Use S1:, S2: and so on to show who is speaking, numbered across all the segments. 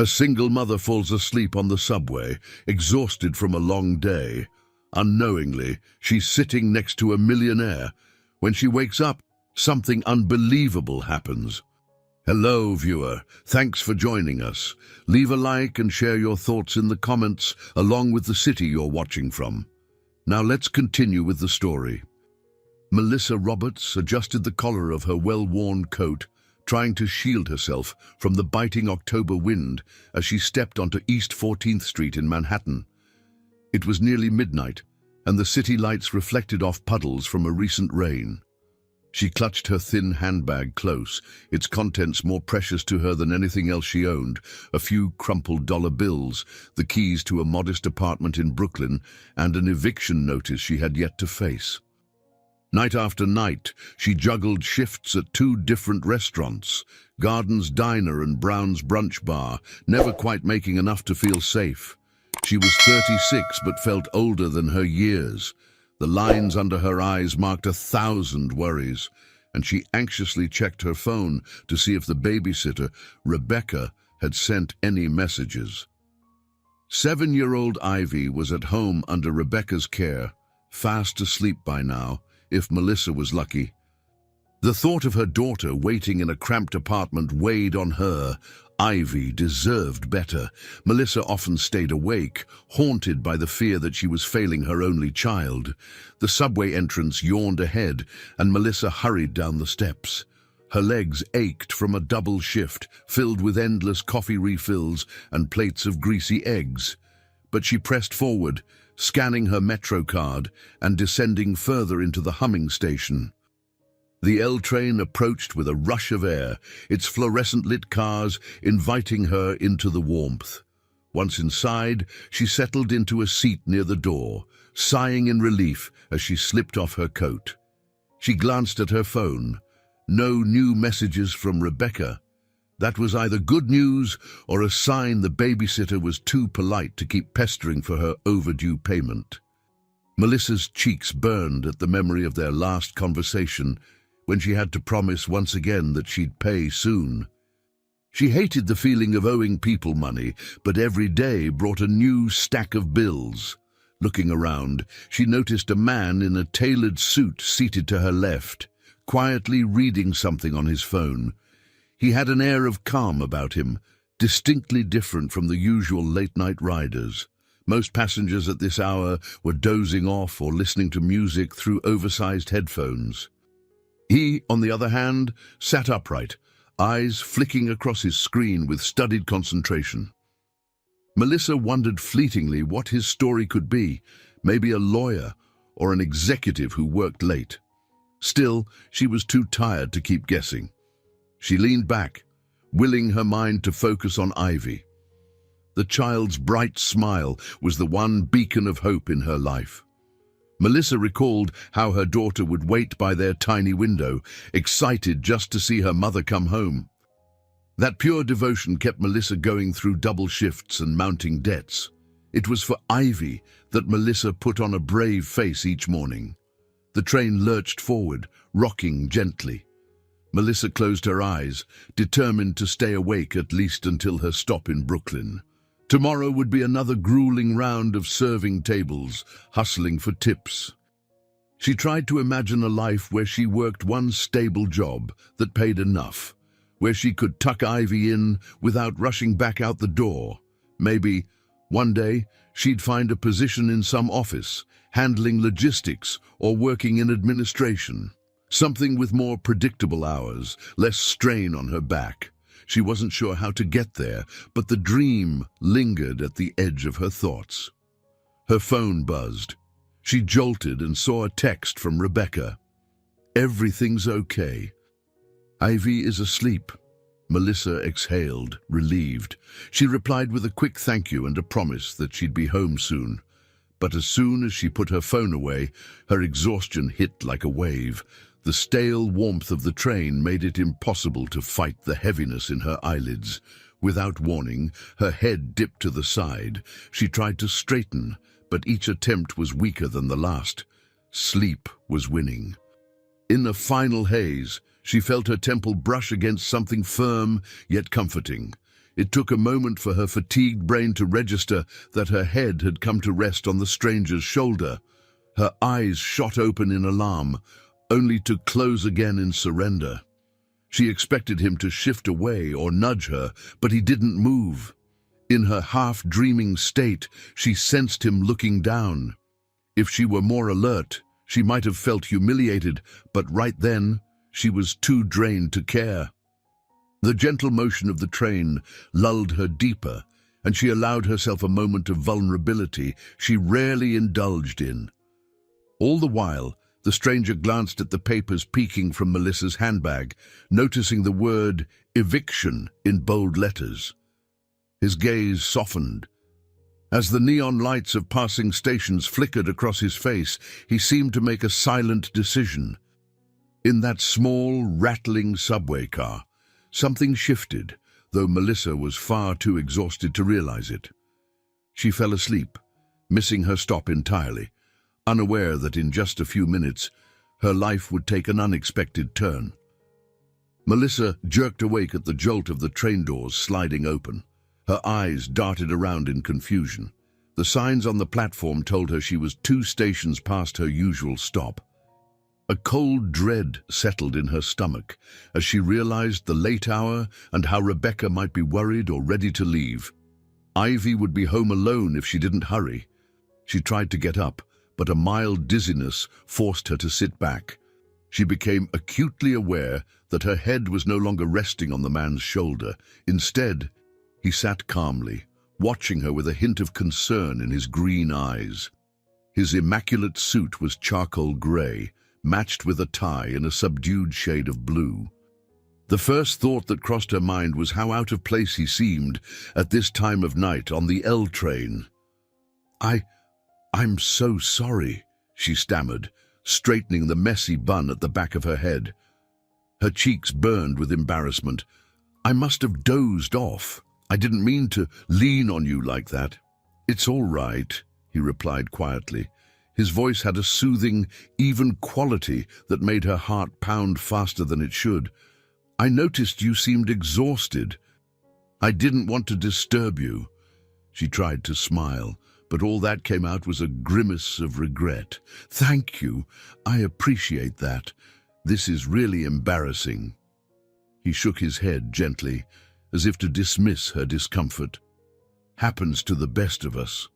S1: A single mother falls asleep on the subway, exhausted from a long day. Unknowingly, she's sitting next to a millionaire. When she wakes up, something unbelievable happens. Hello, viewer. Thanks for joining us. Leave a like and share your thoughts in the comments, along with the city you're watching from. Now let's continue with the story. Melissa Roberts adjusted the collar of her well-worn coat, trying to shield herself from the biting October wind as she stepped onto East 14th Street in Manhattan. It was nearly midnight, and the city lights reflected off puddles from a recent rain. She clutched her thin handbag close, its contents more precious to her than anything else she owned, a few crumpled dollar bills, the keys to a modest apartment in Brooklyn, and an eviction notice she had yet to face. Night after night, she juggled shifts at two different restaurants, Garden's Diner and Brown's Brunch Bar, never quite making enough to feel safe. She was 36 but felt older than her years. The lines under her eyes marked 1,000 worries, and she anxiously checked her phone to see if the babysitter, Rebecca, had sent any messages. 7-year-old Ivy was at home under Rebecca's care, fast asleep by now, if Melissa was lucky. The thought of her daughter waiting in a cramped apartment weighed on her. Ivy deserved better. Melissa often stayed awake, haunted by the fear that she was failing her only child. The subway entrance yawned ahead, and Melissa hurried down the steps. Her legs ached from a double shift, filled with endless coffee refills and plates of greasy eggs. But she pressed forward, scanning her Metro card and descending further into the humming station. The L train approached with a rush of air, its fluorescent-lit cars inviting her into the warmth. Once inside, she settled into a seat near the door, sighing in relief as she slipped off her coat. She glanced at her phone. No new messages from Rebecca. That was either good news or a sign the babysitter was too polite to keep pestering for her overdue payment. Melissa's cheeks burned at the memory of their last conversation, when she had to promise once again that she'd pay soon. She hated the feeling of owing people money, but every day brought a new stack of bills. Looking around, she noticed a man in a tailored suit seated to her left, quietly reading something on his phone. He had an air of calm about him, distinctly different from the usual late-night riders. Most passengers at this hour were dozing off or listening to music through oversized headphones. He, on the other hand, sat upright, eyes flicking across his screen with studied concentration. Melissa wondered fleetingly what his story could be, maybe a lawyer or an executive who worked late. Still, she was too tired to keep guessing. She leaned back, willing her mind to focus on Ivy. The child's bright smile was the one beacon of hope in her life. Melissa recalled how her daughter would wait by their tiny window, excited just to see her mother come home. That pure devotion kept Melissa going through double shifts and mounting debts. It was for Ivy that Melissa put on a brave face each morning. The train lurched forward, rocking gently. Melissa closed her eyes, determined to stay awake at least until her stop in Brooklyn. Tomorrow would be another grueling round of serving tables, hustling for tips. She tried to imagine a life where she worked one stable job that paid enough, where she could tuck Ivy in without rushing back out the door. Maybe, one day, she'd find a position in some office, handling logistics or working in administration. Something with more predictable hours, less strain on her back. She wasn't sure how to get there, but the dream lingered at the edge of her thoughts. Her phone buzzed. She jolted and saw a text from Rebecca. "Everything's okay. Ivy is asleep." Melissa exhaled, relieved. She replied with a quick thank you and a promise that she'd be home soon. But as soon as she put her phone away, her exhaustion hit like a wave. The stale warmth of the train made it impossible to fight the heaviness in her eyelids. Without warning, her head dipped to the side. She tried to straighten, but each attempt was weaker than the last. Sleep was winning. In the final haze, she felt her temple brush against something firm yet comforting. It took a moment for her fatigued brain to register that her head had come to rest on the stranger's shoulder. Her eyes shot open in alarm, only to close again in surrender. She expected him to shift away or nudge her, but he didn't move. In her half-dreaming state, she sensed him looking down. If she were more alert, she might have felt humiliated, but right then, she was too drained to care. The gentle motion of the train lulled her deeper, and she allowed herself a moment of vulnerability she rarely indulged in. All the while, the stranger glanced at the papers peeking from Melissa's handbag, noticing the word eviction in bold letters. His gaze softened. As the neon lights of passing stations flickered across his face, he seemed to make a silent decision. In that small, rattling subway car, something shifted, though Melissa was far too exhausted to realize it. She fell asleep, missing her stop entirely, unaware that in just a few minutes, her life would take an unexpected turn. Melissa jerked awake at the jolt of the train doors sliding open. Her eyes darted around in confusion. The signs on the platform told her she was 2 stations past her usual stop. A cold dread settled in her stomach as she realized the late hour and how Rebecca might be worried or ready to leave. Ivy would be home alone if she didn't hurry. She tried to get up, but a mild dizziness forced her to sit back. She became acutely aware that her head was no longer resting on the man's shoulder. Instead, he sat calmly, watching her with a hint of concern in his green eyes. His immaculate suit was charcoal gray, matched with a tie in a subdued shade of blue. The first thought that crossed her mind was how out of place he seemed at this time of night on the L train. I'm so sorry," she stammered, straightening the messy bun at the back of her head. Her cheeks burned with embarrassment. "I must have dozed off. I didn't mean to lean on you like that." "It's all right," he replied quietly. His voice had a soothing, even quality that made her heart pound faster than it should. "I noticed you seemed exhausted. I didn't want to disturb you." She tried to smile, but all that came out was a grimace of regret. "Thank you. I appreciate that. This is really embarrassing." He shook his head gently, as if to dismiss her discomfort. "Happens to the best of us."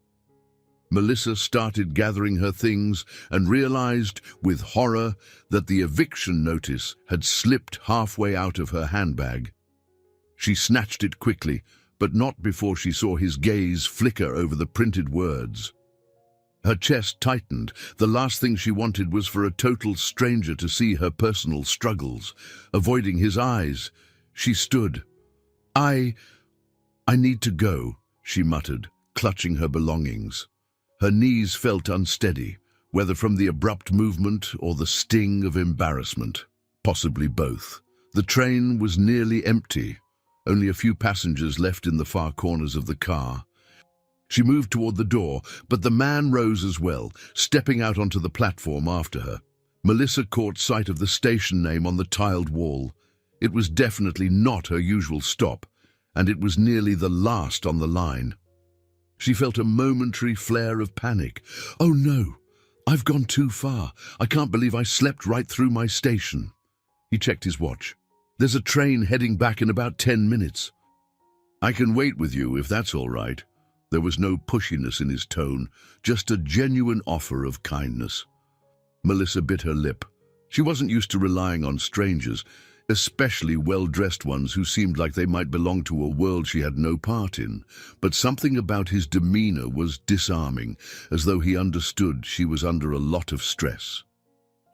S1: Melissa started gathering her things and realized with horror that the eviction notice had slipped halfway out of her handbag. She snatched it quickly, but not before she saw his gaze flicker over the printed words. Her chest tightened. The last thing she wanted was for a total stranger to see her personal struggles. Avoiding his eyes, she stood. I need to go," she muttered, clutching her belongings. Her knees felt unsteady, whether from the abrupt movement or the sting of embarrassment. Possibly both. The train was nearly empty, only a few passengers left in the far corners of the car. She moved toward the door, but the man rose as well, stepping out onto the platform after her. Melissa caught sight of the station name on the tiled wall. It was definitely not her usual stop, and it was nearly the last on the line. She felt a momentary flare of panic. "Oh no, I've gone too far. I can't believe I slept right through my station." He checked his watch. "There's a train heading back in about 10 minutes. "I can wait with you if that's all right." There was no pushiness in his tone, just a genuine offer of kindness. Melissa bit her lip. She wasn't used to relying on strangers, especially well-dressed ones who seemed like they might belong to a world she had no part in. But something about his demeanor was disarming, as though he understood she was under a lot of stress.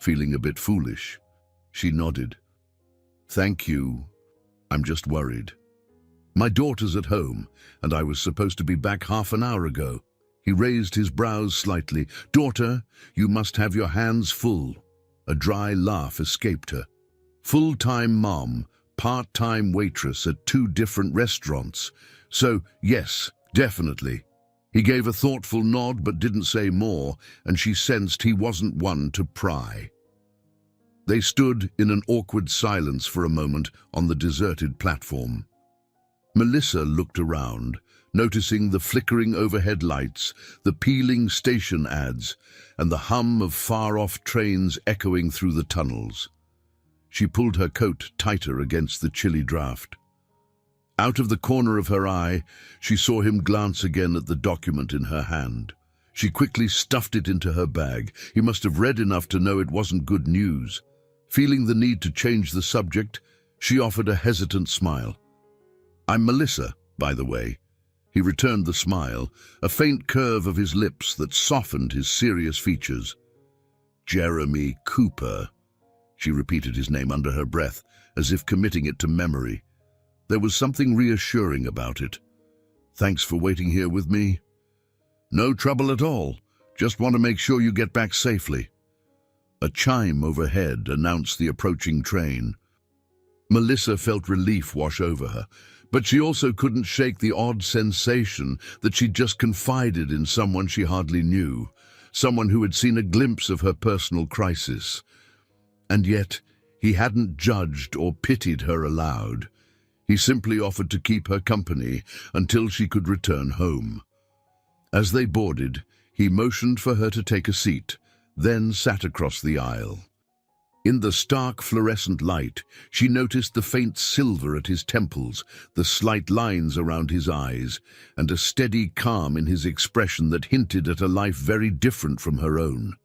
S1: Feeling a bit foolish, she nodded. "Thank you. I'm just worried. My daughter's at home, and I was supposed to be back half an hour ago." He raised his brows slightly. "Daughter, you must have your hands full." A dry laugh escaped her. "Full-time mom, part-time waitress at 2 different restaurants. So, yes, definitely." He gave a thoughtful nod but didn't say more, and she sensed he wasn't one to pry. They stood in an awkward silence for a moment on the deserted platform. Melissa looked around, noticing the flickering overhead lights, the peeling station ads, and the hum of far-off trains echoing through the tunnels. She pulled her coat tighter against the chilly draft. Out of the corner of her eye, she saw him glance again at the document in her hand. She quickly stuffed it into her bag. He must have read enough to know it wasn't good news. Feeling the need to change the subject, she offered a hesitant smile. "I'm Melissa, by the way." He returned the smile, a faint curve of his lips that softened his serious features. "Jeremy Cooper." She repeated his name under her breath, as if committing it to memory. There was something reassuring about it. "Thanks for waiting here with me." "No trouble at all. Just want to make sure you get back safely." A chime overhead announced the approaching train. Melissa felt relief wash over her, but she also couldn't shake the odd sensation that she'd just confided in someone she hardly knew, someone who had seen a glimpse of her personal crisis. And yet, he hadn't judged or pitied her aloud. He simply offered to keep her company until she could return home. As they boarded, he motioned for her to take a seat, then sat across the aisle. In the stark fluorescent light, she noticed the faint silver at his temples, the slight lines around his eyes, and a steady calm in his expression that hinted at a life very different from her own.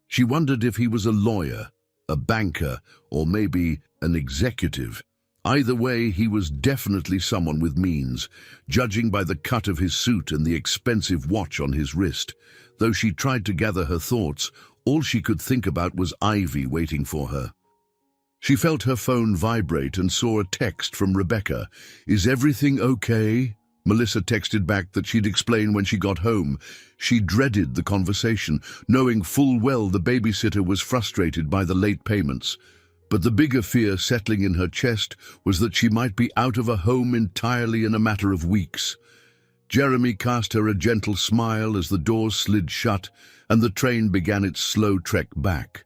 S1: She wondered if he was a lawyer, a banker, or maybe an executive. Either way, he was definitely someone with means, judging by the cut of his suit and the expensive watch on his wrist. Though she tried to gather her thoughts, all she could think about was Ivy waiting for her. She felt her phone vibrate and saw a text from Rebecca. "Is everything okay?" Melissa texted back that she'd explain when she got home. She dreaded the conversation, knowing full well the babysitter was frustrated by the late payments. But the bigger fear settling in her chest was that she might be out of a home entirely in a matter of weeks. Jeremy cast her a gentle smile as the doors slid shut and the train began its slow trek back.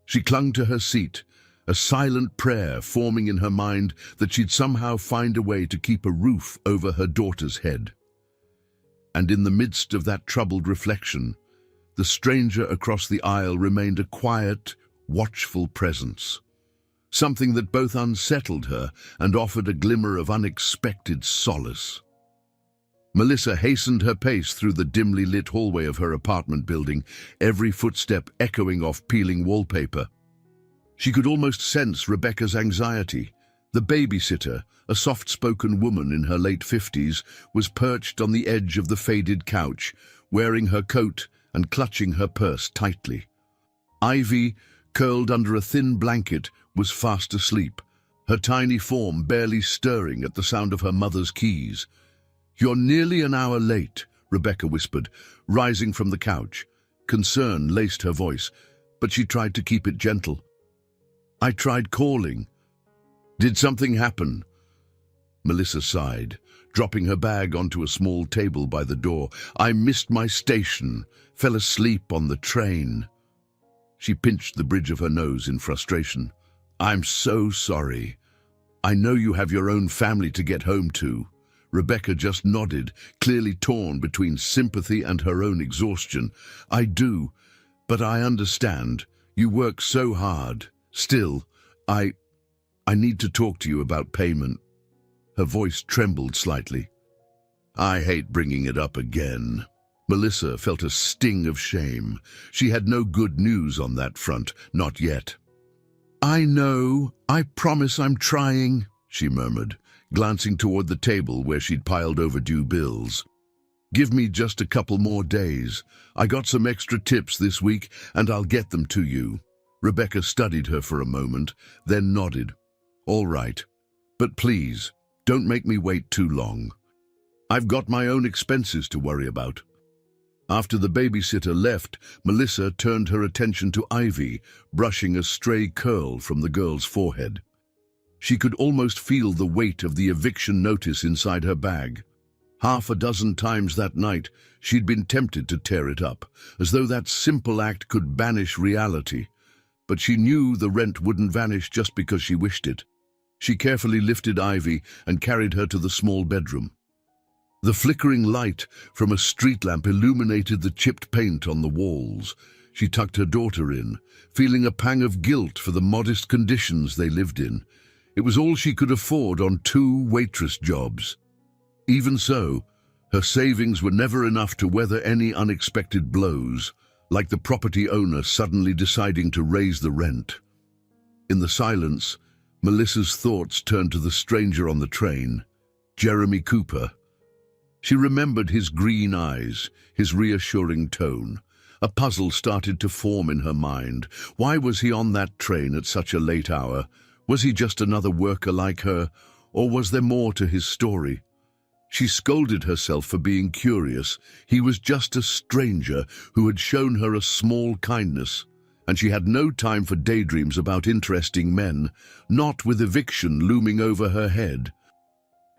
S1: She clung to her seat, a silent prayer forming in her mind that she'd somehow find a way to keep a roof over her daughter's head. And in the midst of that troubled reflection, the stranger across the aisle remained a quiet, watchful presence. Something that both unsettled her and offered a glimmer of unexpected solace. Melissa hastened her pace through the dimly lit hallway of her apartment building, every footstep echoing off peeling wallpaper. She could almost sense Rebecca's anxiety. The babysitter, a soft-spoken woman in her late 50s, was perched on the edge of the faded couch, wearing her coat and clutching her purse tightly. Ivy, curled under a thin blanket, was fast asleep, her tiny form barely stirring at the sound of her mother's keys. "You're nearly an hour late," Rebecca whispered, rising from the couch. Concern laced her voice, but she tried to keep it gentle. "I tried calling." "Did something happen?" Melissa sighed, dropping her bag onto a small table by the door. "I missed my station, fell asleep on the train." She pinched the bridge of her nose in frustration. "I'm so sorry. I know you have your own family to get home to." Rebecca just nodded, clearly torn between sympathy and her own exhaustion. "I do, but I understand. You work so hard. Still, I need to talk to you about payment." Her voice trembled slightly. "I hate bringing it up again." Melissa felt a sting of shame. She had no good news on that front, not yet. "I know. I promise I'm trying," she murmured, glancing toward the table where she'd piled overdue bills. "Give me just a couple more days. I got some extra tips this week, and I'll get them to you." Rebecca studied her for a moment, then nodded. "All right. But please, don't make me wait too long. I've got my own expenses to worry about." After the babysitter left, Melissa turned her attention to Ivy, brushing a stray curl from the girl's forehead. She could almost feel the weight of the eviction notice inside her bag. Half a dozen times that night, she'd been tempted to tear it up, as though that simple act could banish reality. But she knew the rent wouldn't vanish just because she wished it. She carefully lifted Ivy and carried her to the small bedroom. The flickering light from a street lamp illuminated the chipped paint on the walls. She tucked her daughter in, feeling a pang of guilt for the modest conditions they lived in. It was all she could afford on 2 waitress jobs. Even so, her savings were never enough to weather any unexpected blows, like the property owner suddenly deciding to raise the rent. In the silence, Melissa's thoughts turned to the stranger on the train, Jeremy Cooper. She remembered his green eyes, his reassuring tone. A puzzle started to form in her mind. Why was he on that train at such a late hour? Was he just another worker like her, or was there more to his story? She scolded herself for being curious. He was just a stranger who had shown her a small kindness, and she had no time for daydreams about interesting men, not with eviction looming over her head.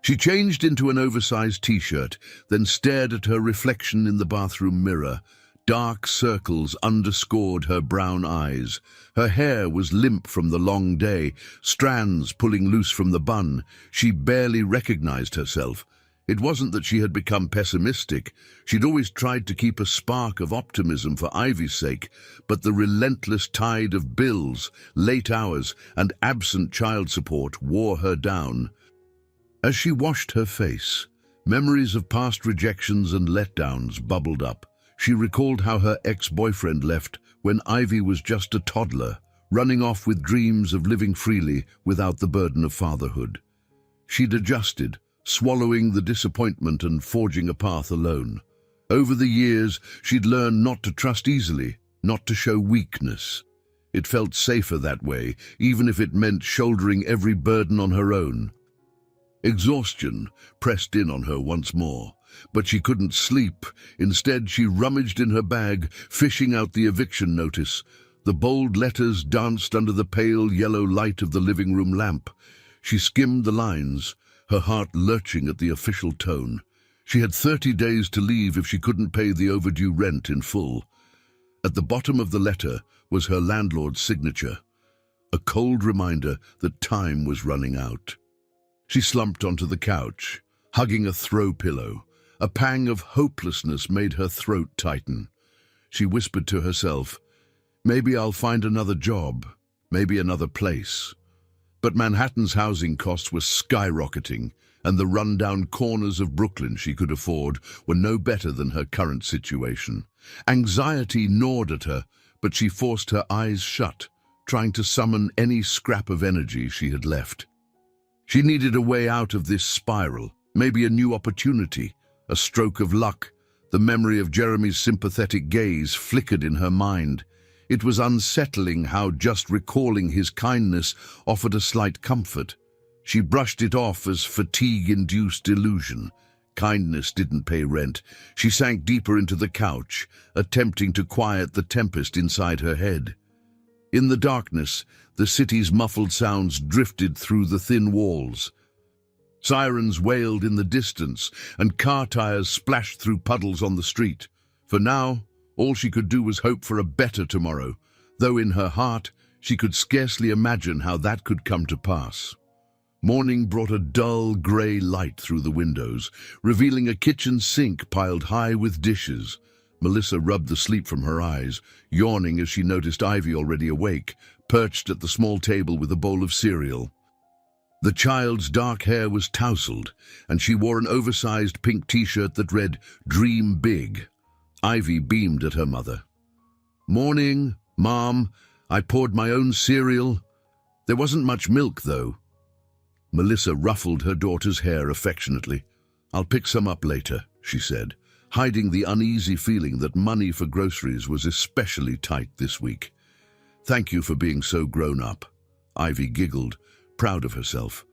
S1: She changed into an oversized t-shirt, then stared at her reflection in the bathroom mirror. Dark circles underscored her brown eyes. Her hair was limp from the long day, strands pulling loose from the bun. She barely recognized herself. It wasn't that she had become pessimistic. She'd always tried to keep a spark of optimism for Ivy's sake, but the relentless tide of bills, late hours, and absent child support wore her down. As she washed her face, memories of past rejections and letdowns bubbled up. She recalled how her ex-boyfriend left when Ivy was just a toddler, running off with dreams of living freely without the burden of fatherhood. She'd adjusted, swallowing the disappointment and forging a path alone. Over the years, she'd learned not to trust easily, not to show weakness. It felt safer that way, even if it meant shouldering every burden on her own. Exhaustion pressed in on her once more, but she couldn't sleep. Instead, she rummaged in her bag, fishing out the eviction notice. The bold letters danced under the pale yellow light of the living room lamp. She skimmed the lines, her heart lurching at the official tone. She had 30 days to leave if she couldn't pay the overdue rent in full. At the bottom of the letter was her landlord's signature, a cold reminder that time was running out. She slumped onto the couch, hugging a throw pillow. A pang of hopelessness made her throat tighten. She whispered to herself, "Maybe I'll find another job, maybe another place." But Manhattan's housing costs were skyrocketing, and the rundown corners of Brooklyn she could afford were no better than her current situation. Anxiety gnawed at her, but she forced her eyes shut, trying to summon any scrap of energy she had left. She needed a way out of this spiral, maybe a new opportunity, a stroke of luck. The memory of Jeremy's sympathetic gaze flickered in her mind. It was unsettling how just recalling his kindness offered a slight comfort. She brushed it off as fatigue-induced illusion. Kindness didn't pay rent. She sank deeper into the couch, attempting to quiet the tempest inside her head. In the darkness, the city's muffled sounds drifted through the thin walls. Sirens wailed in the distance, and car tires splashed through puddles on the street. For now, all she could do was hope for a better tomorrow, though in her heart, she could scarcely imagine how that could come to pass. Morning brought a dull grey light through the windows, revealing a kitchen sink piled high with dishes. Melissa rubbed the sleep from her eyes, yawning as she noticed Ivy already awake, perched at the small table with a bowl of cereal. The child's dark hair was tousled, and she wore an oversized pink t-shirt that read, "Dream Big." Ivy beamed at her mother. "Morning, Mom. I poured my own cereal. There wasn't much milk, though." Melissa ruffled her daughter's hair affectionately. "I'll pick some up later," she said, hiding the uneasy feeling that money for groceries was especially tight this week. "Thank you for being so grown up." Ivy giggled, proud of herself.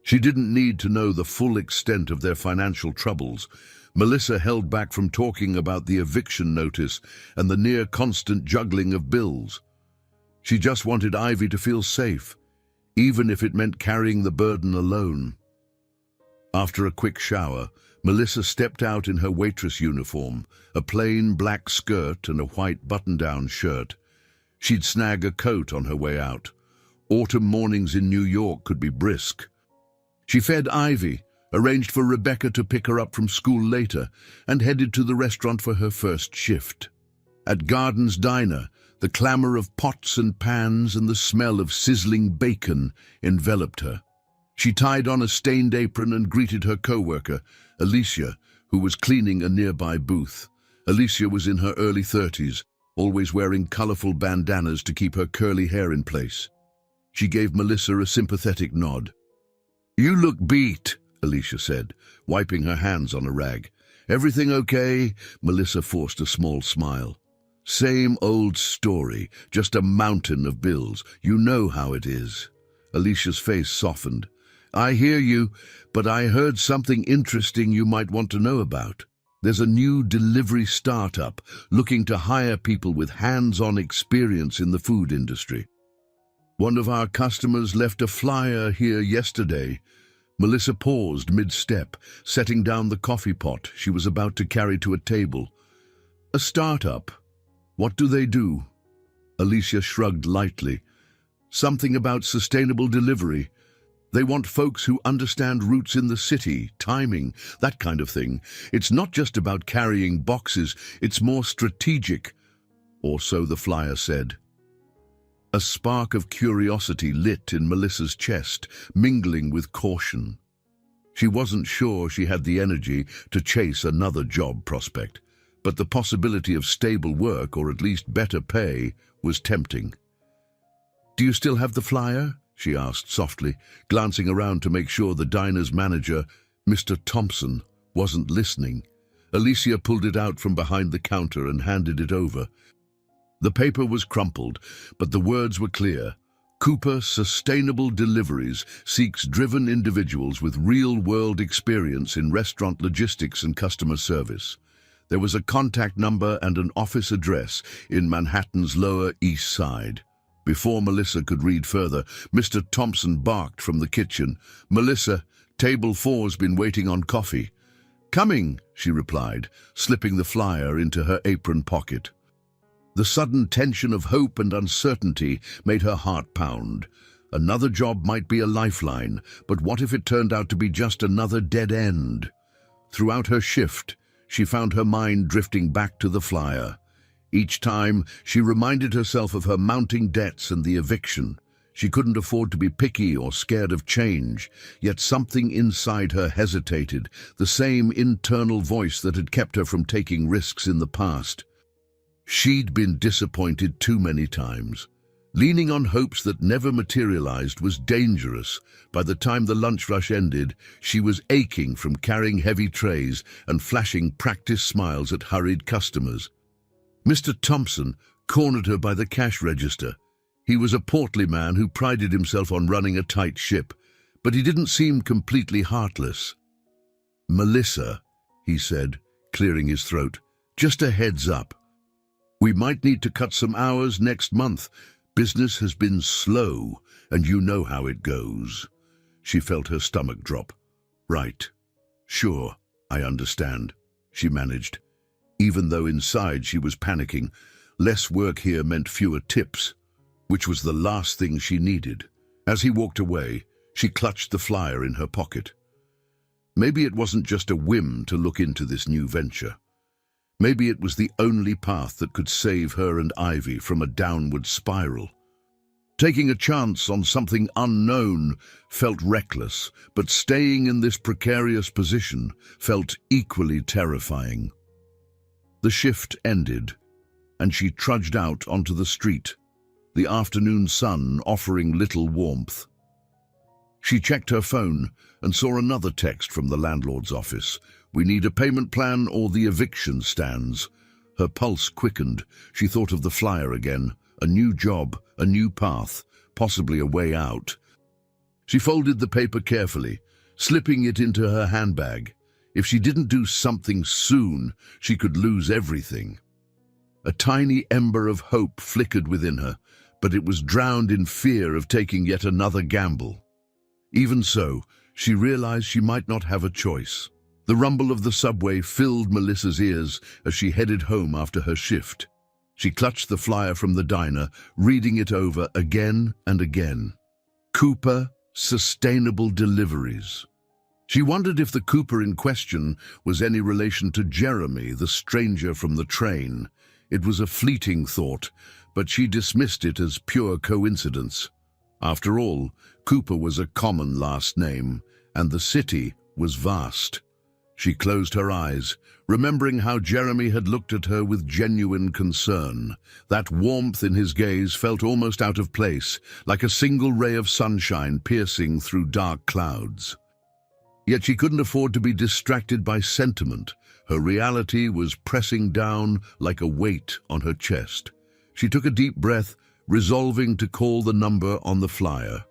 S1: She didn't need to know the full extent of their financial troubles. Melissa held back from talking about the eviction notice and the near-constant juggling of bills. She just wanted Ivy to feel safe, even if it meant carrying the burden alone. After a quick shower, Melissa stepped out in her waitress uniform, a plain black skirt and a white button-down shirt. She'd snag a coat on her way out. Autumn mornings in New York could be brisk. She fed Ivy, arranged for Rebecca to pick her up from school later, and headed to the restaurant for her first shift. At Garden's Diner, the clamor of pots and pans and the smell of sizzling bacon enveloped her. She tied on a stained apron and greeted her co-worker, Alicia, who was cleaning a nearby booth. Alicia was in her early 30s, always wearing colorful bandanas to keep her curly hair in place. She gave Melissa a sympathetic nod. "You look beat," Alicia said, wiping her hands on a rag. "Everything okay?" Melissa forced a small smile. "Same old story, just a mountain of bills. You know how it is." Alicia's face softened. "I hear you, but I heard something interesting you might want to know about. There's a new delivery startup looking to hire people with hands-on experience in the food industry. One of our customers left a flyer here yesterday." Melissa paused mid-step, setting down the coffee pot she was about to carry to a table. "A startup? What do they do?" Alicia shrugged lightly. "Something about sustainable delivery. They want folks who understand routes in the city, timing, that kind of thing. It's not just about carrying boxes, it's more strategic." Or so the flyer said. A spark of curiosity lit in Melissa's chest, mingling with caution. She wasn't sure she had the energy to chase another job prospect, but the possibility of stable work, or at least better pay, was tempting. "Do you still have the flyer?" she asked softly, glancing around to make sure the diner's manager, Mr. Thompson, wasn't listening. Alicia pulled it out from behind the counter and handed it over. The paper was crumpled, but the words were clear. "Cooper Sustainable Deliveries seeks driven individuals with real-world experience in restaurant logistics and customer service." There was a contact number and an office address in Manhattan's Lower East Side. Before Melissa could read further, Mr. Thompson barked from the kitchen. "Melissa, table 4's been waiting on coffee." "Coming," she replied, slipping the flyer into her apron pocket. The sudden tension of hope and uncertainty made her heart pound. Another job might be a lifeline, but what if it turned out to be just another dead end? Throughout her shift, she found her mind drifting back to the flyer. Each time, she reminded herself of her mounting debts and the eviction. She couldn't afford to be picky or scared of change, yet something inside her hesitated, the same internal voice that had kept her from taking risks in the past. She'd been disappointed too many times. Leaning on hopes that never materialized was dangerous. By the time the lunch rush ended, she was aching from carrying heavy trays and flashing practice smiles at hurried customers. Mr. Thompson cornered her by the cash register. He was a portly man who prided himself on running a tight ship, but he didn't seem completely heartless. "Melissa," he said, clearing his throat, "just a heads up. We might need to cut some hours next month. Business has been slow, and you know how it goes." She felt her stomach drop. "Right. Sure, I understand," she managed. Even though inside she was panicking, less work here meant fewer tips, which was the last thing she needed. As he walked away, she clutched the flyer in her pocket. Maybe it wasn't just a whim to look into this new venture. Maybe it was the only path that could save her and Ivy from a downward spiral. Taking a chance on something unknown felt reckless, but staying in this precarious position felt equally terrifying. The shift ended, and she trudged out onto the street, the afternoon sun offering little warmth. She checked her phone and saw another text from the landlord's office. "We need a payment plan or the eviction stands." Her pulse quickened. She thought of the flyer again. A new job, a new path, possibly a way out. She folded the paper carefully, slipping it into her handbag. If she didn't do something soon, she could lose everything. A tiny ember of hope flickered within her, but it was drowned in fear of taking yet another gamble. Even so, she realized she might not have a choice. The rumble of the subway filled Melissa's ears as she headed home after her shift. She clutched the flyer from the diner, reading it over again and again. Cooper Sustainable Deliveries. She wondered if the Cooper in question was any relation to Jeremy, the stranger from the train. It was a fleeting thought, but she dismissed it as pure coincidence. After all, Cooper was a common last name, and the city was vast. She closed her eyes, remembering how Jeremy had looked at her with genuine concern. That warmth in his gaze felt almost out of place, like a single ray of sunshine piercing through dark clouds. Yet she couldn't afford to be distracted by sentiment. Her reality was pressing down like a weight on her chest. She took a deep breath, resolving to call the number on the flyer.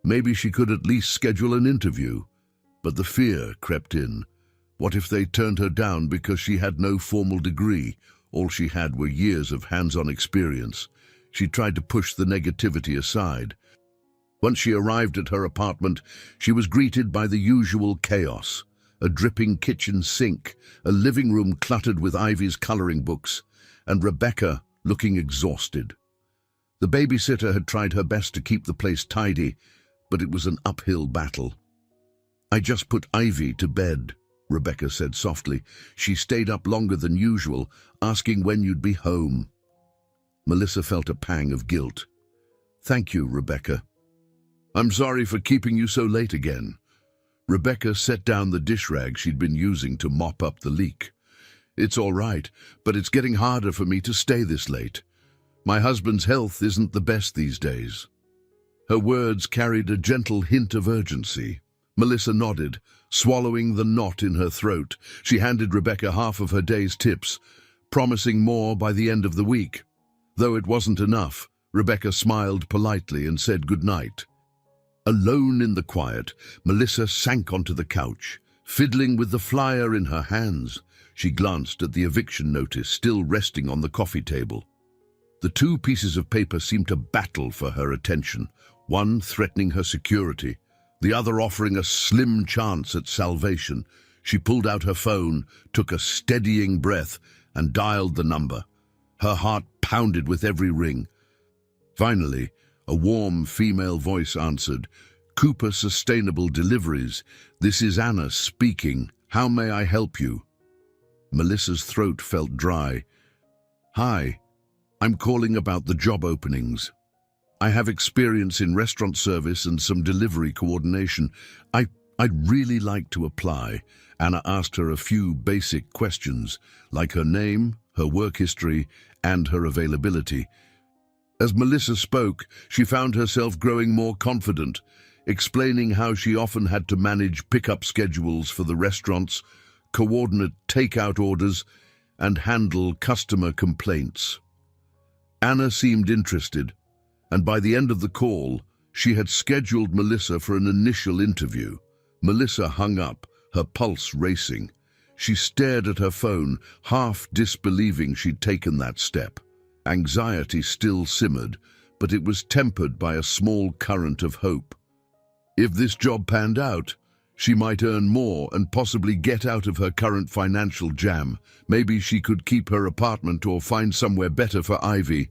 S1: Maybe she could at least schedule an interview. But the fear crept in. What if they turned her down because she had no formal degree? All she had were years of hands-on experience. She tried to push the negativity aside. Once she arrived at her apartment, she was greeted by the usual chaos. A dripping kitchen sink, a living room cluttered with Ivy's coloring books, and Rebecca looking exhausted. The babysitter had tried her best to keep the place tidy, but it was an uphill battle. "I just put Ivy to bed," Rebecca said softly. "She stayed up longer than usual, asking when you'd be home." Melissa felt a pang of guilt. "Thank you, Rebecca." "I'm sorry for keeping you so late again." Rebecca set down the dish rag she'd been using to mop up the leak. "It's all right, but it's getting harder for me to stay this late. My husband's health isn't the best these days." Her words carried a gentle hint of urgency. Melissa nodded, swallowing the knot in her throat. She handed Rebecca half of her day's tips, promising more by the end of the week. Though it wasn't enough, Rebecca smiled politely and said goodnight. Alone in the quiet, Melissa sank onto the couch, fiddling with the flyer in her hands. She glanced at the eviction notice still resting on the coffee table. The two pieces of paper seemed to battle for her attention, one threatening her security, the other offering a slim chance at salvation. She pulled out her phone, took a steadying breath, and dialed the number. Her heart pounded with every ring. Finally, a warm female voice answered. "Cooper Sustainable Deliveries. This is Anna speaking. How may I help you?" Melissa's throat felt dry. "Hi, I'm calling about the job openings. I have experience in restaurant service and some delivery coordination. I'd really like to apply." Anna asked her a few basic questions, like her name, her work history, and her availability. As Melissa spoke, she found herself growing more confident, explaining how she often had to manage pickup schedules for the restaurants, coordinate takeout orders, and handle customer complaints. Anna seemed interested, and by the end of the call, she had scheduled Melissa for an initial interview. Melissa hung up, her pulse racing. She stared at her phone, half disbelieving she'd taken that step. Anxiety still simmered, but it was tempered by a small current of hope. If this job panned out, she might earn more and possibly get out of her current financial jam. Maybe she could keep her apartment or find somewhere better for Ivy.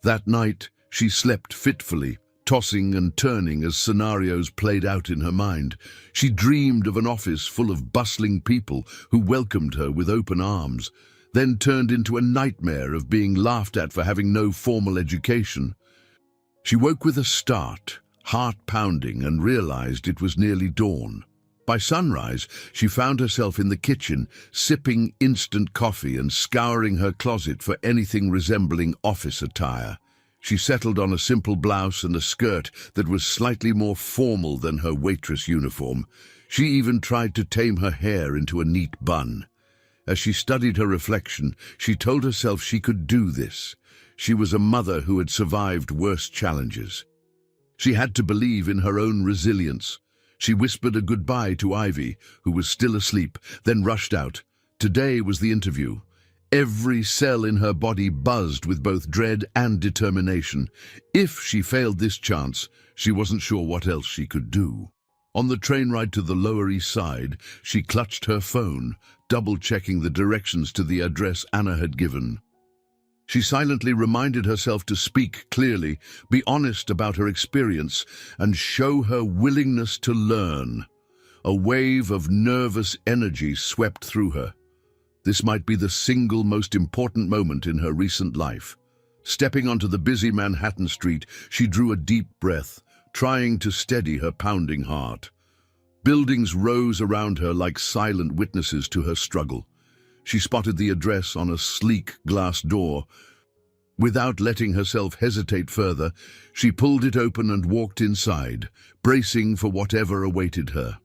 S1: That night, she slept fitfully, tossing and turning as scenarios played out in her mind. She dreamed of an office full of bustling people who welcomed her with open arms, then turned into a nightmare of being laughed at for having no formal education. She woke with a start, heart pounding, and realized it was nearly dawn. By sunrise, she found herself in the kitchen, sipping instant coffee and scouring her closet for anything resembling office attire. She settled on a simple blouse and a skirt that was slightly more formal than her waitress uniform. She even tried to tame her hair into a neat bun. As she studied her reflection, she told herself she could do this. She was a mother who had survived worse challenges. She had to believe in her own resilience. She whispered a goodbye to Ivy, who was still asleep, then rushed out. Today was the interview. Every cell in her body buzzed with both dread and determination. If she failed this chance, she wasn't sure what else she could do. On the train ride to the Lower East Side, she clutched her phone, double-checking the directions to the address Anna had given. She silently reminded herself to speak clearly, be honest about her experience, and show her willingness to learn. A wave of nervous energy swept through her. This might be the single most important moment in her recent life. Stepping onto the busy Manhattan street, she drew a deep breath, trying to steady her pounding heart. Buildings rose around her like silent witnesses to her struggle. She spotted the address on a sleek glass door. Without letting herself hesitate further, she pulled it open and walked inside, bracing for whatever awaited her.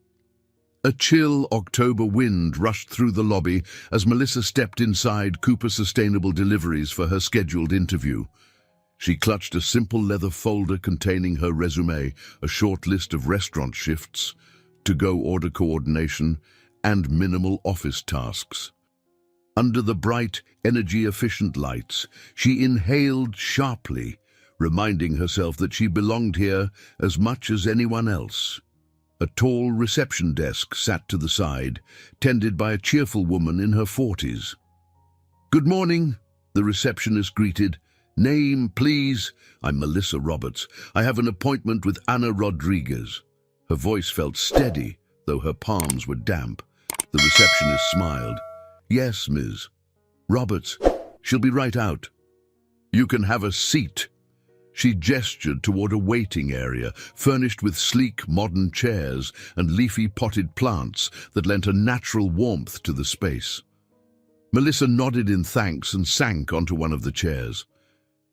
S1: A chill October wind rushed through the lobby as Melissa stepped inside Cooper Sustainable Deliveries for her scheduled interview. She clutched a simple leather folder containing her resume, a short list of restaurant shifts, to-go order coordination, and minimal office tasks. Under the bright, energy-efficient lights, she inhaled sharply, reminding herself that she belonged here as much as anyone else. A tall reception desk sat to the side, tended by a cheerful woman in her 40s. "Good morning," the receptionist greeted. "Name, please." "I'm Melissa Roberts. I have an appointment with Anna Rodriguez." Her voice felt steady, though her palms were damp. The receptionist smiled. "Yes, Ms. Roberts. She'll be right out." "You can have a seat." She gestured toward a waiting area, furnished with sleek, modern chairs and leafy potted plants that lent a natural warmth to the space. Melissa nodded in thanks and sank onto one of the chairs.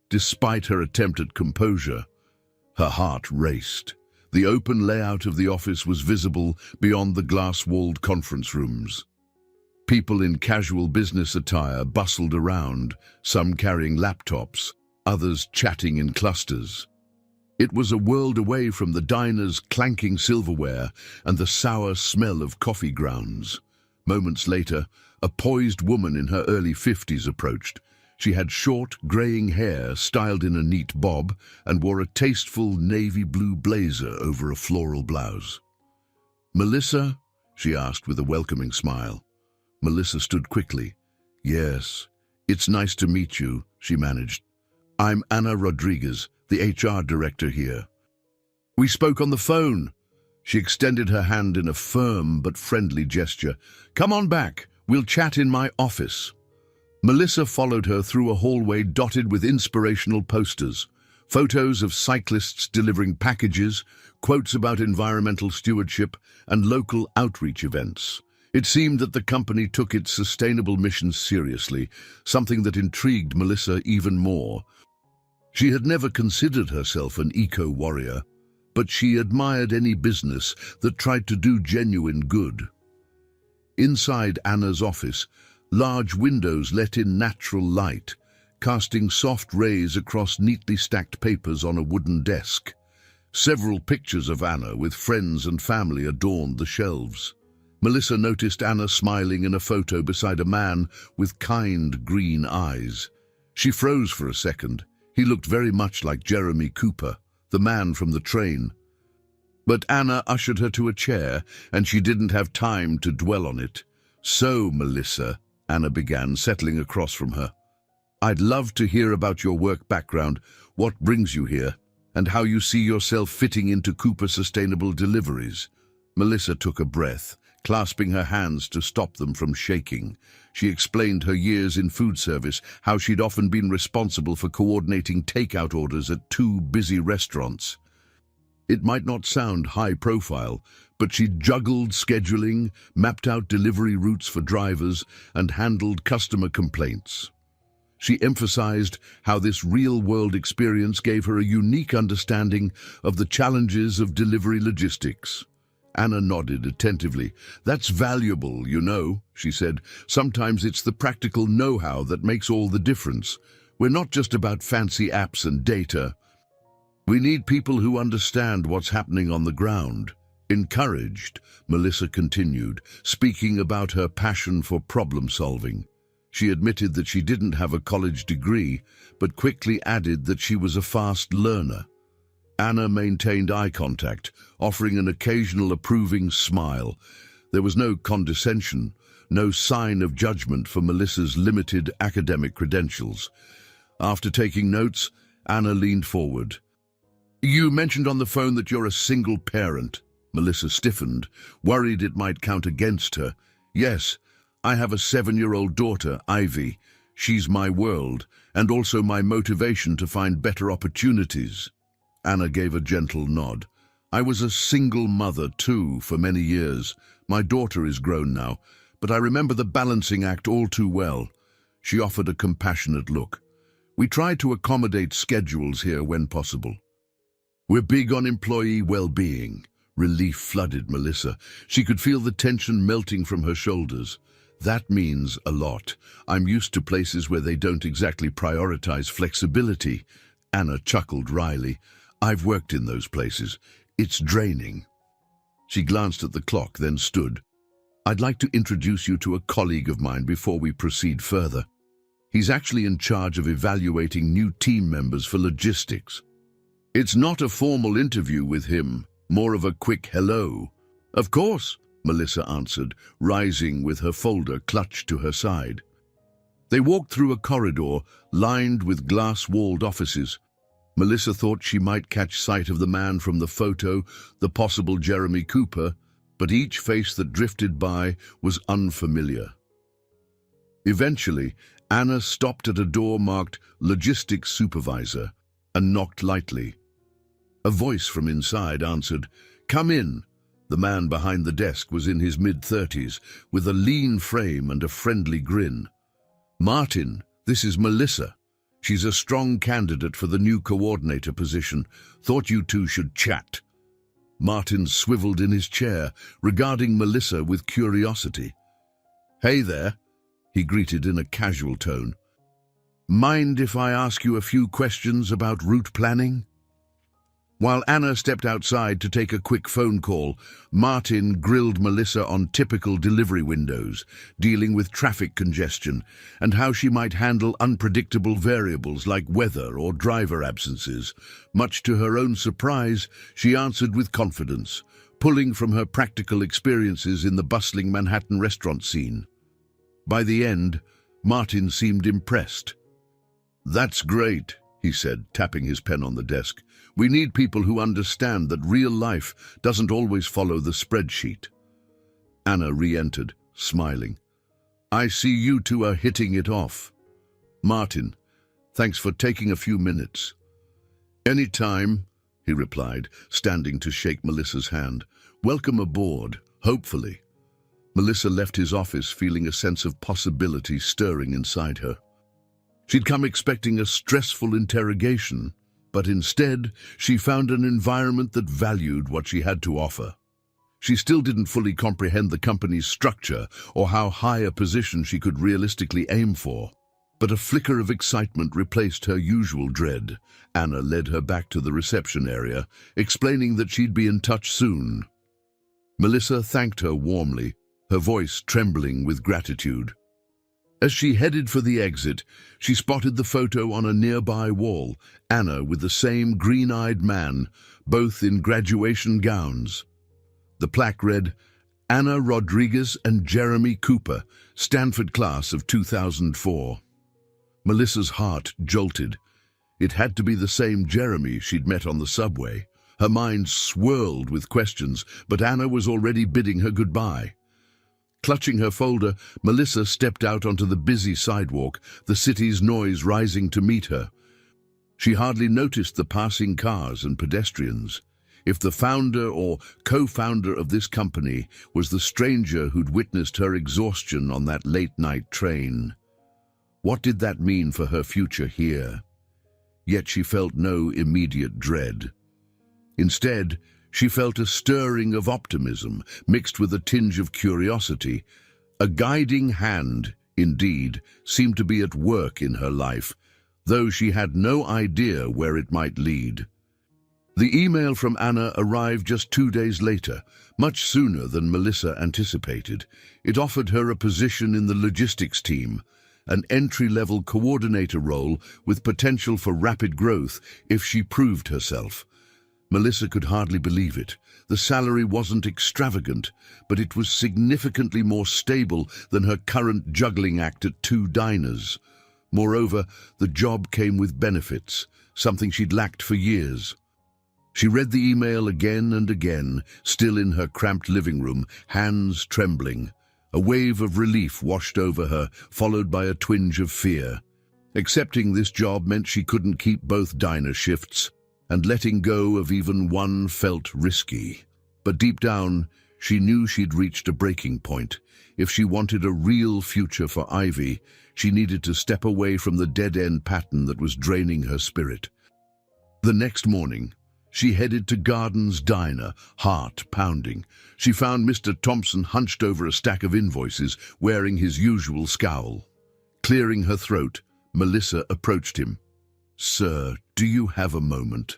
S1: Despite her attempt at composure, her heart raced. The open layout of the office was visible beyond the glass-walled conference rooms. People in casual business attire bustled around, some carrying laptops, others chatting in clusters. It was a world away from the diner's clanking silverware and the sour smell of coffee grounds. Moments later, a poised woman in her early 50s approached. She had short, graying hair styled in a neat bob and wore a tasteful navy blue blazer over a floral blouse. "Melissa?" she asked with a welcoming smile. Melissa stood quickly. "Yes, it's nice to meet you," she managed. "I'm Anna Rodriguez, the HR director here." "We spoke on the phone." She extended her hand in a firm but friendly gesture. "Come on back. We'll chat in my office." Melissa followed her through a hallway dotted with inspirational posters, photos of cyclists delivering packages, quotes about environmental stewardship, and local outreach events. It seemed that the company took its sustainable mission seriously, something that intrigued Melissa even more. She had never considered herself an eco-warrior, but she admired any business that tried to do genuine good. Inside Anna's office, large windows let in natural light, casting soft rays across neatly stacked papers on a wooden desk. Several pictures of Anna with friends and family adorned the shelves. Melissa noticed Anna smiling in a photo beside a man with kind green eyes. She froze for a second. He looked very much like Jeremy Cooper, the man from the train. But Anna ushered her to a chair, and she didn't have time to dwell on it. "So, Melissa," Anna began, settling across from her, "I'd love to hear about your work background, what brings you here, and how you see yourself fitting into Cooper Sustainable Deliveries." Melissa took a breath, clasping her hands to stop them from shaking. She explained her years in food service, how she'd often been responsible for coordinating takeout orders at 2 busy restaurants. It might not sound high profile, but she juggled scheduling, mapped out delivery routes for drivers, and handled customer complaints. She emphasized how this real-world experience gave her a unique understanding of the challenges of delivery logistics. Anna nodded attentively. "That's valuable, you know," she said. "Sometimes it's the practical know-how that makes all the difference. We're not just about fancy apps and data. We need people who understand what's happening on the ground." Encouraged, Melissa continued, speaking about her passion for problem-solving. She admitted that she didn't have a college degree, but quickly added that she was a fast learner. Anna maintained eye contact, offering an occasional approving smile. There was no condescension, no sign of judgment for Melissa's limited academic credentials. After taking notes, Anna leaned forward. You mentioned on the phone that you're a single parent. Melissa stiffened, worried it might count against her. Yes, I have a 7-year-old daughter, Ivy. She's my world, and also my motivation to find better opportunities. Anna gave a gentle nod. I was a single mother, too, for many years. My daughter is grown now, but I remember the balancing act all too well. She offered a compassionate look. We try to accommodate schedules here when possible. We're big on employee well-being. Relief flooded Melissa. She could feel the tension melting from her shoulders. That means a lot. I'm used to places where they don't exactly prioritize flexibility. Anna chuckled wryly. I've worked in those places. It's draining. She glanced at the clock, then stood. I'd like to introduce you to a colleague of mine before we proceed further. He's actually in charge of evaluating new team members for logistics. It's not a formal interview with him, more of a quick hello. Of course, Melissa answered, rising with her folder clutched to her side. They walked through a corridor lined with glass-walled offices. Melissa thought she might catch sight of the man from the photo, the possible Jeremy Cooper, but each face that drifted by was unfamiliar. Eventually, Anna stopped at a door marked Logistics Supervisor and knocked lightly. A voice from inside answered, Come in. The man behind the desk was in his mid-30s, with a lean frame and a friendly grin. Martin, this is Melissa. She's a strong candidate for the new coordinator position. Thought you two should chat. Martin swiveled in his chair, regarding Melissa with curiosity. Hey there, he greeted in a casual tone. Mind if I ask you a few questions about route planning? While Anna stepped outside to take a quick phone call, Martin grilled Melissa on typical delivery windows, dealing with traffic congestion, and how she might handle unpredictable variables like weather or driver absences. Much to her own surprise, she answered with confidence, pulling from her practical experiences in the bustling Manhattan restaurant scene. By the end, Martin seemed impressed. That's great, he said, tapping his pen on the desk. We need people who understand that real life doesn't always follow the spreadsheet. Anna re-entered, smiling. I see you two are hitting it off. Martin, thanks for taking a few minutes. Any time, he replied, standing to shake Melissa's hand. Welcome aboard, hopefully. Melissa left his office feeling a sense of possibility stirring inside her. She'd come expecting a stressful interrogation, but instead she found an environment that valued what she had to offer. She still didn't fully comprehend the company's structure or how high a position she could realistically aim for, but a flicker of excitement replaced her usual dread. Anna led her back to the reception area, explaining that she'd be in touch soon. Melissa thanked her warmly, her voice trembling with gratitude. As she headed for the exit, she spotted the photo on a nearby wall, Anna with the same green-eyed man, both in graduation gowns. The plaque read, Anna Rodriguez and Jeremy Cooper, Stanford class of 2004. Melissa's heart jolted. It had to be the same Jeremy she'd met on the subway. Her mind swirled with questions, but Anna was already bidding her goodbye. Clutching her folder, Melissa stepped out onto the busy sidewalk, the city's noise rising to meet her. She hardly noticed the passing cars and pedestrians. If the founder or co-founder of this company was the stranger who'd witnessed her exhaustion on that late-night train, what did that mean for her future here? Yet she felt no immediate dread. Instead, she felt a stirring of optimism mixed with a tinge of curiosity. A guiding hand, indeed, seemed to be at work in her life, though she had no idea where it might lead. The email from Anna arrived just 2 days later, much sooner than Melissa anticipated. It offered her a position in the logistics team, an entry-level coordinator role with potential for rapid growth if she proved herself. Melissa could hardly believe it. The salary wasn't extravagant, but it was significantly more stable than her current juggling act at 2 diners. Moreover, the job came with benefits, something she'd lacked for years. She read the email again and again, still in her cramped living room, hands trembling. A wave of relief washed over her, followed by a twinge of fear. Accepting this job meant she couldn't keep both diner shifts, and letting go of even one felt risky. But deep down, she knew she'd reached a breaking point. If she wanted a real future for Ivy, she needed to step away from the dead-end pattern that was draining her spirit. The next morning, she headed to Garden's diner, heart pounding. She found Mr. Thompson hunched over a stack of invoices, wearing his usual scowl. Clearing her throat, Melissa approached him. "Sir, do you have a moment?"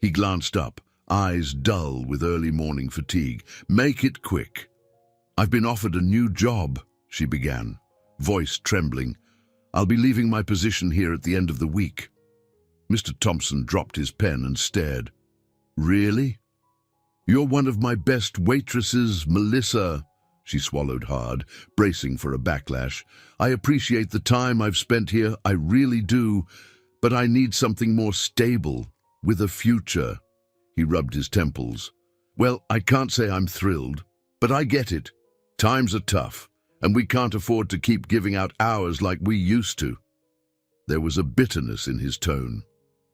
S1: He glanced up, eyes dull with early morning fatigue. "Make it quick." "I've been offered a new job," she began, voice trembling. "I'll be leaving my position here at the end of the week." Mr. Thompson dropped his pen and stared. "Really? You're one of my best waitresses, Melissa." She swallowed hard, bracing for a backlash. "I appreciate the time I've spent here, I really do, but I need something more stable, with a future." He rubbed his temples. "Well, I can't say I'm thrilled, but I get it. Times are tough, and we can't afford to keep giving out hours like we used to." There was a bitterness in his tone,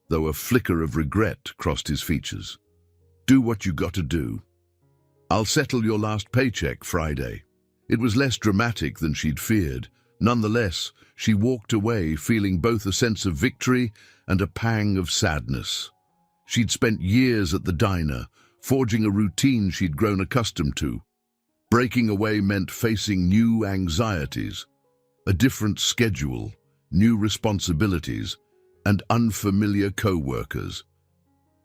S1: though a flicker of regret crossed his features. "Do what you got to do. I'll settle your last paycheck Friday." It was less dramatic than she'd feared. Nonetheless, she walked away feeling both a sense of victory and a pang of sadness. She'd spent years at the diner, forging a routine she'd grown accustomed to. Breaking away meant facing new anxieties, a different schedule, new responsibilities, and unfamiliar co-workers.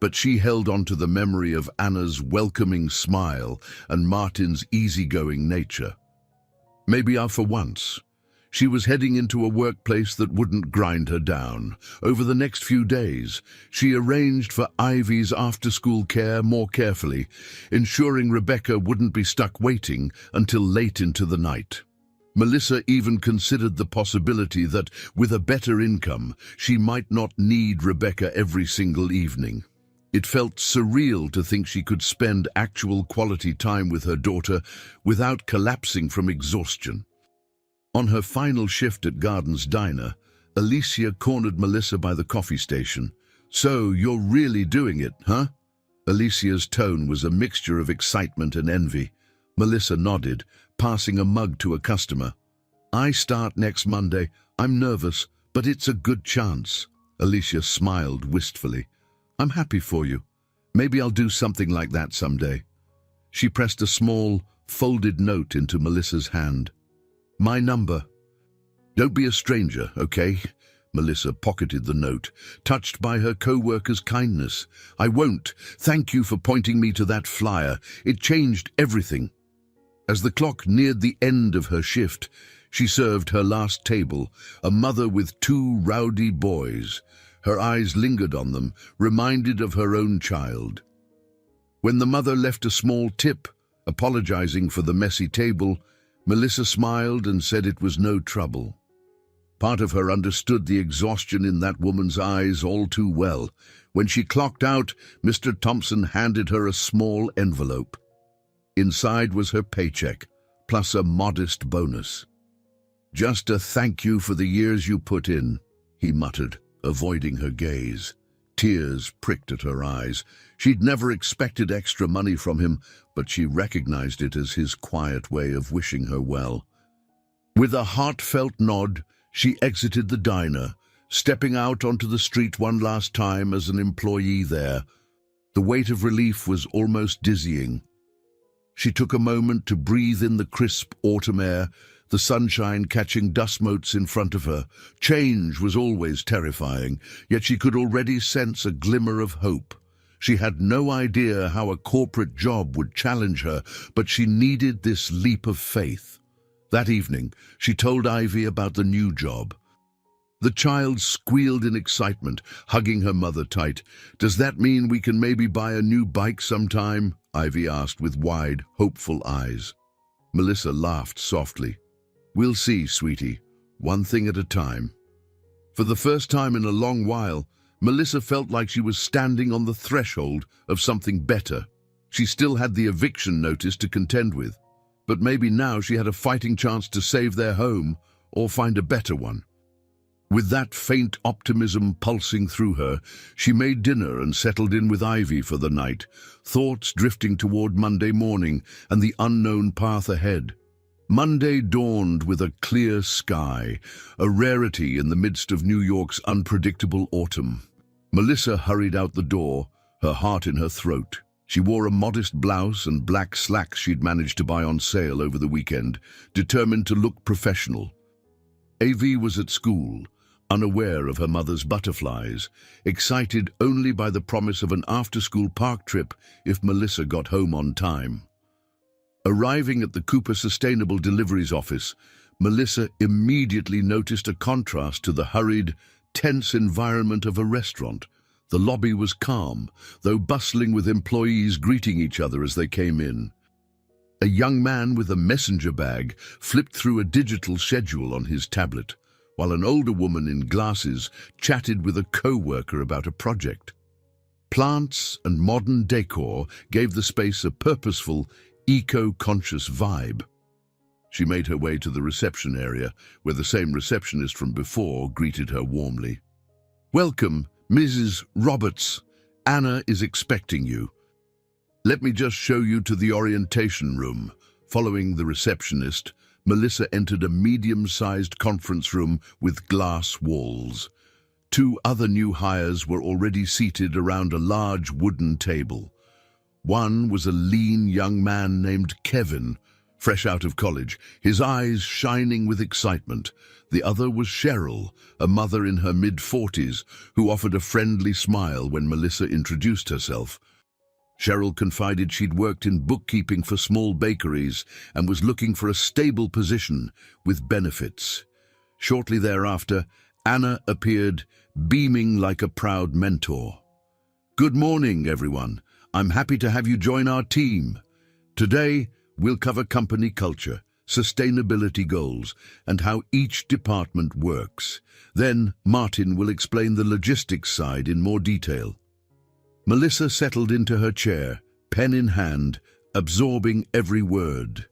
S1: But she held on to the memory of Anna's welcoming smile and Martin's easygoing nature. Maybe for once, she was heading into a workplace that wouldn't grind her down. Over the next few days, she arranged for Ivy's after-school care more carefully, ensuring Rebecca wouldn't be stuck waiting until late into the night. Melissa even considered the possibility that, with a better income, she might not need Rebecca every single evening. It felt surreal to think she could spend actual quality time with her daughter without collapsing from exhaustion. On her final shift at Garden's diner, Alicia cornered Melissa by the coffee station. "So, you're really doing it, huh?" Alicia's tone was a mixture of excitement and envy. Melissa nodded, passing a mug to a customer. "I start next Monday. I'm nervous, but it's a good chance." Alicia smiled wistfully. "I'm happy for you. Maybe I'll do something like that someday." She pressed a small, folded note into Melissa's hand. "My number. Don't be a stranger, okay?" Melissa pocketed the note, touched by her co-worker's kindness. "I won't. Thank you for pointing me to that flyer. It changed everything." As the clock neared the end of her shift, she served her last table, a mother with 2 rowdy boys. Her eyes lingered on them, reminded of her own child. When the mother left a small tip, apologizing for the messy table, Melissa smiled and said it was no trouble. Part of her understood the exhaustion in that woman's eyes all too well. When she clocked out, Mr. Thompson handed her a small envelope. Inside was her paycheck, plus a modest bonus. "Just a thank you for the years you put in," he muttered, avoiding her gaze. Tears pricked at her eyes. She'd never expected extra money from him, but she recognized it as his quiet way of wishing her well. With a heartfelt nod, she exited the diner, stepping out onto the street one last time as an employee there. The weight of relief was almost dizzying. She took a moment to breathe in the crisp autumn air, the sunshine catching dust motes in front of her. Change was always terrifying, yet she could already sense a glimmer of hope. She had no idea how a corporate job would challenge her, but she needed this leap of faith. That evening, she told Ivy about the new job. The child squealed in excitement, hugging her mother tight. "Does that mean we can maybe buy a new bike sometime?" Ivy asked with wide, hopeful eyes. Melissa laughed softly. "We'll see, sweetie. One thing at a time." For the first time in a long while, Melissa felt like she was standing on the threshold of something better. She still had the eviction notice to contend with, but maybe now she had a fighting chance to save their home or find a better one. With that faint optimism pulsing through her, she made dinner and settled in with Ivy for the night, thoughts drifting toward Monday morning and the unknown path ahead. Monday dawned with a clear sky, a rarity in the midst of New York's unpredictable autumn. Melissa hurried out the door, her heart in her throat. She wore a modest blouse and black slacks she'd managed to buy on sale over the weekend, determined to look professional. AV was at school, unaware of her mother's butterflies, excited only by the promise of an after-school park trip if Melissa got home on time. Arriving at the Cooper Sustainable Deliveries office, Melissa immediately noticed a contrast to the hurried, tense environment of a restaurant. The lobby was calm, though bustling with employees greeting each other as they came in. A young man with a messenger bag flipped through a digital schedule on his tablet, while an older woman in glasses chatted with a co-worker about a project. Plants and modern decor gave the space a purposeful, eco-conscious vibe. She made her way to the reception area, where the same receptionist from before greeted her warmly. "Welcome, Mrs. Roberts. Anna is expecting you. Let me just show you to the orientation room." Following the receptionist, Melissa entered a medium-sized conference room with glass walls. 2 other new hires were already seated around a large wooden table. One was a lean young man named Kevin, fresh out of college, his eyes shining with excitement. The other was Cheryl, a mother in her mid-40s, who offered a friendly smile when Melissa introduced herself. Cheryl confided she'd worked in bookkeeping for small bakeries and was looking for a stable position with benefits. Shortly thereafter, Anna appeared, beaming like a proud mentor. "Good morning, everyone. I'm happy to have you join our team. Today, we'll cover company culture, sustainability goals, and how each department works. Then, Martin will explain the logistics side in more detail." Melissa settled into her chair, pen in hand, absorbing every word.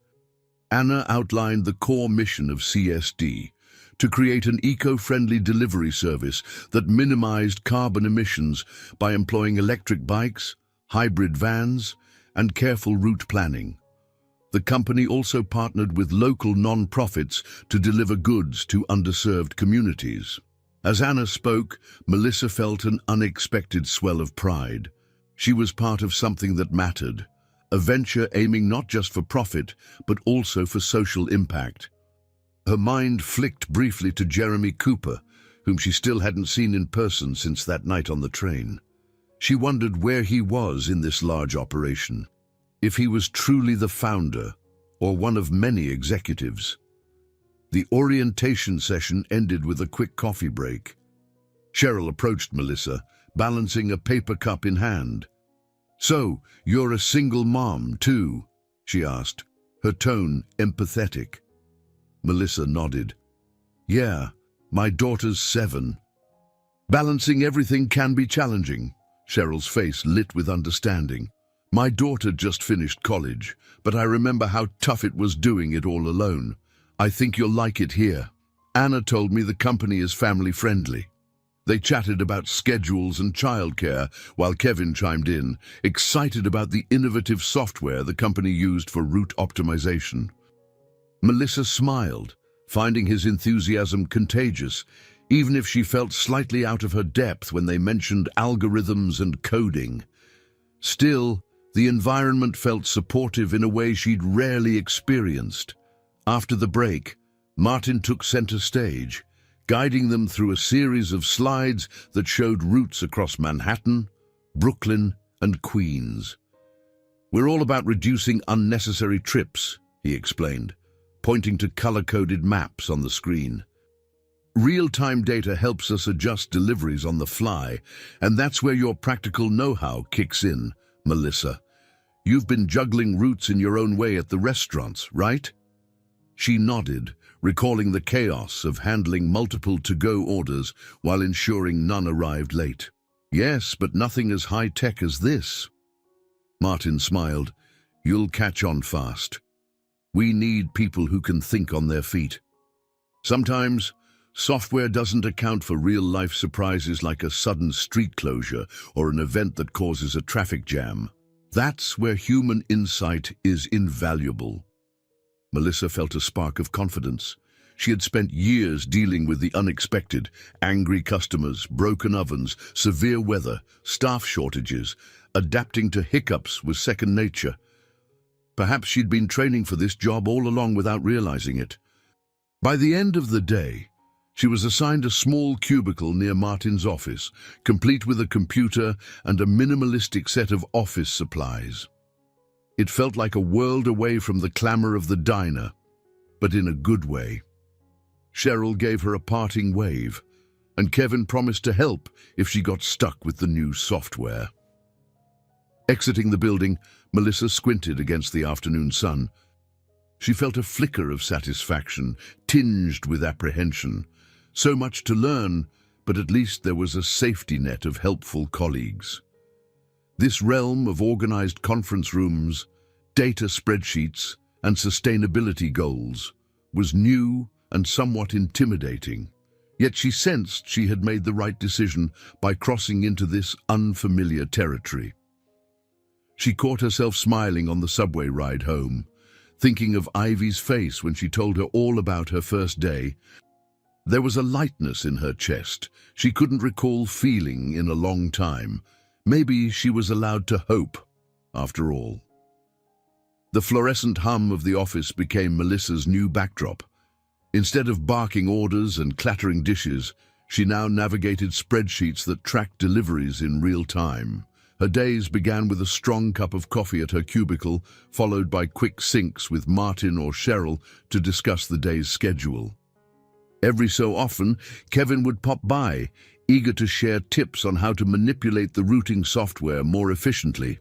S1: Anna outlined the core mission of CSD, to create an eco-friendly delivery service that minimized carbon emissions by employing electric bikes, hybrid vans, and careful route planning. The company also partnered with local non-profits to deliver goods to underserved communities. As Anna spoke, Melissa felt an unexpected swell of pride. She was part of something that mattered, a venture aiming not just for profit, but also for social impact. Her mind flicked briefly to Jeremy Cooper, whom she still hadn't seen in person since that night on the train. She wondered where he was in this large operation, if he was truly the founder or one of many executives. The orientation session ended with a quick coffee break. Cheryl approached Melissa, balancing a paper cup in hand. "So, you're a single mom, too?" she asked, her tone empathetic. Melissa nodded. "Yeah, my daughter's 7. Balancing everything can be challenging." Cheryl's face lit with understanding. "My daughter just finished college, but I remember how tough it was doing it all alone. I think you'll like it here. Anna told me the company is family-friendly." They chatted about schedules and childcare, while Kevin chimed in, excited about the innovative software the company used for route optimization. Melissa smiled, finding his enthusiasm contagious, even if she felt slightly out of her depth when they mentioned algorithms and coding. Still, the environment felt supportive in a way she'd rarely experienced. After the break, Martin took center stage, guiding them through a series of slides that showed routes across Manhattan, Brooklyn, and Queens. "We're all about reducing unnecessary trips," he explained, pointing to color-coded maps on the screen. "Real-time data helps us adjust deliveries on the fly, and that's where your practical know-how kicks in, Melissa. You've been juggling routes in your own way at the restaurants, right?" She nodded, recalling the chaos of handling multiple to-go orders while ensuring none arrived late. Yes, but nothing as high-tech as this. Martin smiled. You'll catch on fast. We need people who can think on their feet. Sometimes, software doesn't account for real-life surprises like a sudden street closure or an event that causes a traffic jam. That's where human insight is invaluable. Melissa felt a spark of confidence. She had spent years dealing with the unexpected, angry customers, broken ovens, severe weather, staff shortages. Adapting to hiccups was second nature. Perhaps she'd been training for this job all along without realizing it. By the end of the day, she was assigned a small cubicle near Martin's office, complete with a computer and a minimalistic set of office supplies. It felt like a world away from the clamor of the diner, but in a good way. Cheryl gave her a parting wave, and Kevin promised to help if she got stuck with the new software. Exiting the building, Melissa squinted against the afternoon sun. She felt a flicker of satisfaction, tinged with apprehension. So much to learn, but at least there was a safety net of helpful colleagues. This realm of organized conference rooms, data spreadsheets, and sustainability goals was new and somewhat intimidating. Yet she sensed she had made the right decision by crossing into this unfamiliar territory. She caught herself smiling on the subway ride home, thinking of Ivy's face when she told her all about her first day. There was a lightness in her chest she couldn't recall feeling in a long time. Maybe she was allowed to hope, after all. The fluorescent hum of the office became Melissa's new backdrop. Instead of barking orders and clattering dishes, she now navigated spreadsheets that tracked deliveries in real time. Her days began with a strong cup of coffee at her cubicle, followed by quick syncs with Martin or Cheryl to discuss the day's schedule. Every so often, Kevin would pop by, eager to share tips on how to manipulate the routing software more efficiently.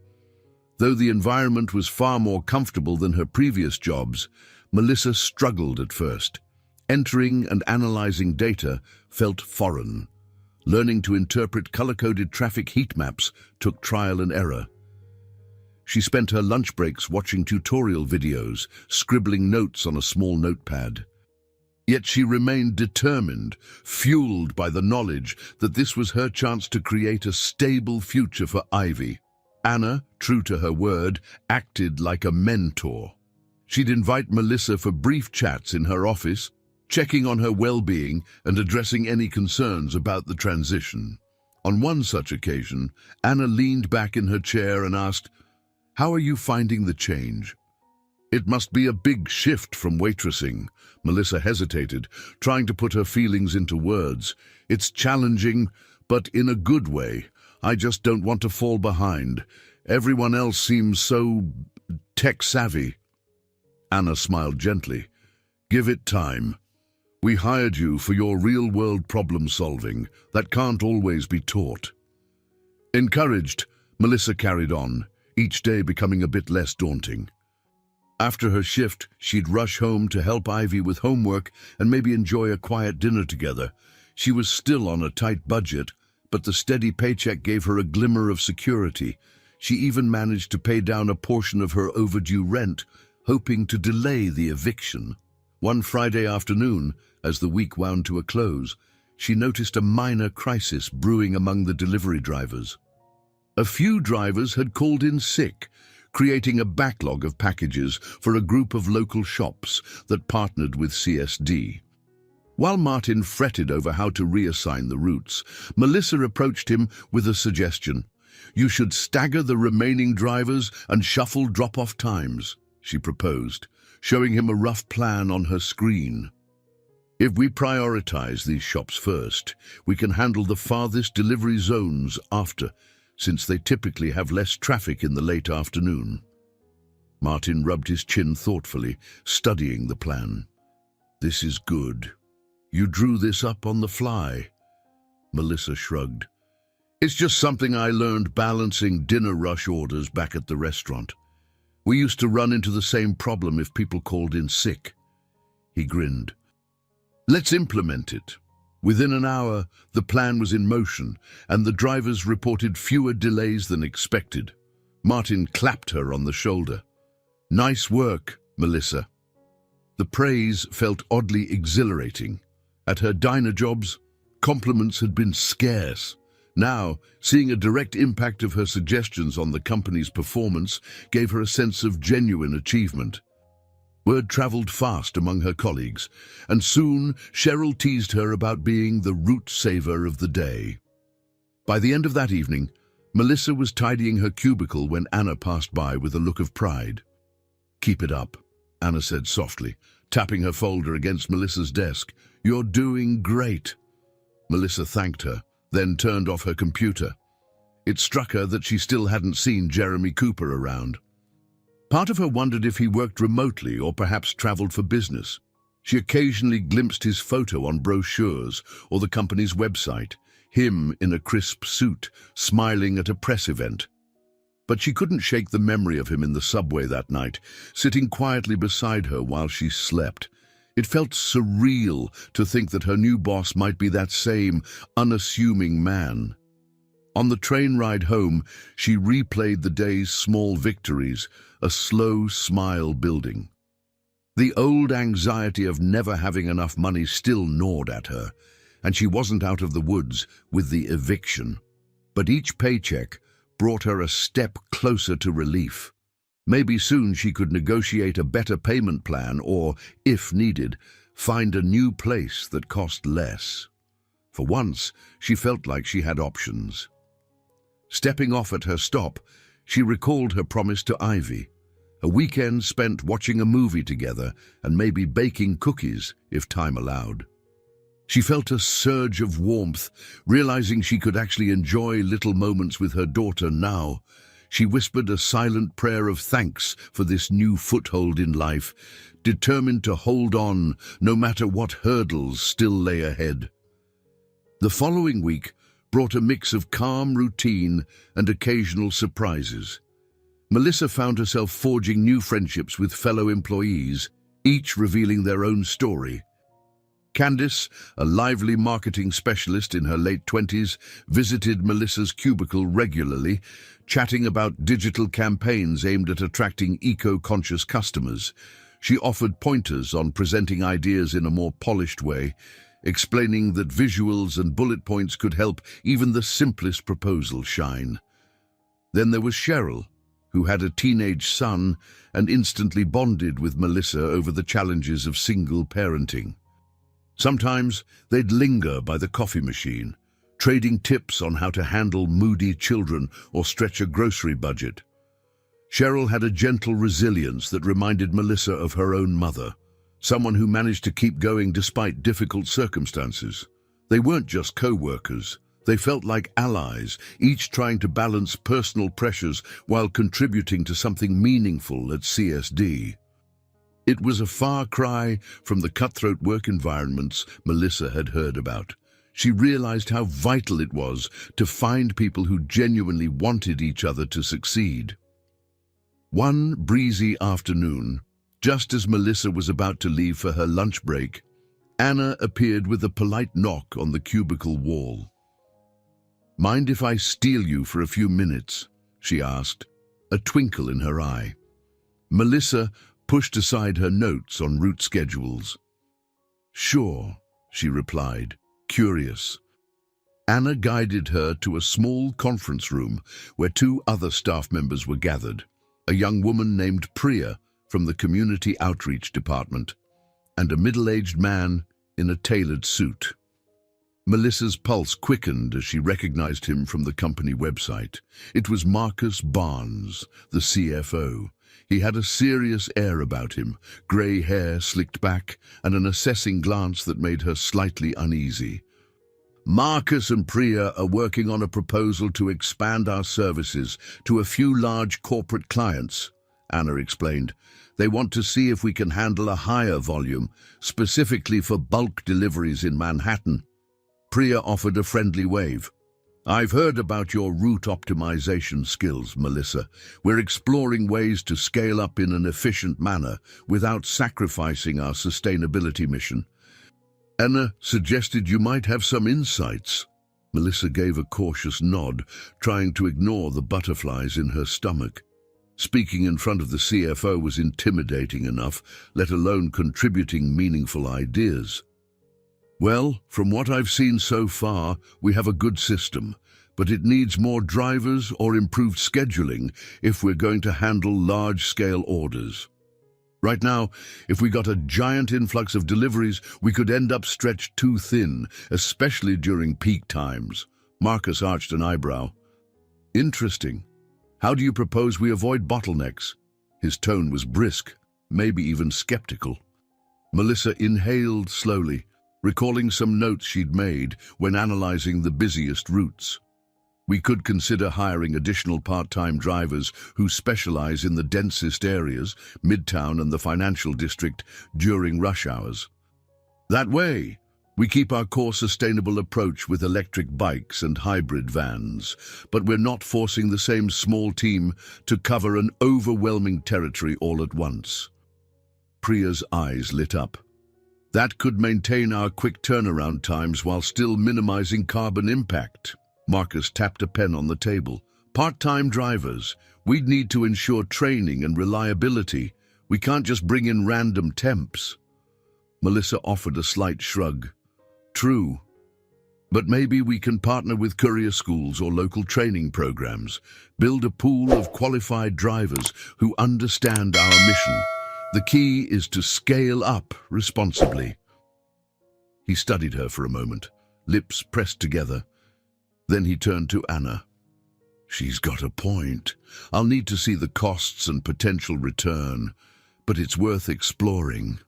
S1: Though the environment was far more comfortable than her previous jobs, Melissa struggled at first. Entering and analyzing data felt foreign. Learning to interpret color-coded traffic heat maps took trial and error. She spent her lunch breaks watching tutorial videos, scribbling notes on a small notepad. Yet she remained determined, fueled by the knowledge that this was her chance to create a stable future for Ivy. Anna, true to her word, acted like a mentor. She'd invite Melissa for brief chats in her office, checking on her well-being and addressing any concerns about the transition. On one such occasion, Anna leaned back in her chair and asked, "How are you finding the change?" "It must be a big shift from waitressing." Melissa hesitated, trying to put her feelings into words. "It's challenging, but in a good way. I just don't want to fall behind. Everyone else seems so tech-savvy." Anna smiled gently. "Give it time. We hired you for your real-world problem-solving. That can't always be taught." Encouraged, Melissa carried on, each day becoming a bit less daunting. After her shift, she'd rush home to help Ivy with homework and maybe enjoy a quiet dinner together. She was still on a tight budget, but the steady paycheck gave her a glimmer of security. She even managed to pay down a portion of her overdue rent, hoping to delay the eviction. One Friday afternoon, as the week wound to a close, she noticed a minor crisis brewing among the delivery drivers. A few drivers had called in sick, creating a backlog of packages for a group of local shops that partnered with CSD. While Martin fretted over how to reassign the routes, Melissa approached him with a suggestion. "You should stagger the remaining drivers and shuffle drop-off times," she proposed, showing him a rough plan on her screen. "If we prioritize these shops first, we can handle the farthest delivery zones after, since they typically have less traffic in the late afternoon." Martin rubbed his chin thoughtfully, studying the plan. "This is good. You drew this up on the fly." Melissa shrugged. "It's just something I learned balancing dinner rush orders back at the restaurant. We used to run into the same problem if people called in sick. he grinned. "Let's implement it." Within an hour, the plan was in motion, and the drivers reported fewer delays than expected. Martin clapped her on the shoulder. "Nice work, Melissa." The praise felt oddly exhilarating. At her diner jobs, compliments had been scarce. Now, seeing a direct impact of her suggestions on the company's performance gave her a sense of genuine achievement. Word traveled fast among her colleagues, and soon Cheryl teased her about being the root saver of the day. By the end of that evening, Melissa was tidying her cubicle when Anna passed by with a look of pride. "Keep it up," Anna said softly, tapping her folder against Melissa's desk. "You're doing great." Melissa thanked her, then turned off her computer. It struck her that she still hadn't seen Jeremy Cooper around. Part of her wondered if he worked remotely or perhaps traveled for business. She occasionally glimpsed his photo on brochures or the company's website, him in a crisp suit, smiling at a press event. But she couldn't shake the memory of him in the subway that night, sitting quietly beside her while she slept. It felt surreal to think that her new boss might be that same unassuming man. On the train ride home, she replayed the day's small victories, a slow smile building. The old anxiety of never having enough money still gnawed at her, and she wasn't out of the woods with the eviction. But each paycheck brought her a step closer to relief. Maybe soon she could negotiate a better payment plan or, if needed, find a new place that cost less. For once, she felt like she had options. Stepping off at her stop, she recalled her promise to Ivy, a weekend spent watching a movie together and maybe baking cookies if time allowed. She felt a surge of warmth, realizing she could actually enjoy little moments with her daughter now. She whispered a silent prayer of thanks for this new foothold in life, determined to hold on no matter what hurdles still lay ahead. The following week brought a mix of calm routine and occasional surprises. Melissa found herself forging new friendships with fellow employees, each revealing their own story. Candice, a lively marketing specialist in her late 20s, visited Melissa's cubicle regularly, chatting about digital campaigns aimed at attracting eco-conscious customers. She offered pointers on presenting ideas in a more polished way, explaining that visuals and bullet points could help even the simplest proposal shine. Then there was Cheryl, who had a teenage son and instantly bonded with Melissa over the challenges of single parenting. Sometimes they'd linger by the coffee machine, trading tips on how to handle moody children or stretch a grocery budget. Cheryl had a gentle resilience that reminded Melissa of her own mother, someone who managed to keep going despite difficult circumstances. They weren't just co-workers. They felt like allies, each trying to balance personal pressures while contributing to something meaningful at CSD. It was a far cry from the cutthroat work environments Melissa had heard about. She realized how vital it was to find people who genuinely wanted each other to succeed. One breezy afternoon, just as Melissa was about to leave for her lunch break, Anna appeared with a polite knock on the cubicle wall. "Mind if I steal you for a few minutes?" she asked, a twinkle in her eye. Melissa pushed aside her notes on route schedules. "Sure," she replied, curious. Anna guided her to a small conference room where two other staff members were gathered, a young woman named Priya from the Community Outreach Department, and a middle-aged man in a tailored suit. Melissa's pulse quickened as she recognized him from the company website. It was Marcus Barnes, the CFO. He had a serious air about him, grey hair slicked back, and an assessing glance that made her slightly uneasy. "Marcus and Priya are working on a proposal to expand our services to a few large corporate clients," Anna explained. "They want to see if we can handle a higher volume, specifically for bulk deliveries in Manhattan." Priya offered a friendly wave. I've heard about your route optimization skills, Melissa. We're exploring ways to scale up in an efficient manner without sacrificing our sustainability mission. Anna suggested you might have some insights. Melissa gave a cautious nod, trying to ignore the butterflies in her stomach. Speaking in front of the CFO was intimidating enough, let alone contributing meaningful ideas. Well, from what I've seen so far, we have a good system, but it needs more drivers or improved scheduling if we're going to handle large-scale orders. Right now, if we got a giant influx of deliveries, we could end up stretched too thin, especially during peak times. Marcus arched an eyebrow. Interesting. How do you propose we avoid bottlenecks? His tone was brisk, maybe even skeptical. Melissa inhaled slowly, recalling some notes she'd made when analyzing the busiest routes. We could consider hiring additional part-time drivers who specialize in the densest areas, Midtown and the financial district, during rush hours. That way, we keep our core sustainable approach with electric bikes and hybrid vans, but we're not forcing the same small team to cover an overwhelming territory all at once. Priya's eyes lit up. That could maintain our quick turnaround times while still minimizing carbon impact. Marcus tapped a pen on the table. Part-time drivers. We'd need to ensure training and reliability. We can't just bring in random temps. Melissa offered a slight shrug. True. But maybe we can partner with courier schools or local training programs, build a pool of qualified drivers who understand our mission. The key is to scale up responsibly. He studied her for a moment, lips pressed together. Then he turned to Anna. She's got a point. I'll need to see the costs and potential return, but it's worth exploring.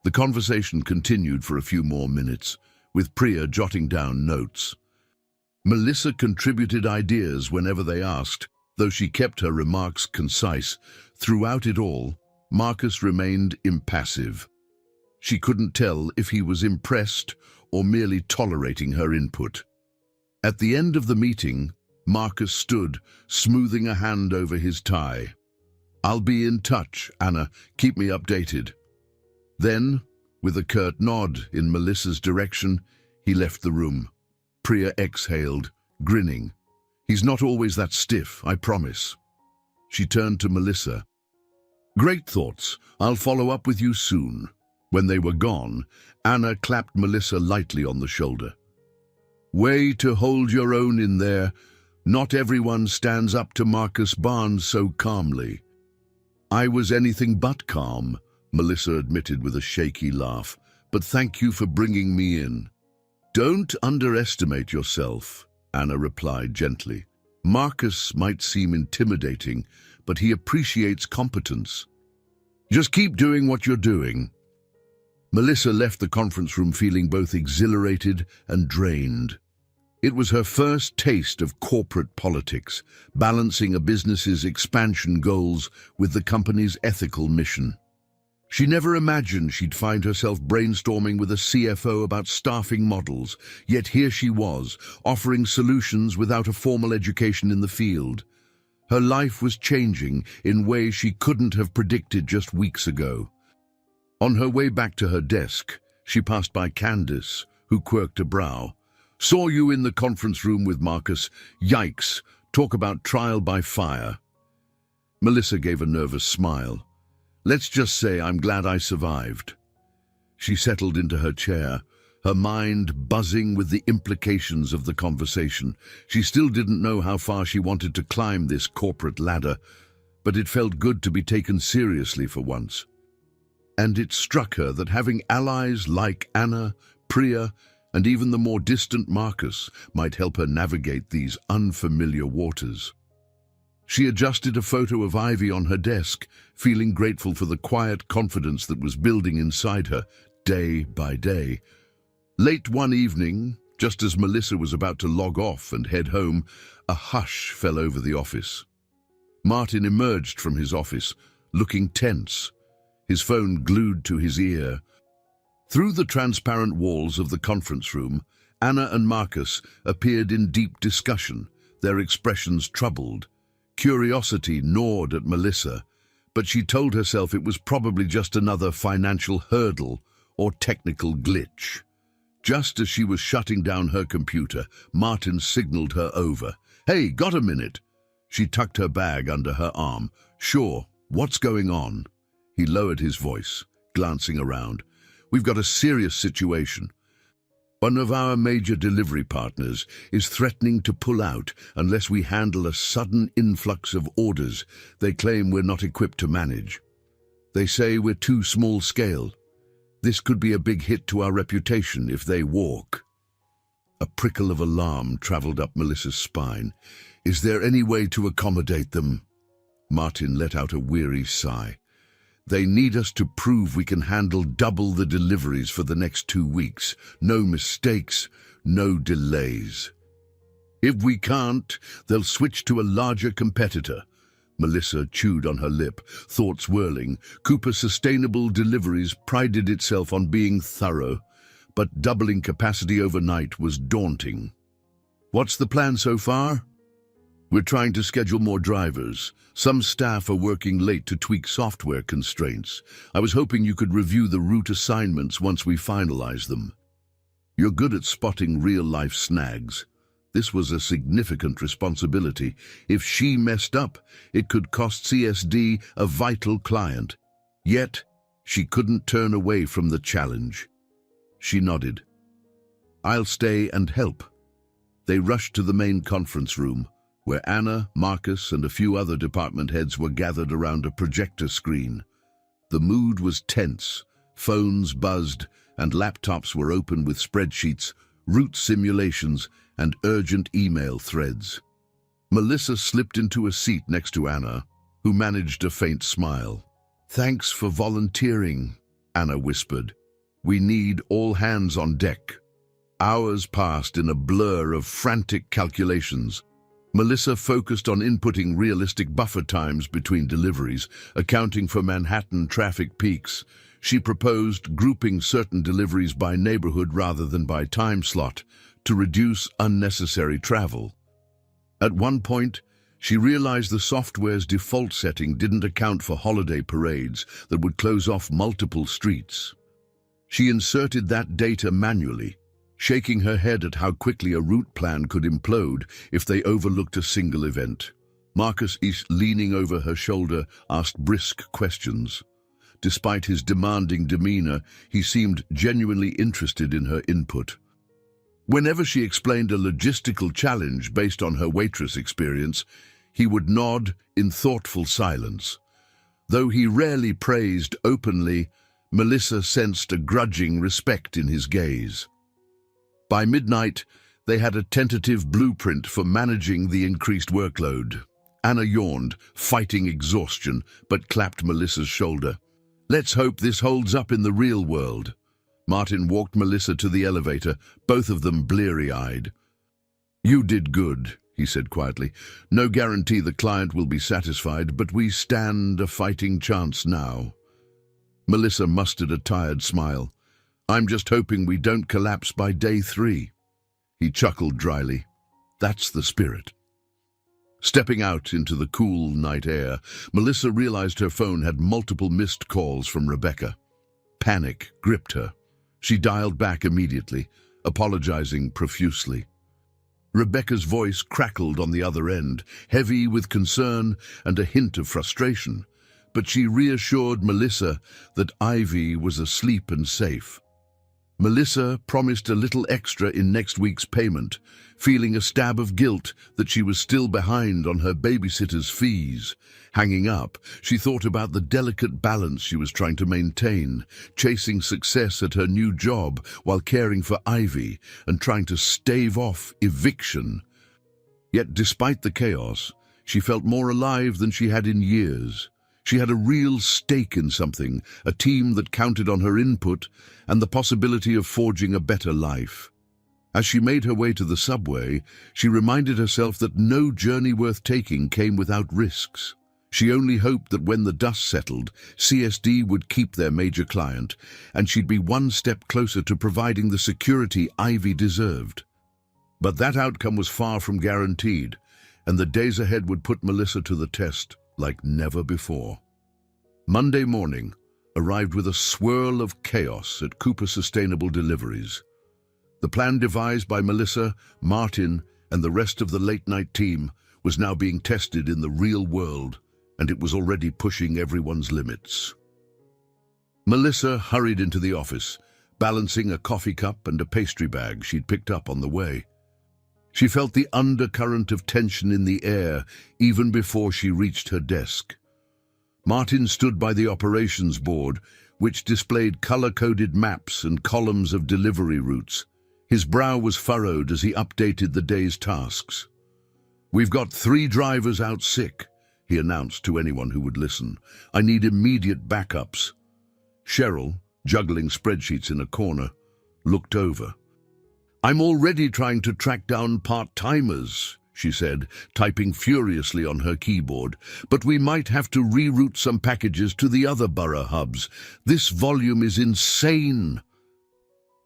S1: The conversation continued for a few more minutes, with Priya jotting down notes. Melissa contributed ideas whenever they asked, though she kept her remarks concise. Throughout it all, Marcus remained impassive. She couldn't tell if he was impressed or merely tolerating her input. At the end of the meeting, Marcus stood, smoothing a hand over his tie. I'll be in touch, Anna. Keep me updated. Then, with a curt nod in Melissa's direction, he left the room. Priya exhaled, grinning. He's not always that stiff, I promise. She turned to Melissa. Great thoughts. I'll follow up with you soon. When they were gone, Anna clapped Melissa lightly on the shoulder. Way to hold your own in there. Not everyone stands up to Marcus Barnes so calmly. I was anything but calm, Melissa admitted with a shaky laugh, but thank you for bringing me in. Don't underestimate yourself, Anna replied gently. Marcus might seem intimidating, but he appreciates competence. Just keep doing what you're doing. Melissa left the conference room feeling both exhilarated and drained. It was her first taste of corporate politics, balancing a business's expansion goals with the company's ethical mission. She never imagined she'd find herself brainstorming with a CFO about staffing models, yet here she was, offering solutions without a formal education in the field. Her life was changing in ways she couldn't have predicted just weeks ago. On her way back to her desk, she passed by Candace, who quirked a brow. Saw you in the conference room with Marcus. Yikes, talk about trial by fire. Melissa gave a nervous smile. Let's just say I'm glad I survived. She settled into her chair, her mind buzzing with the implications of the conversation. She still didn't know how far she wanted to climb this corporate ladder, but it felt good to be taken seriously for once. And it struck her that having allies like Anna, Priya, and even the more distant Marcus might help her navigate these unfamiliar waters. She adjusted a photo of Ivy on her desk, feeling grateful for the quiet confidence that was building inside her day by day. Late one evening, just as Melissa was about to log off and head home, a hush fell over the office. Martin emerged from his office, looking tense, his phone glued to his ear. Through the transparent walls of the conference room, Anna and Marcus appeared in deep discussion, their expressions troubled. Curiosity gnawed at Melissa, but she told herself it was probably just another financial hurdle or technical glitch. Just as she was shutting down her computer, Martin signaled her over. "Hey, got a minute?" She tucked her bag under her arm. "Sure, what's going on?" He lowered his voice, glancing around. "We've got a serious situation. One of our major delivery partners is threatening to pull out unless we handle a sudden influx of orders they claim we're not equipped to manage. They say we're too small scale. This could be a big hit to our reputation if they walk." A prickle of alarm traveled up Melissa's spine. "Is there any way to accommodate them?" Martin let out a weary sigh. "They need us to prove we can handle double the deliveries for the next 2 weeks. No mistakes, no delays. If we can't, they'll switch to a larger competitor." Melissa chewed on her lip, thoughts whirling. Cooper's sustainable deliveries prided itself on being thorough, but doubling capacity overnight was daunting. "What's the plan so far?" "We're trying to schedule more drivers. Some staff are working late to tweak software constraints. I was hoping you could review the route assignments once we finalize them." "You're good at spotting real-life snags." This was a significant responsibility. If she messed up, it could cost CSD a vital client. Yet, she couldn't turn away from the challenge. She nodded. "I'll stay and help." They rushed to the main conference room, where Anna, Marcus, and a few other department heads were gathered around a projector screen. The mood was tense. Phones buzzed, and laptops were open with spreadsheets, route simulations, and urgent email threads. Melissa slipped into a seat next to Anna, who managed a faint smile. "Thanks for volunteering," Anna whispered. "We need all hands on deck." Hours passed in a blur of frantic calculations. Melissa focused on inputting realistic buffer times between deliveries, accounting for Manhattan traffic peaks. She proposed grouping certain deliveries by neighborhood rather than by time slot to reduce unnecessary travel. At one point, she realized the software's default setting didn't account for holiday parades that would close off multiple streets. She inserted that data manually, shaking her head at how quickly a route plan could implode if they overlooked a single event. Marcus, leaning over her shoulder, asked brisk questions. Despite his demanding demeanor, he seemed genuinely interested in her input. Whenever she explained a logistical challenge based on her waitress experience, he would nod in thoughtful silence. Though he rarely praised openly, Melissa sensed a grudging respect in his gaze. By midnight, they had a tentative blueprint for managing the increased workload. Anna yawned, fighting exhaustion, but clapped Melissa's shoulder. "Let's hope this holds up in the real world." Martin walked Melissa to the elevator, both of them bleary-eyed. "You did good," he said quietly. "No guarantee the client will be satisfied, but we stand a fighting chance now." Melissa mustered a tired smile. "I'm just hoping we don't collapse by day 3. He chuckled dryly. "That's the spirit." Stepping out into the cool night air, Melissa realized her phone had multiple missed calls from Rebecca. Panic gripped her. She dialed back immediately, apologizing profusely. Rebecca's voice crackled on the other end, heavy with concern and a hint of frustration, but she reassured Melissa that Ivy was asleep and safe. Melissa promised a little extra in next week's payment, feeling a stab of guilt that she was still behind on her babysitter's fees. Hanging up, she thought about the delicate balance she was trying to maintain, chasing success at her new job while caring for Ivy and trying to stave off eviction. Yet despite the chaos, she felt more alive than she had in years. She had a real stake in something, a team that counted on her input and the possibility of forging a better life. As she made her way to the subway, she reminded herself that no journey worth taking came without risks. She only hoped that when the dust settled, CSD would keep their major client, and she'd be one step closer to providing the security Ivy deserved. But that outcome was far from guaranteed, and the days ahead would put Melissa to the test like never before. Monday morning arrived with a swirl of chaos at Cooper Sustainable Deliveries. The plan devised by Melissa, Martin, and the rest of the late-night team was now being tested in the real world, and it was already pushing everyone's limits. Melissa hurried into the office, balancing a coffee cup and a pastry bag she'd picked up on the way. She felt the undercurrent of tension in the air even before she reached her desk. Martin stood by the operations board, which displayed color-coded maps and columns of delivery routes. His brow was furrowed as he updated the day's tasks. "We've got 3 drivers out sick," he announced to anyone who would listen. "I need immediate backups." Cheryl, juggling spreadsheets in a corner, looked over. "I'm already trying to track down part-timers," she said, typing furiously on her keyboard. "But we might have to reroute some packages to the other borough hubs. This volume is insane."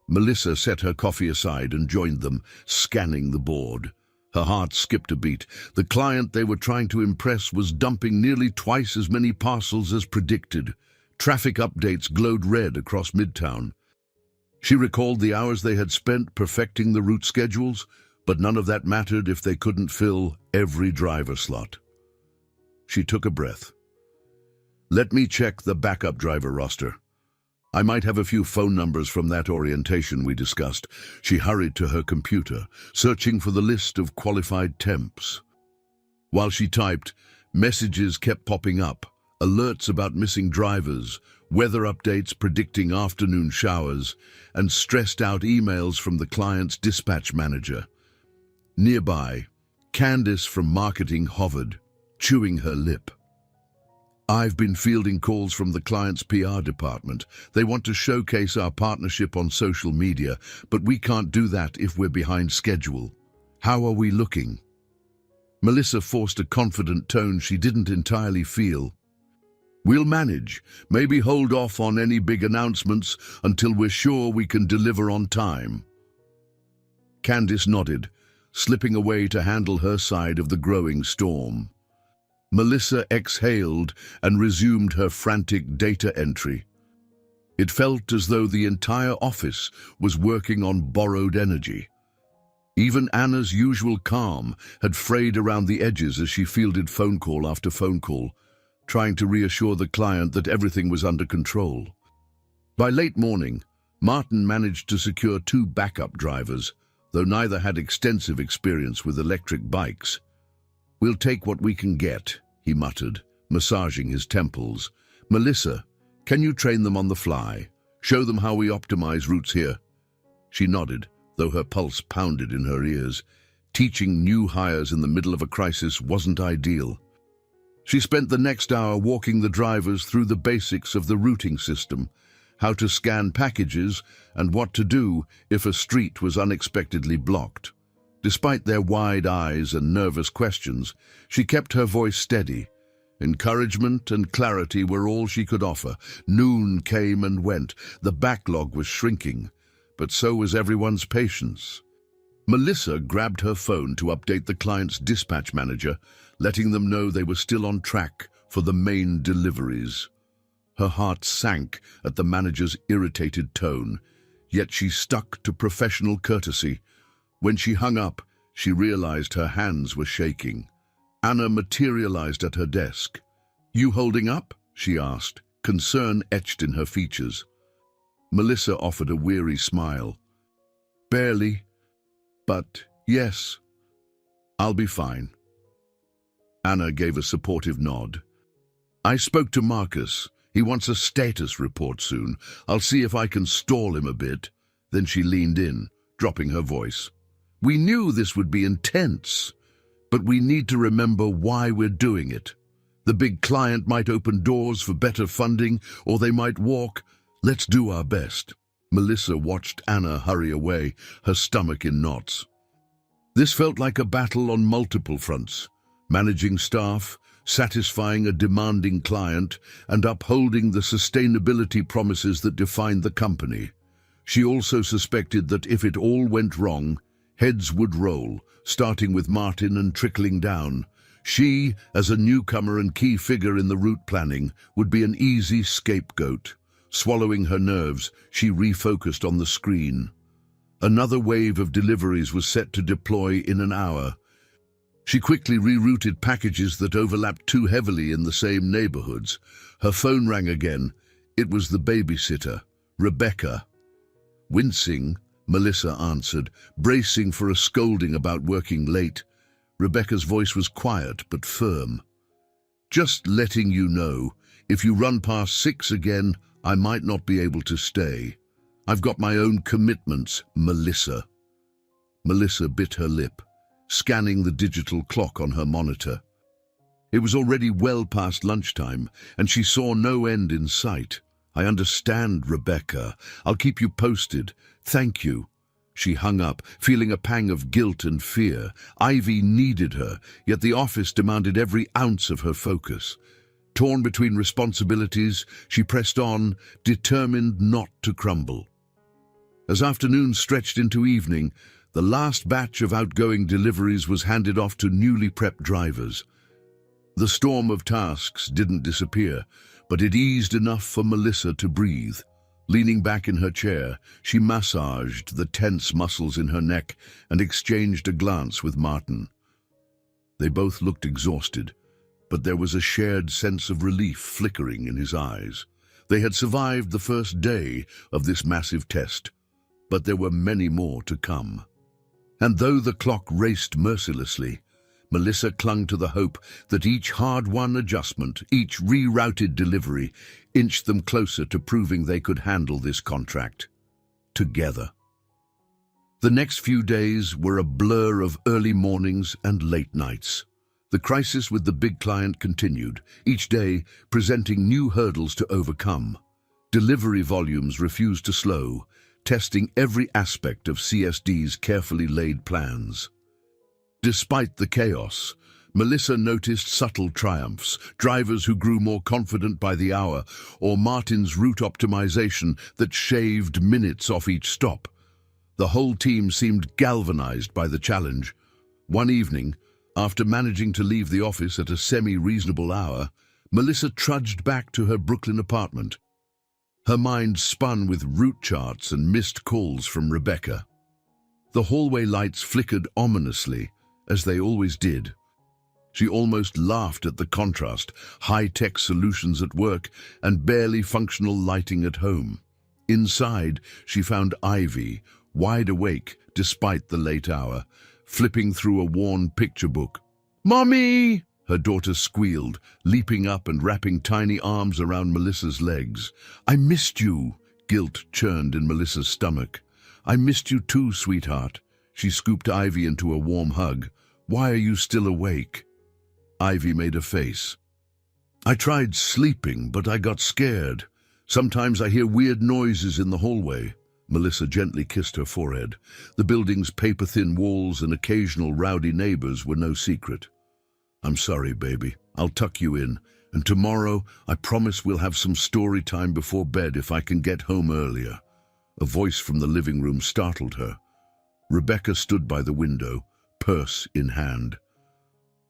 S1: Melissa set her coffee aside and joined them, scanning the board. Her heart skipped a beat. The client they were trying to impress was dumping nearly twice as many parcels as predicted. Traffic updates glowed red across Midtown. She recalled the hours they had spent perfecting the route schedules, but none of that mattered if they couldn't fill every driver slot. She took a breath. "Let me check the backup driver roster. I might have a few phone numbers from that orientation we discussed." She hurried to her computer, searching for the list of qualified temps. While she typed, messages kept popping up, alerts about missing drivers, weather updates predicting afternoon showers, and stressed-out emails from the client's dispatch manager. Nearby, Candice from marketing hovered, chewing her lip. "I've been fielding calls from the client's PR department. They want to showcase our partnership on social media, but we can't do that if we're behind schedule. How are we looking?" Melissa forced a confident tone she didn't entirely feel. "We'll manage. Maybe hold off on any big announcements until we're sure we can deliver on time." Candice nodded, slipping away to handle her side of the growing storm. Melissa exhaled and resumed her frantic data entry. It felt as though the entire office was working on borrowed energy. Even Anna's usual calm had frayed around the edges as she fielded phone call after phone call, trying to reassure the client that everything was under control. By late morning, Martin managed to secure 2 backup drivers, though neither had extensive experience with electric bikes. "We'll take what we can get," he muttered, massaging his temples. "Melissa, can you train them on the fly? Show them how we optimize routes here?" She nodded, though her pulse pounded in her ears. Teaching new hires in the middle of a crisis wasn't ideal. She spent the next hour walking the drivers through the basics of the routing system, how to scan packages, and what to do if a street was unexpectedly blocked. Despite their wide eyes and nervous questions, she kept her voice steady. Encouragement and clarity were all she could offer. Noon came and went. The backlog was shrinking, but so was everyone's patience. Melissa grabbed her phone to update the client's dispatch manager, letting them know they were still on track for the main deliveries. Her heart sank at the manager's irritated tone, yet she stuck to professional courtesy. When she hung up, she realized her hands were shaking. Anna materialized at her desk. "You holding up?" she asked, concern etched in her features. Melissa offered a weary smile. "Barely, but yes, I'll be fine." Anna gave a supportive nod. "I spoke to Marcus. He wants a status report soon. I'll see if I can stall him a bit." Then she leaned in, dropping her voice. "We knew this would be intense, but we need to remember why we're doing it. The big client might open doors for better funding, or they might walk. Let's do our best." Melissa watched Anna hurry away, her stomach in knots. This felt like a battle on multiple fronts: managing staff, satisfying a demanding client and upholding the sustainability promises that defined the company. She also suspected that if it all went wrong, heads would roll, starting with Martin and trickling down. She, as a newcomer and key figure in the route planning, would be an easy scapegoat. Swallowing her nerves, she refocused on the screen. Another wave of deliveries was set to deploy in an hour. She quickly rerouted packages that overlapped too heavily in the same neighborhoods. Her phone rang again. It was the babysitter, Rebecca. Wincing, Melissa answered, bracing for a scolding about working late. Rebecca's voice was quiet but firm. "Just letting you know, if you run past 6 again, I might not be able to stay. I've got my own commitments, Melissa." Melissa bit her lip, scanning the digital clock on her monitor. It was already well past lunchtime, and she saw no end in sight. "I understand, Rebecca. I'll keep you posted. Thank you." She hung up, feeling a pang of guilt and fear. Ivy needed her, yet the office demanded every ounce of her focus. Torn between responsibilities, she pressed on, determined not to crumble. As afternoon stretched into evening, the last batch of outgoing deliveries was handed off to newly prepped drivers. The storm of tasks didn't disappear, but it eased enough for Melissa to breathe. Leaning back in her chair, she massaged the tense muscles in her neck and exchanged a glance with Martin. They both looked exhausted, but there was a shared sense of relief flickering in his eyes. They had survived the first day of this massive test, but there were many more to come. And though the clock raced mercilessly, Melissa clung to the hope that each hard-won adjustment, each rerouted delivery, inched them closer to proving they could handle this contract together. The next few days were a blur of early mornings and late nights. The crisis with the big client continued, each day presenting new hurdles to overcome. Delivery volumes refused to slow, testing every aspect of CSD's carefully laid plans. Despite the chaos, Melissa noticed subtle triumphs, drivers who grew more confident by the hour, or Martin's route optimization that shaved minutes off each stop. The whole team seemed galvanized by the challenge. One evening, after managing to leave the office at a semi-reasonable hour, Melissa trudged back to her Brooklyn apartment. Her mind spun with route charts and missed calls from Rebecca. The hallway lights flickered ominously, as they always did. She almost laughed at the contrast, high-tech solutions at work and barely functional lighting at home. Inside, she found Ivy, wide awake despite the late hour, flipping through a worn picture book. "Mommy!" her daughter squealed, leaping up and wrapping tiny arms around Melissa's legs. "I missed you," guilt churned in Melissa's stomach. "I missed you too, sweetheart." She scooped Ivy into a warm hug. "Why are you still awake?" Ivy made a face. "I tried sleeping, but I got scared. Sometimes I hear weird noises in the hallway." Melissa gently kissed her forehead. The building's paper-thin walls and occasional rowdy neighbors were no secret. "I'm sorry, baby. I'll tuck you in. And tomorrow, I promise we'll have some story time before bed if I can get home earlier." A voice from the living room startled her. Rebecca stood by the window, purse in hand.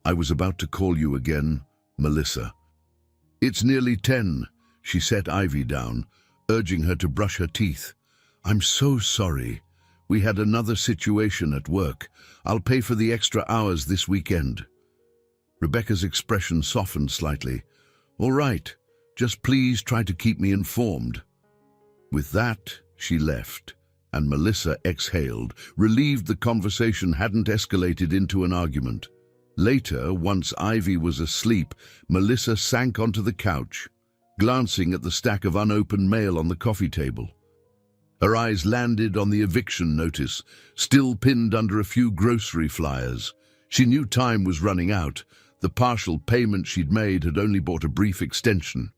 S1: "I was about to call you again, Melissa." "It's nearly 10. She set Ivy down, urging her to brush her teeth. "I'm so sorry. We had another situation at work. I'll pay for the extra hours this weekend." Rebecca's expression softened slightly. "All right, just please try to keep me informed." With that, she left, and Melissa exhaled, relieved the conversation hadn't escalated into an argument. Later, once Ivy was asleep, Melissa sank onto the couch, glancing at the stack of unopened mail on the coffee table. Her eyes landed on the eviction notice, still pinned under a few grocery flyers. She knew time was running out. The partial payment she'd made had only bought a brief extension.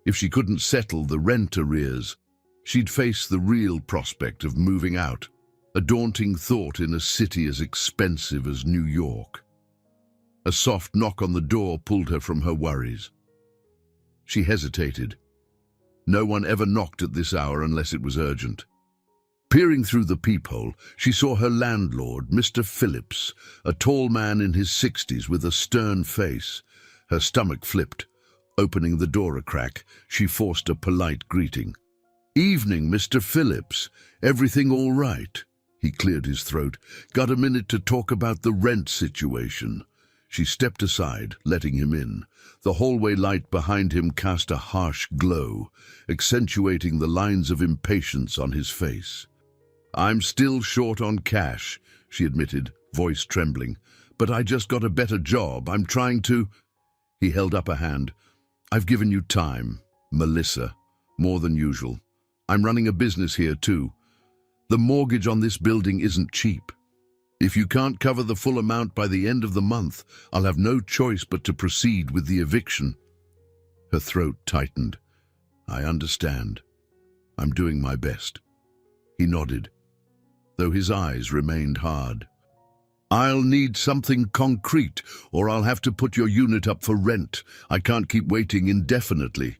S1: If she couldn't settle the rent arrears, she'd face the real prospect of moving out, a daunting thought in a city as expensive as New York. A soft knock on the door pulled her from her worries. She hesitated. No one ever knocked at this hour unless it was urgent. Peering through the peephole, she saw her landlord, Mr. Phillips, a tall man in his 60s with a stern face. Her stomach flipped. Opening the door a crack, she forced a polite greeting. "Evening, Mr. Phillips. Everything all right?" He cleared his throat. "Got a minute to talk about the rent situation?" She stepped aside, letting him in. The hallway light behind him cast a harsh glow, accentuating the lines of impatience on his face. "I'm still short on cash," she admitted, voice trembling. "But I just got a better job. I'm trying to—" He held up a hand. "I've given you time, Melissa, more than usual. I'm running a business here too. The mortgage on this building isn't cheap. If you can't cover the full amount by the end of the month, I'll have no choice but to proceed with the eviction." Her throat tightened. "I understand. I'm doing my best." He nodded, though his eyes remained hard. "I'll need something concrete, or I'll have to put your unit up for rent. I can't keep waiting indefinitely."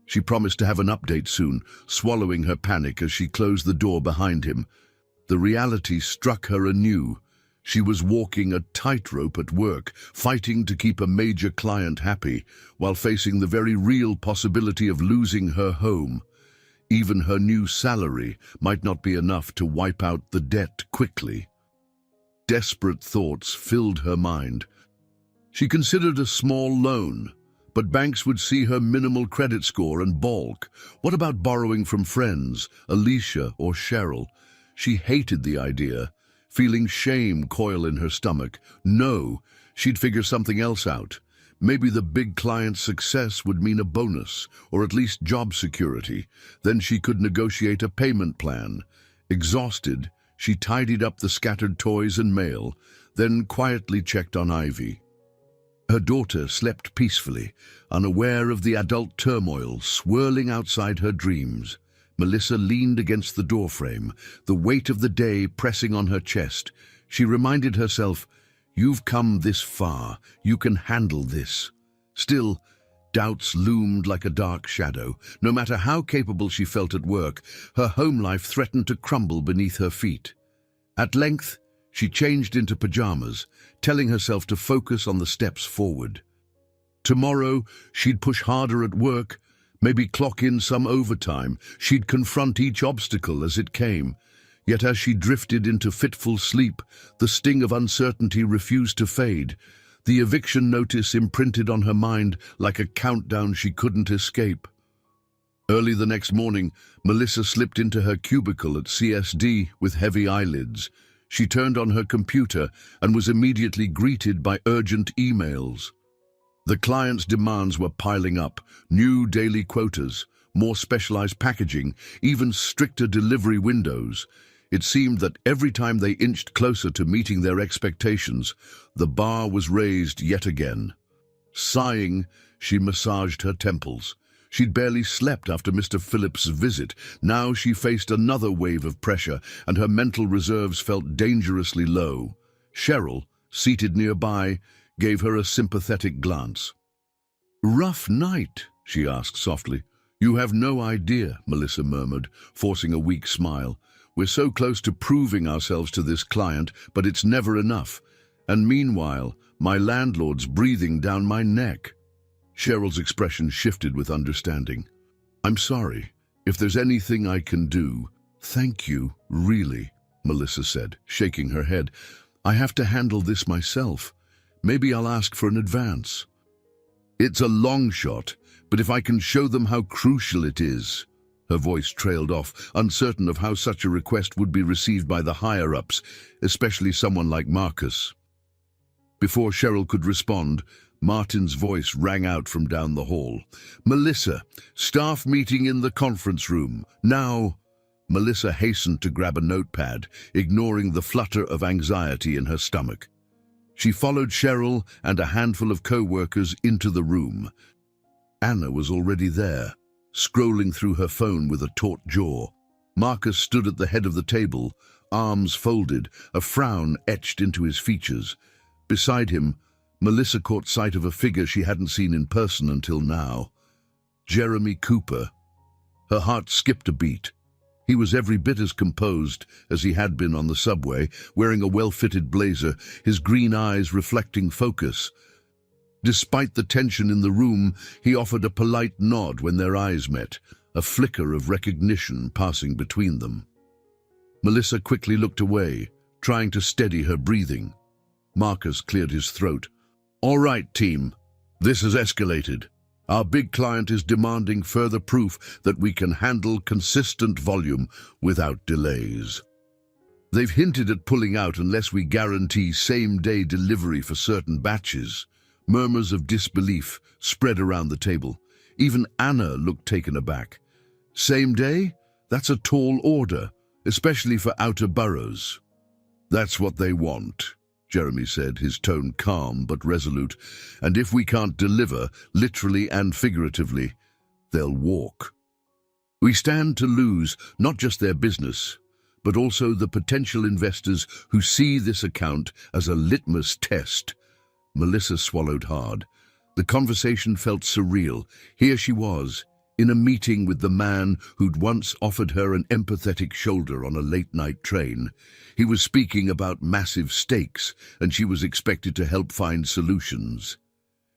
S1: She promised to have an update soon, swallowing her panic as she closed the door behind him. The reality struck her anew. She was walking a tightrope at work, fighting to keep a major client happy, while facing the very real possibility of losing her home. Even her new salary might not be enough to wipe out the debt quickly. Desperate thoughts filled her mind. She considered a small loan, but banks would see her minimal credit score and balk. What about borrowing from friends, Alicia or Cheryl? She hated the idea, feeling shame coil in her stomach. No, she'd figure something else out. Maybe the big client's success would mean a bonus, or at least job security. Then she could negotiate a payment plan. Exhausted, she tidied up the scattered toys and mail, then quietly checked on Ivy. Her daughter slept peacefully, unaware of the adult turmoil swirling outside her dreams. Melissa leaned against the doorframe, the weight of the day pressing on her chest. She reminded herself, "You've come this far. You can handle this." Still, doubts loomed like a dark shadow. No matter how capable she felt at work, her home life threatened to crumble beneath her feet. At length, she changed into pajamas, telling herself to focus on the steps forward. Tomorrow, she'd push harder at work, maybe clock in some overtime. She'd confront each obstacle as it came. Yet as she drifted into fitful sleep, the sting of uncertainty refused to fade. The eviction notice imprinted on her mind like a countdown she couldn't escape. Early the next morning, Melissa slipped into her cubicle at CSD with heavy eyelids. She turned on her computer and was immediately greeted by urgent emails. The client's demands were piling up: new daily quotas, more specialized packaging, even stricter delivery windows. It seemed that every time they inched closer to meeting their expectations, the bar was raised yet again. Sighing, she massaged her temples. She'd barely slept after Mr. Phillips' visit. Now she faced another wave of pressure, and her mental reserves felt dangerously low. Cheryl, seated nearby, gave her a sympathetic glance. "Rough night?" she asked softly. "You have no idea," Melissa murmured, forcing a weak smile. "We're so close to proving ourselves to this client, but it's never enough. And meanwhile, my landlord's breathing down my neck." Cheryl's expression shifted with understanding. "I'm sorry. If there's anything I can do—" "Thank you, really," Melissa said, shaking her head. "I have to handle this myself. Maybe I'll ask for an advance." "It's a long shot, but if I can show them how crucial it is—" Her voice trailed off, uncertain of how such a request would be received by the higher-ups, especially someone like Marcus. Before Cheryl could respond, Martin's voice rang out from down the hall. "Melissa, staff meeting in the conference room. Now." Melissa hastened to grab a notepad, ignoring the flutter of anxiety in her stomach. She followed Cheryl and a handful of co-workers into the room. Anna was already there, scrolling through her phone with a taut jaw. Marcus stood at the head of the table, arms folded, a frown etched into his features. Beside him, Melissa caught sight of a figure she hadn't seen in person until now. Jeremy Cooper. Her heart skipped a beat. He was every bit as composed as he had been on the subway, wearing a well-fitted blazer, his green eyes reflecting focus. Despite the tension in the room, he offered a polite nod when their eyes met, a flicker of recognition passing between them. Melissa quickly looked away, trying to steady her breathing. Marcus cleared his throat. "All right, team. This has escalated. Our big client is demanding further proof that we can handle consistent volume without delays. They've hinted at pulling out unless we guarantee same-day delivery for certain batches." Murmurs of disbelief spread around the table. Even Anna looked taken aback. "Same day? That's a tall order, especially for outer boroughs." "That's what they want," Jeremy said, his tone calm but resolute. "And if we can't deliver, literally and figuratively, they'll walk. We stand to lose not just their business, but also the potential investors who see this account as a litmus test." Melissa swallowed hard. The conversation felt surreal. Here she was, in a meeting with the man who'd once offered her an empathetic shoulder on a late-night train. He was speaking about massive stakes, and she was expected to help find solutions.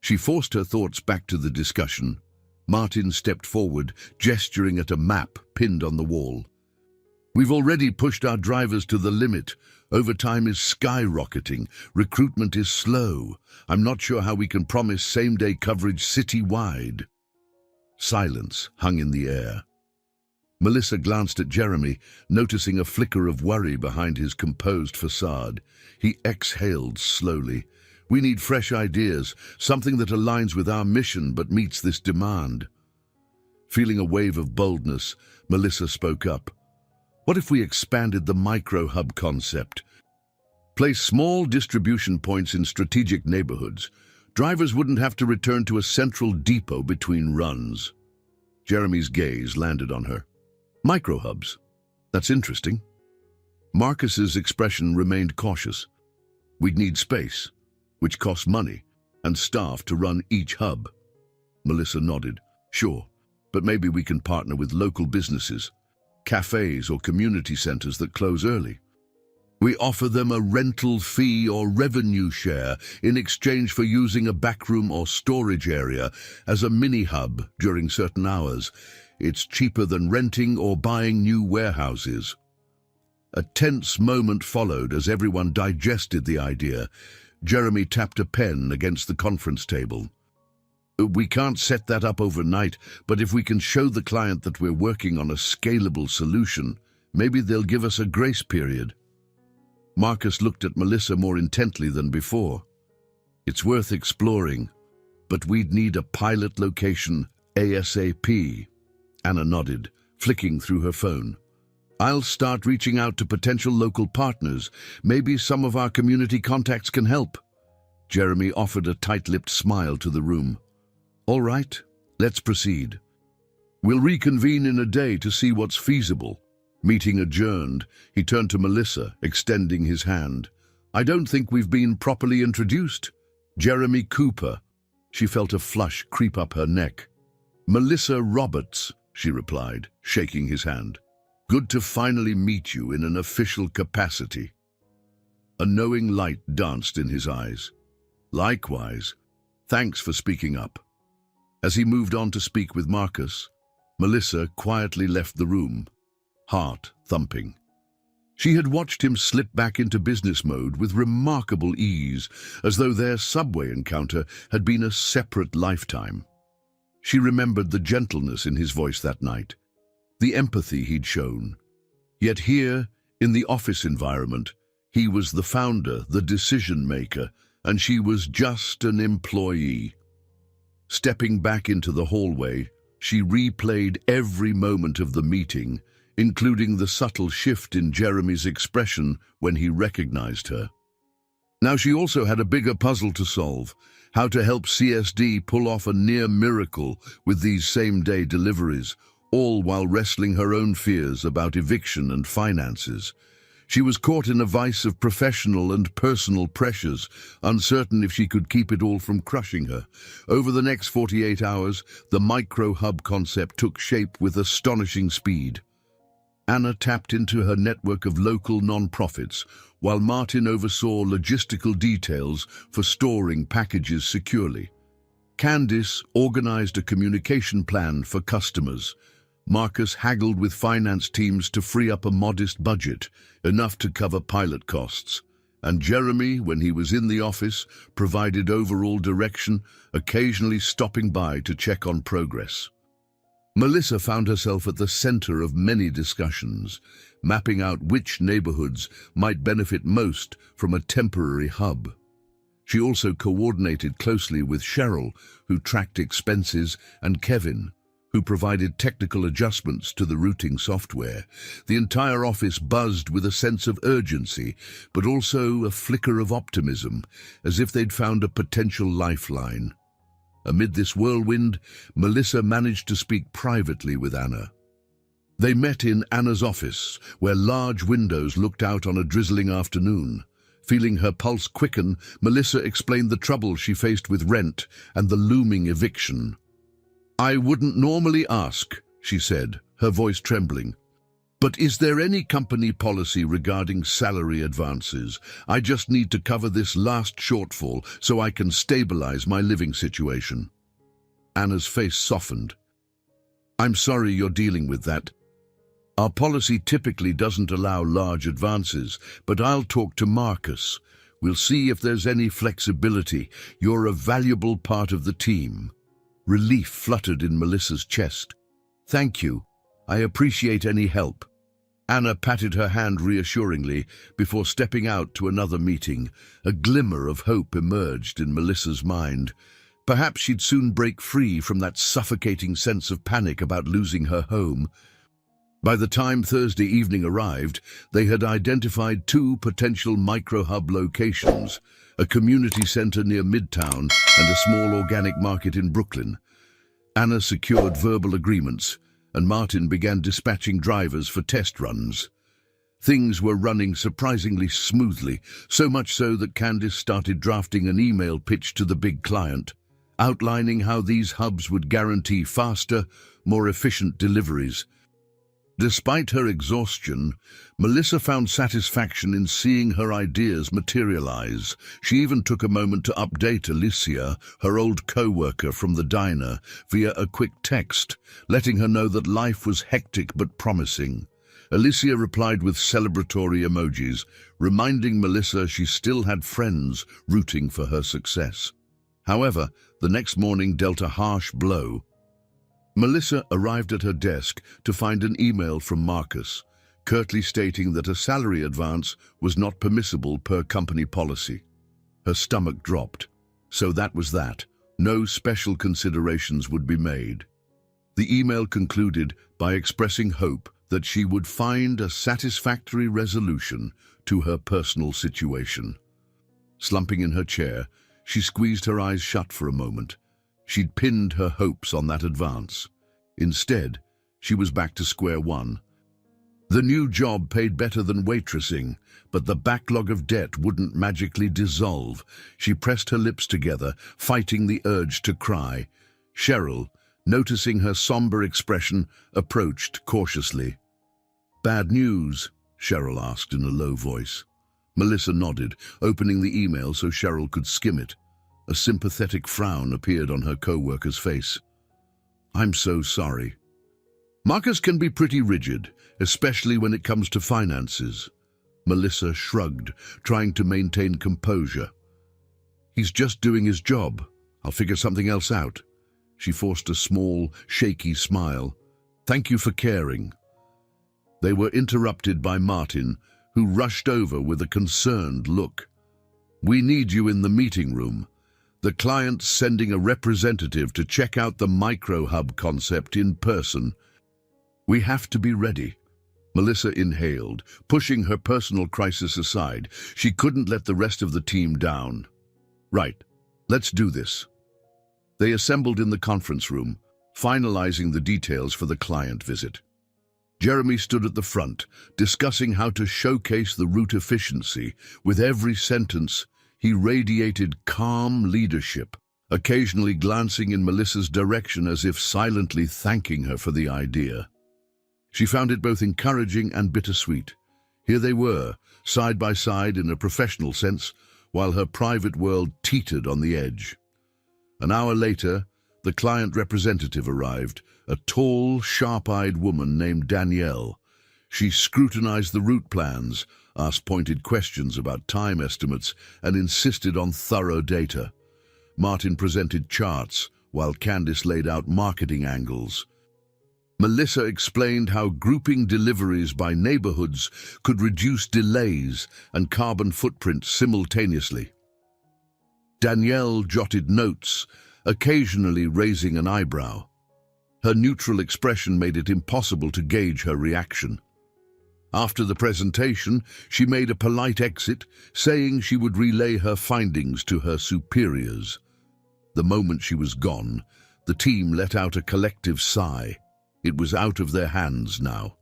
S1: She forced her thoughts back to the discussion. Martin stepped forward, gesturing at a map pinned on the wall. "We've already pushed our drivers to the limit. Overtime is skyrocketing. Recruitment is slow. I'm not sure how we can promise same-day coverage city-wide." Silence hung in the air. Melissa glanced at Jeremy, noticing a flicker of worry behind his composed facade. He exhaled slowly. "We need fresh ideas, something that aligns with our mission but meets this demand." Feeling a wave of boldness, Melissa spoke up. "What if we expanded the micro-hub concept? Place small distribution points in strategic neighborhoods. Drivers wouldn't have to return to a central depot between runs." Jeremy's gaze landed on her. "Micro-hubs? That's interesting." Marcus's expression remained cautious. "We'd need space, which costs money, and staff to run each hub." Melissa nodded. "Sure, but maybe we can partner with local businesses, cafes or community centers that close early. We offer them a rental fee or revenue share in exchange for using a backroom or storage area as a mini-hub during certain hours. It's cheaper than renting or buying new warehouses." A tense moment followed as everyone digested the idea. Jeremy tapped a pen against the conference table. "We can't set that up overnight, but if we can show the client that we're working on a scalable solution, maybe they'll give us a grace period." Marcus looked at Melissa more intently than before. "It's worth exploring, but we'd need a pilot location ASAP." Anna nodded, flicking through her phone. "I'll start reaching out to potential local partners. Maybe some of our community contacts can help." Jeremy offered a tight-lipped smile to the room. "All right, let's proceed. We'll reconvene in a day to see what's feasible." Meeting adjourned, he turned to Melissa, extending his hand. "I don't think we've been properly introduced. Jeremy Cooper." She felt a flush creep up her neck. "Melissa Roberts," she replied, shaking his hand. "Good to finally meet you in an official capacity." A knowing light danced in his eyes. "Likewise. Thanks for speaking up." As he moved on to speak with Marcus, Melissa quietly left the room, heart thumping. She had watched him slip back into business mode with remarkable ease, as though their subway encounter had been a separate lifetime. She remembered the gentleness in his voice that night, the empathy he'd shown. Yet here, in the office environment, he was the founder, the decision-maker, and she was just an employee. Stepping back into the hallway, she replayed every moment of the meeting, including the subtle shift in Jeremy's expression when he recognized her. Now she also had a bigger puzzle to solve: how to help CSD pull off a near miracle with these same-day deliveries, all while wrestling her own fears about eviction and finances. She was caught in a vice of professional and personal pressures, uncertain if she could keep it all from crushing her. Over the next 48 hours, the micro-hub concept took shape with astonishing speed. Anna tapped into her network of local non-profits, while Martin oversaw logistical details for storing packages securely. Candice organized a communication plan for customers. Marcus haggled with finance teams to free up a modest budget, enough to cover pilot costs. And Jeremy, when he was in the office, provided overall direction, occasionally stopping by to check on progress. Melissa found herself at the center of many discussions, mapping out which neighborhoods might benefit most from a temporary hub. She also coordinated closely with Cheryl, who tracked expenses, and Kevin, who provided technical adjustments to the routing software. The entire office buzzed with a sense of urgency, but also a flicker of optimism, as if they'd found a potential lifeline. Amid this whirlwind, Melissa managed to speak privately with Anna. They met in Anna's office, where large windows looked out on a drizzling afternoon. Feeling her pulse quicken, Melissa explained the trouble she faced with rent and the looming eviction. "I wouldn't normally ask," she said, her voice trembling. "But is there any company policy regarding salary advances? I just need to cover this last shortfall so I can stabilize my living situation." Anna's face softened. "I'm sorry you're dealing with that. Our policy typically doesn't allow large advances, but I'll talk to Marcus. We'll see if there's any flexibility. You're a valuable part of the team." Relief fluttered in Melissa's chest. "Thank you. I appreciate any help." Anna patted her hand reassuringly before stepping out to another meeting. A glimmer of hope emerged in Melissa's mind. Perhaps she'd soon break free from that suffocating sense of panic about losing her home. By the time Thursday evening arrived, they had identified 2 potential micro-hub locations, a community center near Midtown and a small organic market in Brooklyn. Anna secured verbal agreements, and Martin began dispatching drivers for test runs. Things were running surprisingly smoothly, so much so that Candice started drafting an email pitch to the big client, outlining how these hubs would guarantee faster, more efficient deliveries. Despite her exhaustion, Melissa found satisfaction in seeing her ideas materialize. She even took a moment to update Alicia, her old co-worker from the diner, via a quick text, letting her know that life was hectic but promising. Alicia replied with celebratory emojis, reminding Melissa she still had friends rooting for her success. However, the next morning dealt a harsh blow. Melissa arrived at her desk to find an email from Marcus, curtly stating that a salary advance was not permissible per company policy. Her stomach dropped. So that was that. No special considerations would be made. The email concluded by expressing hope that she would find a satisfactory resolution to her personal situation. Slumping in her chair, she squeezed her eyes shut for a moment. She'd pinned her hopes on that advance. Instead, she was back to square one. The new job paid better than waitressing, but the backlog of debt wouldn't magically dissolve. She pressed her lips together, fighting the urge to cry. Cheryl, noticing her somber expression, approached cautiously. "Bad news?" Cheryl asked in a low voice. Melissa nodded, opening the email so Cheryl could skim it. A sympathetic frown appeared on her co-worker's face. "I'm so sorry." Marcus can be pretty rigid, especially when it comes to finances. Melissa shrugged, trying to maintain composure. "He's just doing his job. I'll figure something else out." She forced a small, shaky smile. "Thank you for caring." They were interrupted by Martin, who rushed over with a concerned look. "We need you in the meeting room. The client's sending a representative to check out the micro-hub concept in person. We have to be ready." Melissa inhaled, pushing her personal crisis aside. She couldn't let the rest of the team down. "Right, let's do this." They assembled in the conference room, finalizing the details for the client visit. Jeremy stood at the front, discussing how to showcase the route efficiency. With every sentence, he radiated calm leadership, occasionally glancing in Melissa's direction as if silently thanking her for the idea. She found it both encouraging and bittersweet. Here they were, side by side in a professional sense, while her private world teetered on the edge. An hour later, the client representative arrived, a tall, sharp-eyed woman named Danielle. She scrutinized the route plans, asked pointed questions about time estimates, and insisted on thorough data. Martin presented charts, while Candice laid out marketing angles. Melissa explained how grouping deliveries by neighborhoods could reduce delays and carbon footprint simultaneously. Danielle jotted notes, occasionally raising an eyebrow. Her neutral expression made it impossible to gauge her reaction. After the presentation, she made a polite exit, saying she would relay her findings to her superiors. The moment she was gone, the team let out a collective sigh. It was out of their hands now.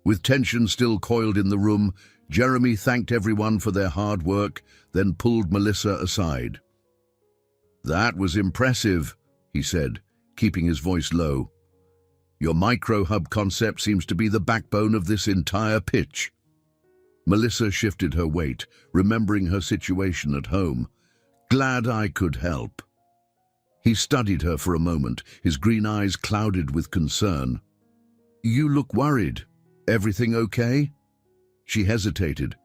S1: With tension still coiled in the room, Jeremy thanked everyone for their hard work, then pulled Melissa aside. "That was impressive," he said, keeping his voice low. "Your micro-hub concept seems to be the backbone of this entire pitch." Melissa shifted her weight, remembering her situation at home. "Glad I could help." He studied her for a moment, his green eyes clouded with concern. "You look worried. Everything okay?" She hesitated.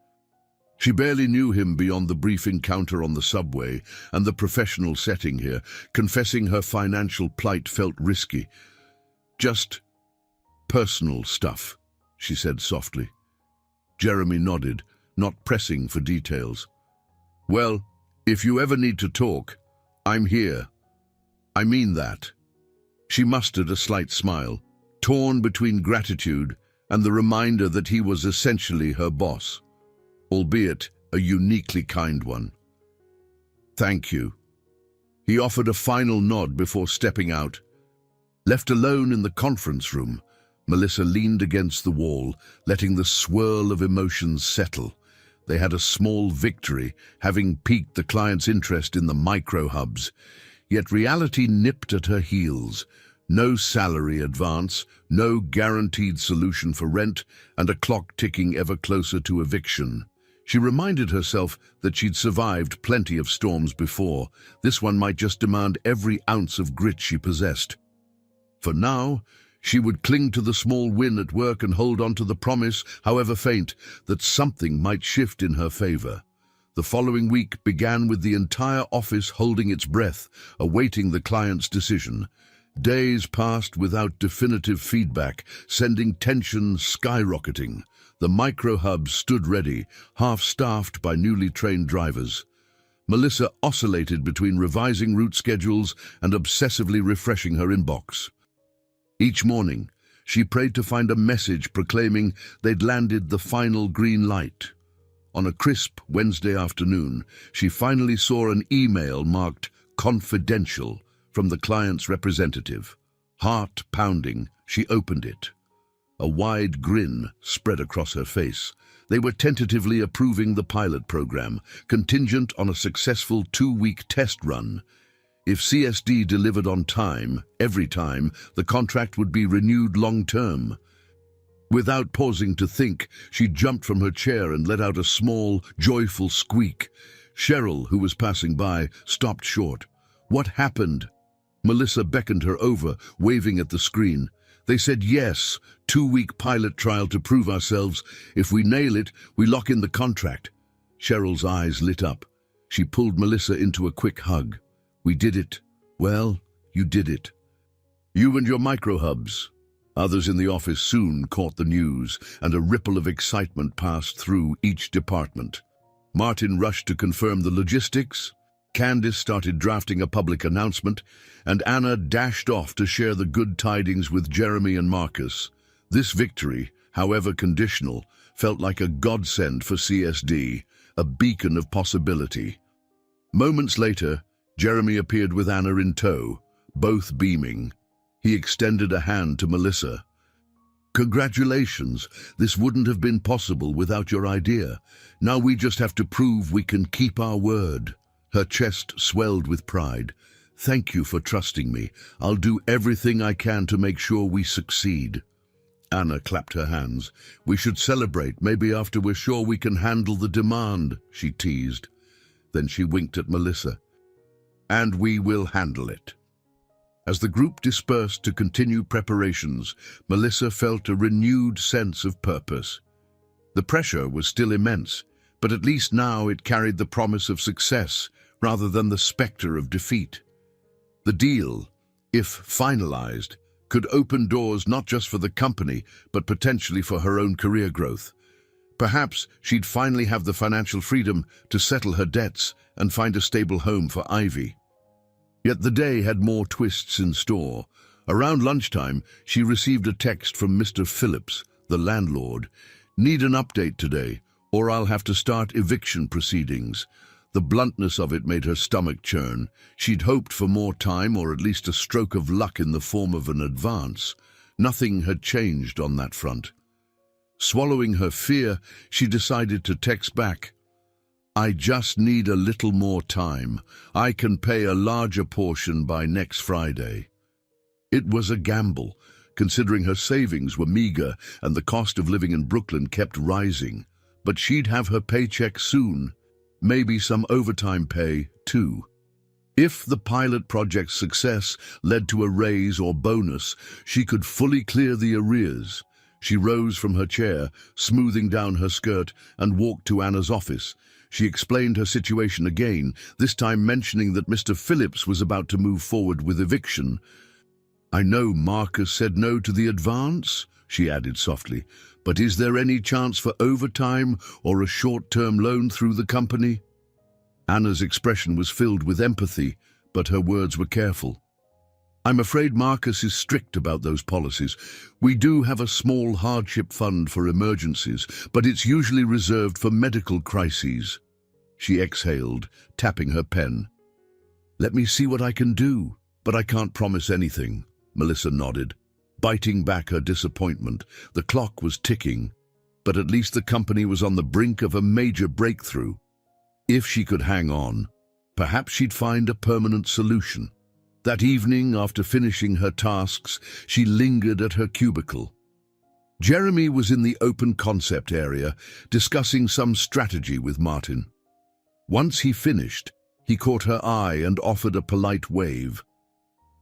S1: She barely knew him beyond the brief encounter on the subway and the professional setting here. Confessing her financial plight felt risky. "Just personal stuff," she said softly. Jeremy nodded, not pressing for details. "Well, if you ever need to talk, I'm here. I mean that." She mustered a slight smile, torn between gratitude and the reminder that he was essentially her boss, albeit a uniquely kind one. "Thank you." He offered a final nod before stepping out. Left alone in the conference room, Melissa leaned against the wall, letting the swirl of emotions settle. They had a small victory, having piqued the client's interest in the micro-hubs. Yet reality nipped at her heels. No salary advance, no guaranteed solution for rent, and a clock ticking ever closer to eviction. She reminded herself that she'd survived plenty of storms before. This one might just demand every ounce of grit she possessed. For now, she would cling to the small win at work and hold on to the promise, however faint, that something might shift in her favor. The following week began with the entire office holding its breath, awaiting the client's decision. Days passed without definitive feedback, sending tension skyrocketing. The micro-hubs stood ready, half-staffed by newly trained drivers. Melissa oscillated between revising route schedules and obsessively refreshing her inbox. Each morning, she prayed to find a message proclaiming they'd landed the final green light. On a crisp Wednesday afternoon, she finally saw an email marked "Confidential" from the client's representative. Heart pounding, she opened it. A wide grin spread across her face. They were tentatively approving the pilot program, contingent on a successful 2-week test run. If CSD delivered on time, every time, the contract would be renewed long-term. Without pausing to think, she jumped from her chair and let out a small, joyful squeak. Cheryl, who was passing by, stopped short. "What happened?" Melissa beckoned her over, waving at the screen. "They said yes, 2-week pilot trial to prove ourselves. If we nail it, we lock in the contract." Cheryl's eyes lit up. She pulled Melissa into a quick hug. "We did it. Well, you did it. You and your micro-hubs." Others in the office soon caught the news, and a ripple of excitement passed through each department. Martin rushed to confirm the logistics, Candice started drafting a public announcement, and Anna dashed off to share the good tidings with Jeremy and Marcus. This victory, however conditional, felt like a godsend for CSD, a beacon of possibility. Moments later, Jeremy appeared with Anna in tow, both beaming. He extended a hand to Melissa. Congratulations. This wouldn't have been possible without your idea. Now we just have to prove we can keep our word. Her chest swelled with pride. Thank you for trusting me. I'll do everything I can to make sure we succeed. Anna clapped her hands. We should celebrate, maybe after we're sure we can handle the demand, she teased. Then she winked at Melissa. And we will handle it. As the group dispersed to continue preparations, Melissa felt a renewed sense of purpose. The pressure was still immense, but at least now it carried the promise of success rather than the specter of defeat. The deal, if finalized, could open doors not just for the company, but potentially for her own career growth. Perhaps she'd finally have the financial freedom to settle her debts and find a stable home for Ivy. Yet the day had more twists in store. Around lunchtime, she received a text from Mr. Phillips, the landlord. Need an update today, or I'll have to start eviction proceedings. The bluntness of it made her stomach churn. She'd hoped for more time or at least a stroke of luck in the form of an advance. Nothing had changed on that front. Swallowing her fear, she decided to text back. I just need a little more time. I can pay a larger portion by next Friday. It was a gamble, considering her savings were meager and the cost of living in Brooklyn kept rising. But she'd have her paycheck soon. Maybe some overtime pay, too. If the pilot project's success led to a raise or bonus, she could fully clear the arrears. She rose from her chair, smoothing down her skirt, and walked to Anna's office. She explained her situation again, this time mentioning that Mr. Phillips was about to move forward with eviction. I know Marcus said no to the advance, she added softly, but is there any chance for overtime or a short-term loan through the company? Anna's expression was filled with empathy, but her words were careful. I'm afraid Marcus is strict about those policies. We do have a small hardship fund for emergencies, but it's usually reserved for medical crises. She exhaled, tapping her pen. Let me see what I can do, but I can't promise anything, Melissa nodded, biting back her disappointment. The clock was ticking, but at least the company was on the brink of a major breakthrough. If she could hang on, perhaps she'd find a permanent solution. That evening, after finishing her tasks, she lingered at her cubicle. Jeremy was in the open concept area, discussing some strategy with Martin. Once he finished, he caught her eye and offered a polite wave.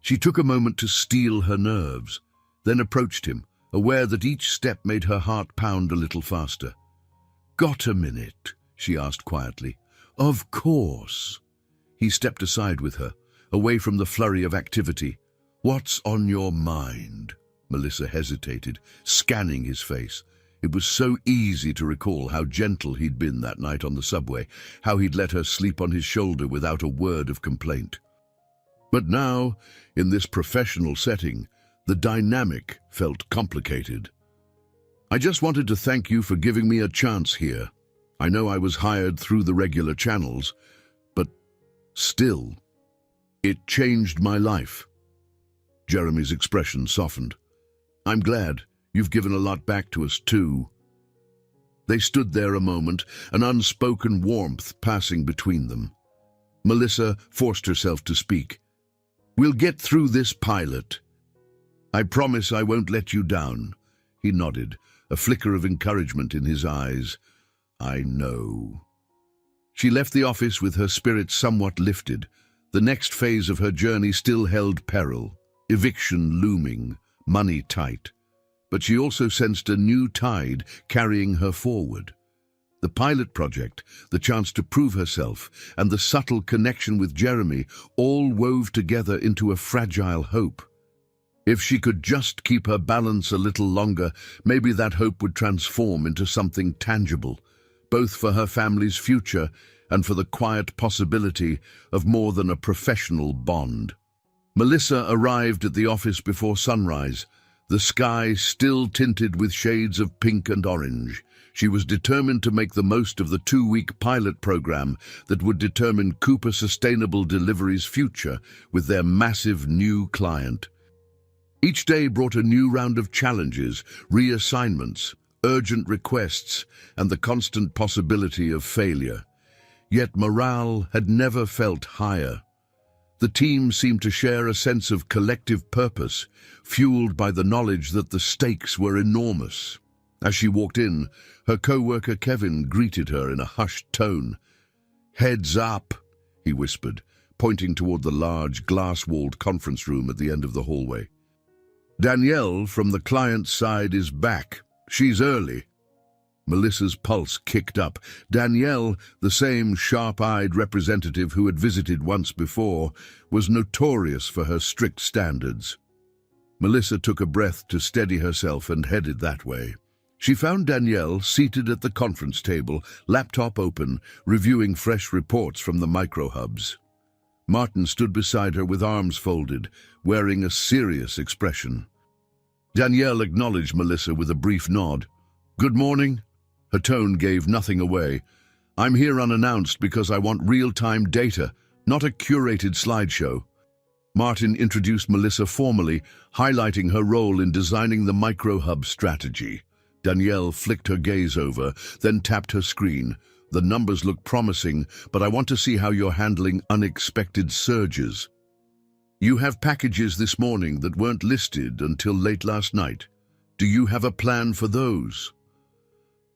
S1: She took a moment to steel her nerves, then approached him, aware that each step made her heart pound a little faster. Got a minute? She asked quietly. Of course. He stepped aside with her, away from the flurry of activity. What's on your mind? Melissa hesitated, scanning his face. It was so easy to recall how gentle he'd been that night on the subway, how he'd let her sleep on his shoulder without a word of complaint. But now, in this professional setting, the dynamic felt complicated. I just wanted to thank you for giving me a chance here. I know I was hired through the regular channels, but still, it changed my life. Jeremy's expression softened. I'm glad. You've given a lot back to us, too. They stood there a moment, an unspoken warmth passing between them. Melissa forced herself to speak. We'll get through this pilot. I promise I won't let you down. He nodded, a flicker of encouragement in his eyes. I know. She left the office with her spirits somewhat lifted. The next phase of her journey still held peril, eviction looming, money tight. But she also sensed a new tide carrying her forward. The pilot project, the chance to prove herself, and the subtle connection with Jeremy all wove together into a fragile hope. If she could just keep her balance a little longer, maybe that hope would transform into something tangible, both for her family's future and for the quiet possibility of more than a professional bond. Melissa arrived at the office before sunrise, the sky still tinted with shades of pink and orange. She was determined to make the most of the 2-week pilot program that would determine Cooper Sustainable Delivery's future with their massive new client. Each day brought a new round of challenges, reassignments, urgent requests, and the constant possibility of failure. Yet morale had never felt higher. The team seemed to share a sense of collective purpose, fueled by the knowledge that the stakes were enormous. As she walked in, her co-worker Kevin greeted her in a hushed tone. "Heads up," he whispered, pointing toward the large, glass-walled conference room at the end of the hallway. "Danielle from the client's side is back. She's early." Melissa's pulse kicked up. Danielle, the same sharp-eyed representative who had visited once before, was notorious for her strict standards. Melissa took a breath to steady herself and headed that way. She found Danielle seated at the conference table, laptop open, reviewing fresh reports from the microhubs. Martin stood beside her with arms folded, wearing a serious expression. Danielle acknowledged Melissa with a brief nod. "Good morning." Her tone gave nothing away. "I'm here unannounced because I want real-time data, not a curated slideshow." Martin introduced Melissa formally, highlighting her role in designing the microhub strategy. Danielle flicked her gaze over, then tapped her screen. "The numbers look promising, but I want to see how you're handling unexpected surges. You have packages this morning that weren't listed until late last night. Do you have a plan for those?"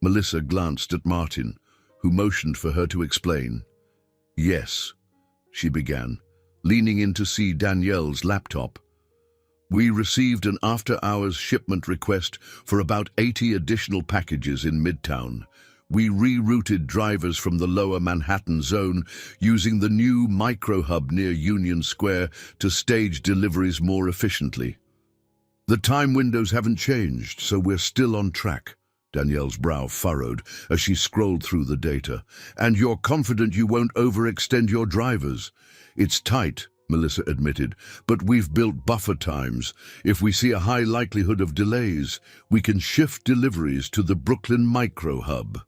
S1: Melissa glanced at Martin, who motioned for her to explain. "Yes," she began, leaning in to see Danielle's laptop. "We received an after-hours shipment request for about 80 additional packages in Midtown. We rerouted drivers from the lower Manhattan zone using the new microhub near Union Square to stage deliveries more efficiently. The time windows haven't changed, so we're still on track." Danielle's brow furrowed as she scrolled through the data. "And you're confident you won't overextend your drivers?" "It's tight," Melissa admitted, "but we've built buffer times. If we see a high likelihood of delays, we can shift deliveries to the Brooklyn micro hub.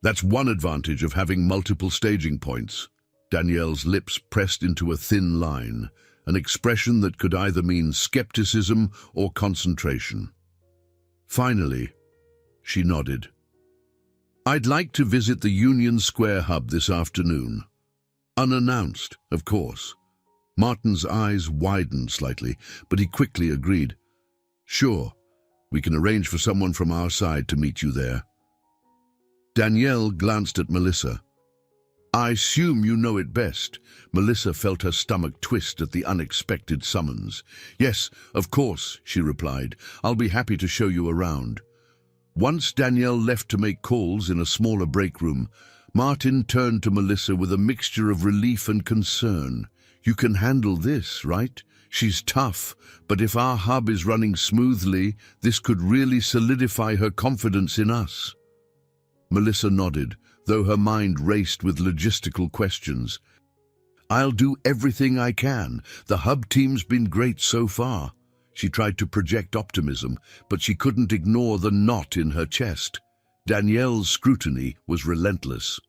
S1: That's one advantage of having multiple staging points." Danielle's lips pressed into a thin line, an expression that could either mean skepticism or concentration. Finally, she nodded. "I'd like to visit the Union Square hub this afternoon." Unannounced, of course. Martin's eyes widened slightly, but he quickly agreed. "Sure, we can arrange for someone from our side to meet you there." Danielle glanced at Melissa. "I assume you know it best." Melissa felt her stomach twist at the unexpected summons. "Yes, of course," she replied. "I'll be happy to show you around." Once Danielle left to make calls in a smaller break room, Martin turned to Melissa with a mixture of relief and concern. "You can handle this, right? She's tough, but if our hub is running smoothly, this could really solidify her confidence in us." Melissa nodded, though her mind raced with logistical questions. "I'll do everything I can. The hub team's been great so far." She tried to project optimism, but she couldn't ignore the knot in her chest. Danielle's scrutiny was relentless.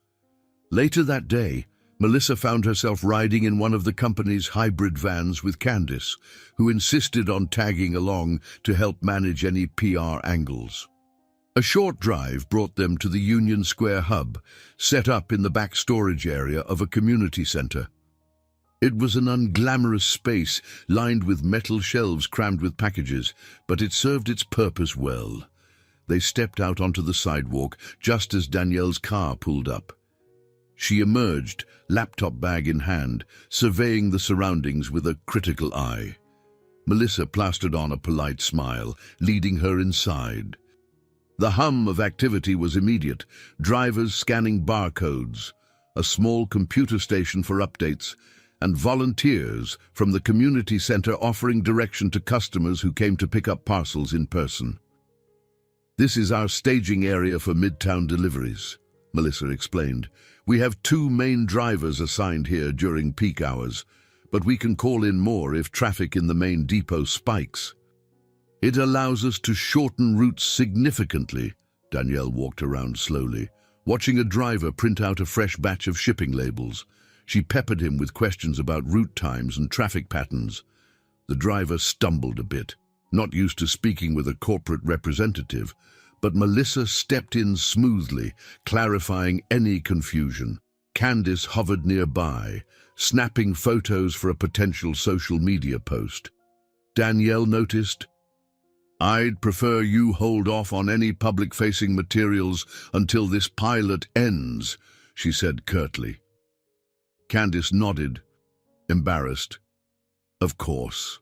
S1: Later that day, Melissa found herself riding in one of the company's hybrid vans with Candice, who insisted on tagging along to help manage any PR angles. A short drive brought them to the Union Square hub, set up in the back storage area of a community center. It was an unglamorous space, lined with metal shelves crammed with packages, but it served its purpose well. They stepped out onto the sidewalk just as Danielle's car pulled up. She emerged, laptop bag in hand, surveying the surroundings with a critical eye. Melissa plastered on a polite smile, leading her inside. The hum of activity was immediate, drivers scanning barcodes, a small computer station for updates, and volunteers from the community center offering direction to customers who came to pick up parcels in person. "This is our staging area for Midtown deliveries," Melissa explained. "We have 2 main drivers assigned here during peak hours, but we can call in more if traffic in the main depot spikes. It allows us to shorten routes significantly." Danielle walked around slowly, watching a driver print out a fresh batch of shipping labels. She peppered him with questions about route times and traffic patterns. The driver stumbled a bit. not used to speaking with a corporate representative, but Melissa stepped in smoothly, clarifying any confusion. Candice hovered nearby, snapping photos for a potential social media post. Danielle noticed, "I'd prefer you hold off on any public-facing materials until this pilot ends," she said curtly. Candice nodded, embarrassed. Of course.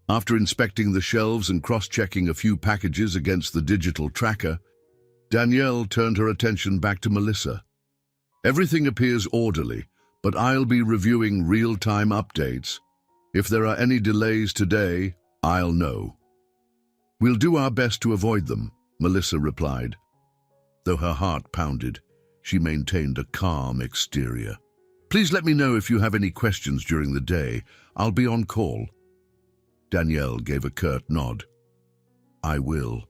S1: After inspecting the shelves and cross-checking a few packages against the digital tracker, Danielle turned her attention back to Melissa. "Everything appears orderly, but I'll be reviewing real-time updates. If there are any delays today, I'll know." "We'll do our best to avoid them," Melissa replied. Though her heart pounded, she maintained a calm exterior. "Please let me know if you have any questions during the day. I'll be on call." Danielle gave a curt nod. "I will."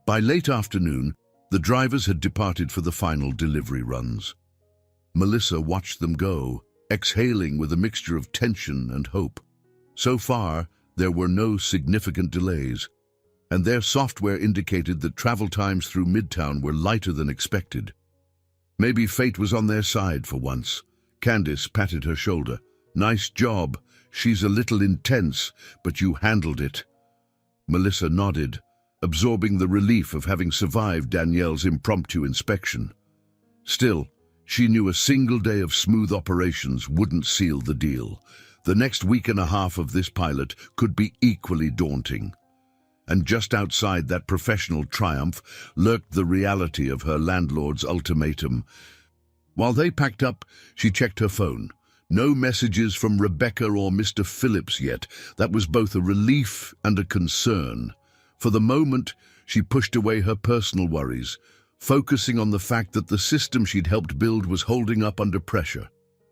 S1: By late afternoon, the drivers had departed for the final delivery runs. Melissa watched them go, exhaling with a mixture of tension and hope. So far, there were no significant delays, and their software indicated that travel times through Midtown were lighter than expected. Maybe fate was on their side for once. Candice patted her shoulder. "Nice job. She's a little intense, but you handled it." Melissa nodded, absorbing the relief of having survived Danielle's impromptu inspection. Still, she knew a single day of smooth operations wouldn't seal the deal. The next week and a half of this pilot could be equally daunting. And just outside that professional triumph lurked the reality of her landlord's ultimatum. While they packed up, she checked her phone. No messages from Rebecca or Mr. Phillips yet. That was both a relief and a concern. For the moment, she pushed away her personal worries, focusing on the fact that the system she'd helped build was holding up under pressure.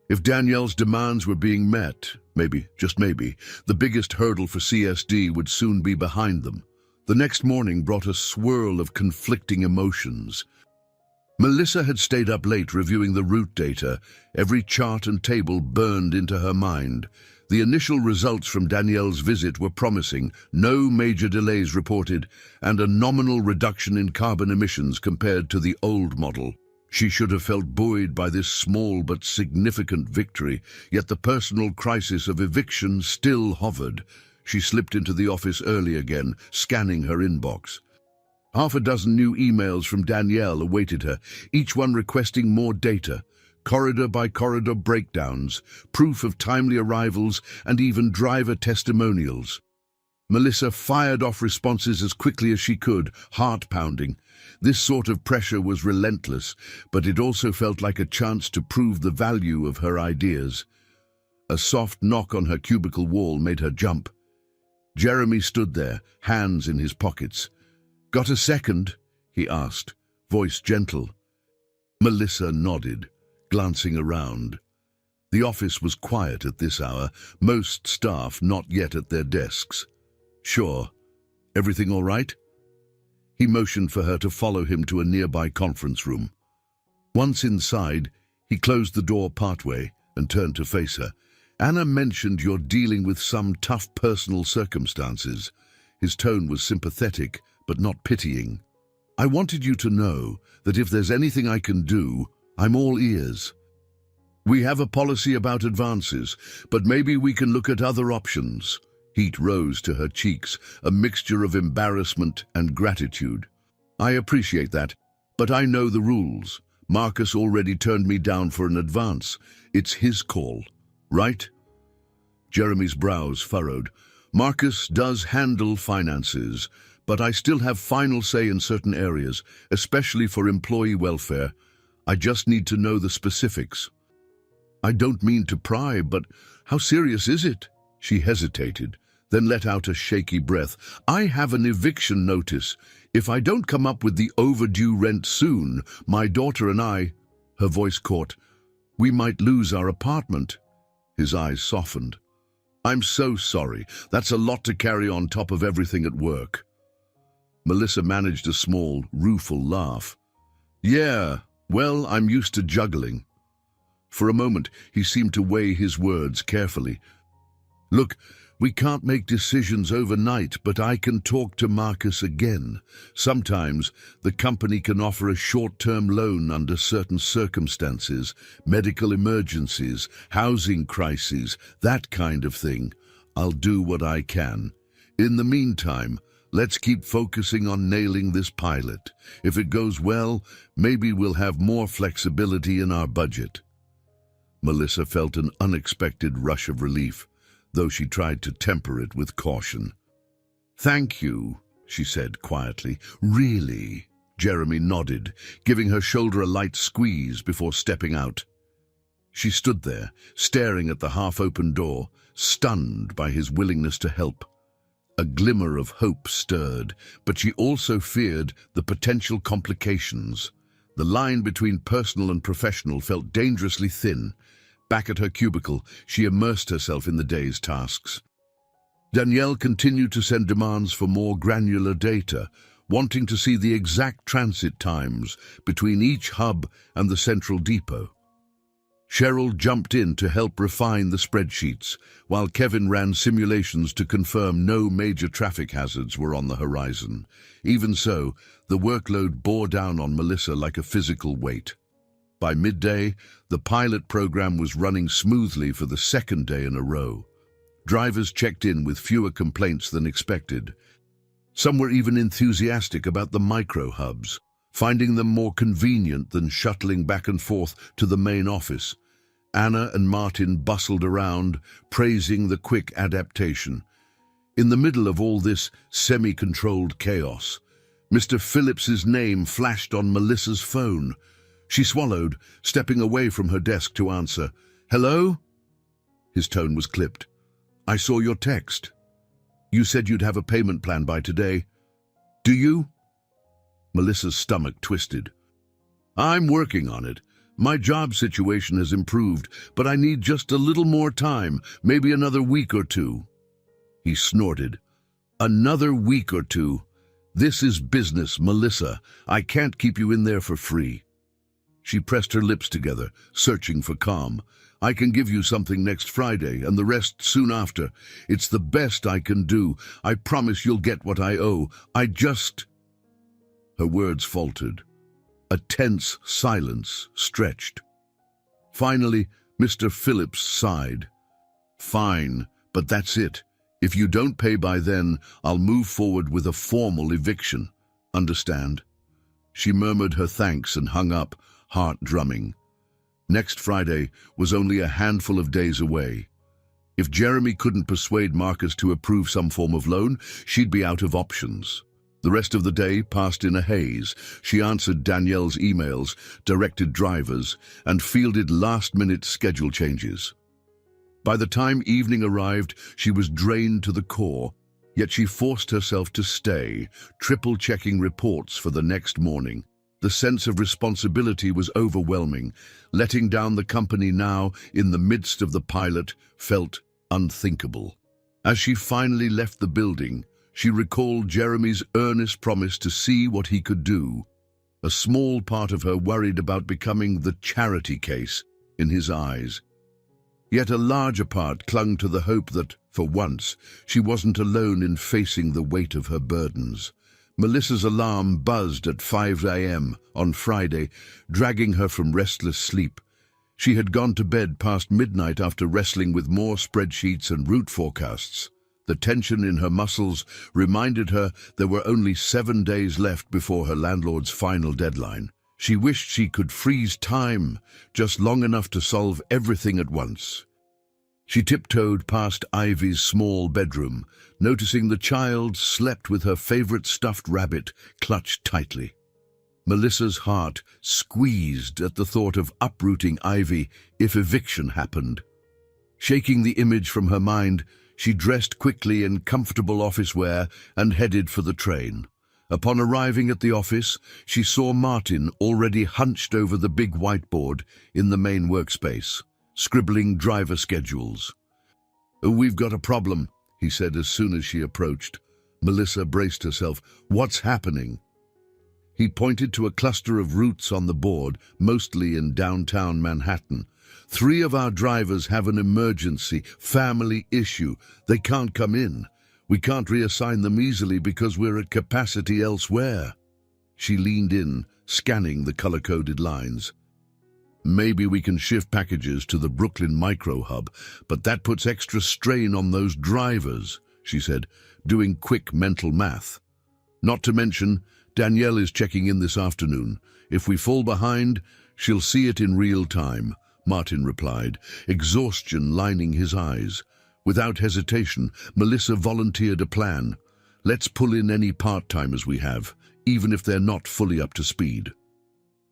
S1: If Danielle's demands were being met, maybe, just maybe, the biggest hurdle for CSD would soon be behind them. The next morning brought a swirl of conflicting emotions. Melissa had stayed up late reviewing the route data. Every chart and table burned into her mind. The initial results from Danielle's visit were promising, no major delays reported, and a nominal reduction in carbon emissions compared to the old model. She should have felt buoyed by this small but significant victory, yet the personal crisis of eviction still hovered. She slipped into the office early again, scanning her inbox. Half a dozen new emails from Danielle awaited her, each one requesting more data, corridor-by-corridor breakdowns, proof of timely arrivals, and even driver testimonials. Melissa fired off responses as quickly as she could, heart-pounding. This sort of pressure was relentless, but it also felt like a chance to prove the value of her ideas. A soft knock on her cubicle wall made her jump. Jeremy stood there, hands in his pockets. "Got a second?" he asked, voice gentle. Melissa nodded, glancing around. The office was quiet at this hour, most staff not yet at their desks. "Sure. Everything all right?" He motioned for her to follow him to a nearby conference room. Once inside, he closed the door partway and turned to face her. "Anna mentioned you're dealing with some tough personal circumstances." His tone was sympathetic, but not pitying. "I wanted you to know that if there's anything I can do, I'm all ears. We have a policy about advances, but maybe we can look at other options." Heat rose to her cheeks, a mixture of embarrassment and gratitude. "I appreciate that, but I know the rules. Marcus already turned me down for an advance. It's his call, right?" Jeremy's brows furrowed. "Marcus does handle finances, but I still have final say in certain areas, especially for employee welfare. I just need to know the specifics." "I don't mean to pry, but how serious is it?" She hesitated, then let out a shaky breath. "I have an eviction notice. If I don't come up with the overdue rent soon, my daughter and I—" Her voice caught. "We might lose our apartment." His eyes softened. "I'm so sorry. That's a lot to carry on top of everything at work." Melissa managed a small, rueful laugh. "Yeah, well, I'm used to juggling." For a moment, he seemed to weigh his words carefully. "Look, We can't make decisions overnight, but I can talk to Marcus again. Sometimes the company can offer a short-term loan under certain circumstances, medical emergencies, housing crises, that kind of thing. I'll do what I can. In the meantime, let's keep focusing on nailing this pilot. If it goes well, maybe we'll have more flexibility in our budget. Melissa felt an unexpected rush of relief, though she tried to temper it with caution. "Thank you," she said quietly. "Really?" Jeremy nodded, giving her shoulder a light squeeze before stepping out. She stood there, staring at the half-open door, stunned by his willingness to help. A glimmer of hope stirred, but she also feared the potential complications. The line between personal and professional felt dangerously thin. Back at her cubicle, she immersed herself in the day's tasks. Danielle continued to send demands for more granular data, wanting to see the exact transit times between each hub and the central depot. Cheryl jumped in to help refine the spreadsheets, while Kevin ran simulations to confirm no major traffic hazards were on the horizon. Even so, the workload bore down on Melissa like a physical weight. By midday, the pilot program was running smoothly for the second day in a row. Drivers checked in with fewer complaints than expected. Some were even enthusiastic about the micro-hubs, finding them more convenient than shuttling back and forth to the main office. Anna and Martin bustled around, praising the quick adaptation. In the middle of all this semi-controlled chaos, Mr. Phillips's name flashed on Melissa's phone. She swallowed, stepping away from her desk to answer. "Hello?" His tone was clipped. "I saw your text. You said you'd have a payment plan by today. Do you?" Melissa's stomach twisted. "I'm working on it. My job situation has improved, but I need just a little more time, maybe another week or two." He snorted. "Another week or two? This is business, Melissa. I can't keep you in there for free." She pressed her lips together, searching for calm. "I can give you something next Friday, and the rest soon after. It's the best I can do. I promise you'll get what I owe. I just—" Her words faltered. A tense silence stretched. Finally, Mr. Phillips sighed. "Fine, but that's it. If you don't pay by then, I'll move forward with a formal eviction. Understand?" She murmured her thanks and hung up, heart drumming. Next Friday was only a handful of days away. If Jeremy couldn't persuade Marcus to approve some form of loan, she'd be out of options. The rest of the day passed in a haze. She answered Danielle's emails, directed drivers, and fielded last-minute schedule changes. By the time evening arrived, she was drained to the core, yet she forced herself to stay, triple-checking reports for the next morning. The sense of responsibility was overwhelming. Letting down the company now, in the midst of the pilot, felt unthinkable. As she finally left the building, she recalled Jeremy's earnest promise to see what he could do. A small part of her worried about becoming the charity case in his eyes. Yet a larger part clung to the hope that, for once, she wasn't alone in facing the weight of her burdens. Melissa's alarm buzzed at 5 a.m. on Friday, dragging her from restless sleep. She had gone to bed past midnight after wrestling with more spreadsheets and route forecasts. The tension in her muscles reminded her there were only 7 days left before her landlord's final deadline. She wished she could freeze time, just long enough to solve everything at once. She tiptoed past Ivy's small bedroom, noticing the child slept with her favorite stuffed rabbit clutched tightly. Melissa's heart squeezed at the thought of uprooting Ivy if eviction happened. Shaking the image from her mind, she dressed quickly in comfortable office wear and headed for the train. Upon arriving at the office, she saw Martin already hunched over the big whiteboard in the main workspace, scribbling driver schedules. "We've got a problem," he said as soon as she approached. Melissa braced herself. "What's happening?" He pointed to a cluster of routes on the board, mostly in downtown Manhattan. 3 of our drivers have an emergency, family issue. They can't come in. We can't reassign them easily because we're at capacity elsewhere. She leaned in, scanning the color-coded lines. Maybe we can shift packages to the Brooklyn micro hub, but that puts extra strain on those drivers, she said, doing quick mental math. Not to mention, Danielle is checking in this afternoon. If we fall behind, she'll see it in real time, Martin replied, exhaustion lining his eyes. Without hesitation, Melissa volunteered a plan. Let's pull in any part-timers we have, even if they're not fully up to speed.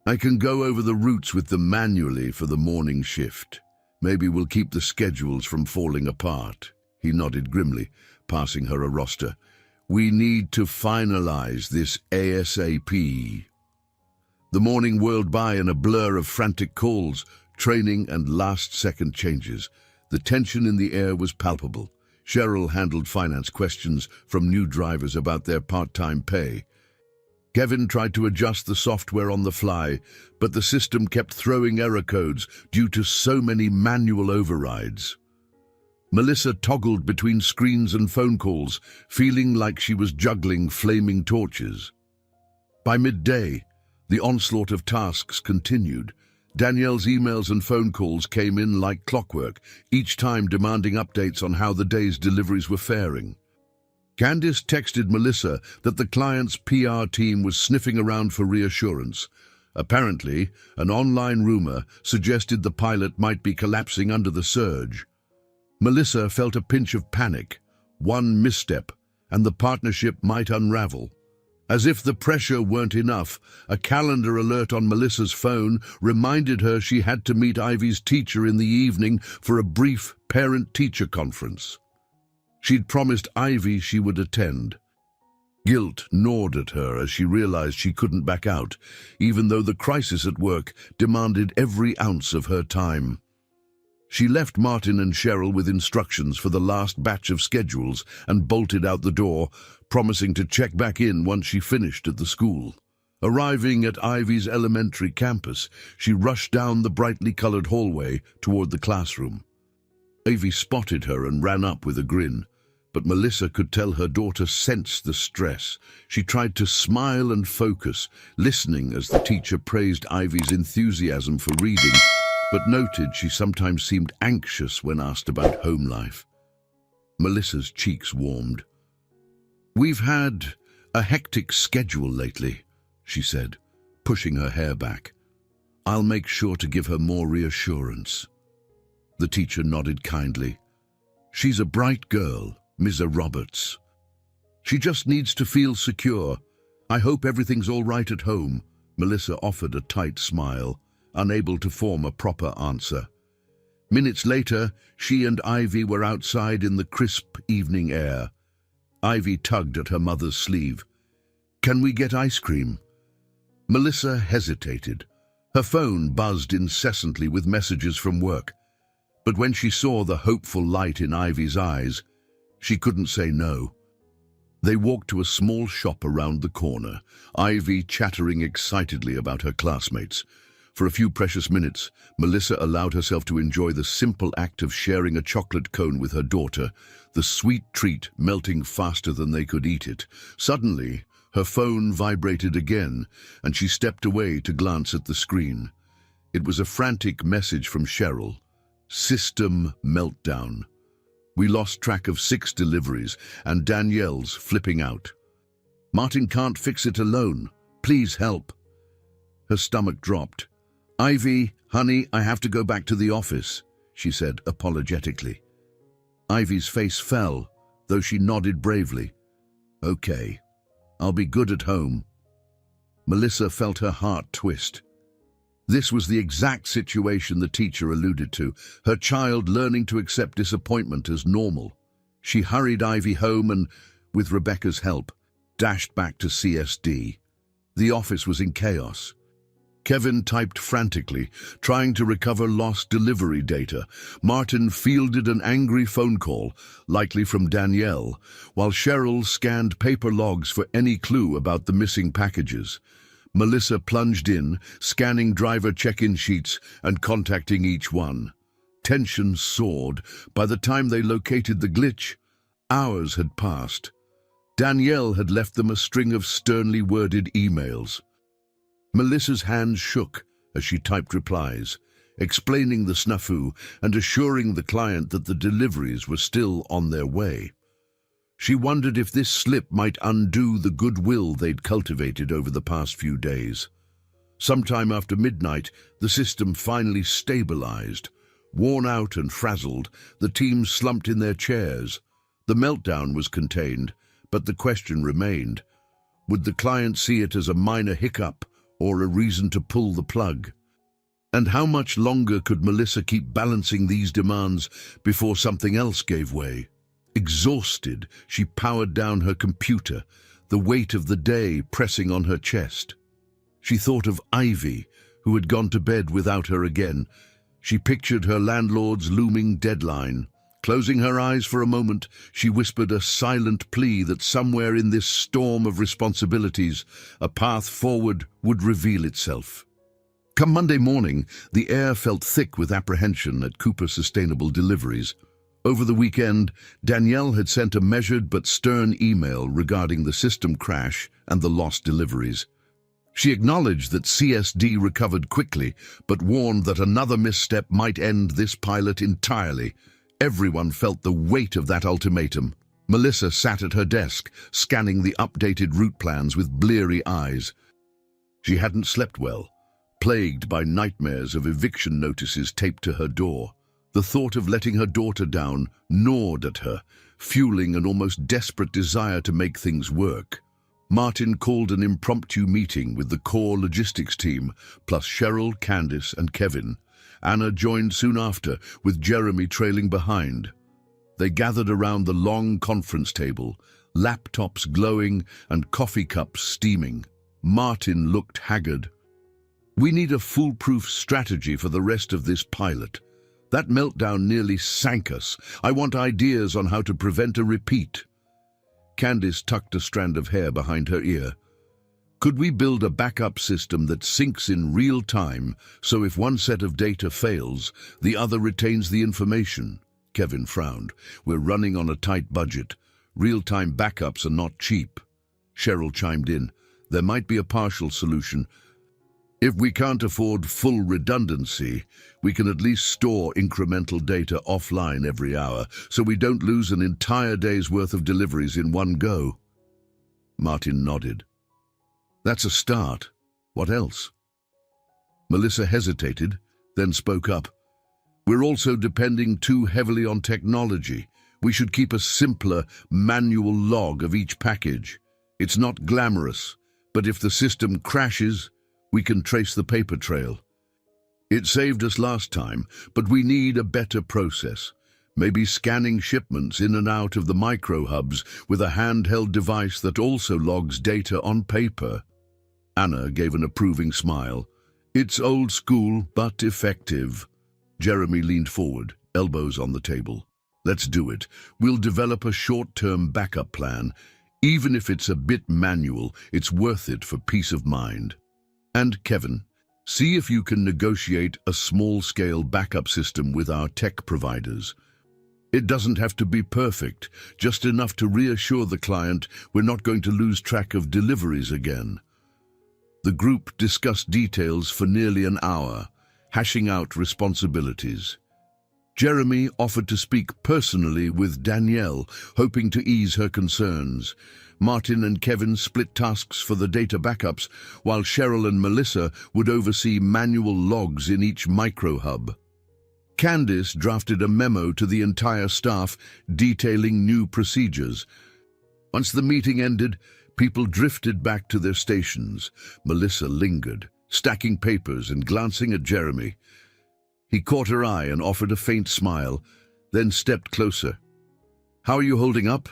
S1: I can go over the routes with them manually for the morning shift. Maybe we'll keep the schedules from falling apart. He nodded grimly, passing her a roster. We need to finalize this ASAP. The morning whirled by in a blur of frantic calls, training and last-second changes. The tension in the air was palpable. Cheryl handled finance questions from new drivers about their part-time pay. Kevin tried to adjust the software on the fly, but the system kept throwing error codes due to so many manual overrides. Melissa toggled between screens and phone calls, feeling like she was juggling flaming torches. By midday, the onslaught of tasks continued. Danielle's emails and phone calls came in like clockwork, each time demanding updates on how the day's deliveries were faring. Candice texted Melissa that the client's PR team was sniffing around for reassurance. Apparently, an online rumor suggested the pilot might be collapsing under the surge. Melissa felt a pinch of panic. One misstep, and the partnership might unravel. As if the pressure weren't enough, a calendar alert on Melissa's phone reminded her she had to meet Ivy's teacher in the evening for a brief parent-teacher conference. She'd promised Ivy she would attend. Guilt gnawed at her as she realized she couldn't back out, even though the crisis at work demanded every ounce of her time. She left Martin and Cheryl with instructions for the last batch of schedules and bolted out the door, promising to check back in once she finished at the school. Arriving at Ivy's elementary campus, she rushed down the brightly colored hallway toward the classroom. Ivy spotted her and ran up with a grin, but Melissa could tell her daughter sensed the stress. She tried to smile and focus, listening as the teacher praised Ivy's enthusiasm for reading, but noted she sometimes seemed anxious when asked about home life. Melissa's cheeks warmed. "We've had a hectic schedule lately," she said, pushing her hair back. "I'll make sure to give her more reassurance." The teacher nodded kindly. "She's a bright girl, Mrs. Roberts. She just needs to feel secure. I hope everything's all right at home." Melissa offered a tight smile, unable to form a proper answer. Minutes later, she and Ivy were outside in the crisp evening air. Ivy tugged at her mother's sleeve. "Can we get ice cream?" Melissa hesitated. Her phone buzzed incessantly with messages from work. But when she saw the hopeful light in Ivy's eyes, she couldn't say no. They walked to a small shop around the corner, Ivy chattering excitedly about her classmates. For a few precious minutes, Melissa allowed herself to enjoy the simple act of sharing a chocolate cone with her daughter, the sweet treat melting faster than they could eat it. Suddenly, her phone vibrated again, and she stepped away to glance at the screen. It was a frantic message from Cheryl. "System meltdown. We lost track of 6 deliveries, and Danielle's flipping out. Martin can't fix it alone. Please help." Her stomach dropped. "Ivy, honey, I have to go back to the office," she said apologetically. Ivy's face fell, though she nodded bravely. "Okay, I'll be good at home." Melissa felt her heart twist. This was the exact situation the teacher alluded to, her child learning to accept disappointment as normal. She hurried Ivy home and, with Rebecca's help, dashed back to CSD. The office was in chaos. Kevin typed frantically, trying to recover lost delivery data. Martin fielded an angry phone call, likely from Danielle, while Cheryl scanned paper logs for any clue about the missing packages. Melissa plunged in, scanning driver check-in sheets and contacting each one. Tension soared. By the time they located the glitch, hours had passed. Danielle had left them a string of sternly worded emails. Melissa's hands shook as she typed replies, explaining the snafu and assuring the client that the deliveries were still on their way. She wondered if this slip might undo the goodwill they'd cultivated over the past few days. Sometime after midnight, the system finally stabilized. Worn out and frazzled, the team slumped in their chairs. The meltdown was contained, but the question remained. Would the client see it as a minor hiccup or a reason to pull the plug? And how much longer could Melissa keep balancing these demands before something else gave way? Exhausted, she powered down her computer, the weight of the day pressing on her chest. She thought of Ivy, who had gone to bed without her again. She pictured her landlord's looming deadline. Closing her eyes for a moment, she whispered a silent plea that somewhere in this storm of responsibilities, a path forward would reveal itself. Come Monday morning, the air felt thick with apprehension at Cooper Sustainable Deliveries. Over the weekend, Danielle had sent a measured but stern email regarding the system crash and the lost deliveries. She acknowledged that CSD recovered quickly, but warned that another misstep might end this pilot entirely. Everyone felt the weight of that ultimatum. Melissa sat at her desk, scanning the updated route plans with bleary eyes. She hadn't slept well, plagued by nightmares of eviction notices taped to her door. The thought of letting her daughter down gnawed at her, fueling an almost desperate desire to make things work. Martin called an impromptu meeting with the core logistics team, plus Cheryl, Candice, and Kevin. Anna joined soon after, with Jeremy trailing behind. They gathered around the long conference table, laptops glowing and coffee cups steaming. Martin looked haggard. "We need a foolproof strategy for the rest of this pilot. That meltdown nearly sank us. I want ideas on how to prevent a repeat." Candice tucked a strand of hair behind her ear. "Could we build a backup system that syncs in real time, so if one set of data fails, the other retains the information?" Kevin frowned. "We're running on a tight budget. Real-time backups are not cheap." Cheryl chimed in. "There might be a partial solution. If we can't afford full redundancy, we can at least store incremental data offline every hour, so we don't lose an entire day's worth of deliveries in one go." Martin nodded. "That's a start. What else?" Melissa hesitated, then spoke up. "We're also depending too heavily on technology. We should keep a simpler, manual log of each package. It's not glamorous, but if the system crashes, we can trace the paper trail. It saved us last time, but we need a better process. Maybe scanning shipments in and out of the micro-hubs with a handheld device that also logs data on paper." Anna gave an approving smile. "It's old school, but effective." Jeremy leaned forward, elbows on the table. "Let's do it. We'll develop a short-term backup plan. Even if it's a bit manual, it's worth it for peace of mind. And Kevin, see if you can negotiate a small-scale backup system with our tech providers. It doesn't have to be perfect, just enough to reassure the client we're not going to lose track of deliveries again." The group discussed details for nearly an hour, hashing out responsibilities. Jeremy offered to speak personally with Danielle, hoping to ease her concerns. Martin and Kevin split tasks for the data backups, while Cheryl and Melissa would oversee manual logs in each micro-hub. Candice drafted a memo to the entire staff detailing new procedures. Once the meeting ended, people drifted back to their stations. Melissa lingered, stacking papers and glancing at Jeremy. He caught her eye and offered a faint smile, then stepped closer. "How are you holding up?"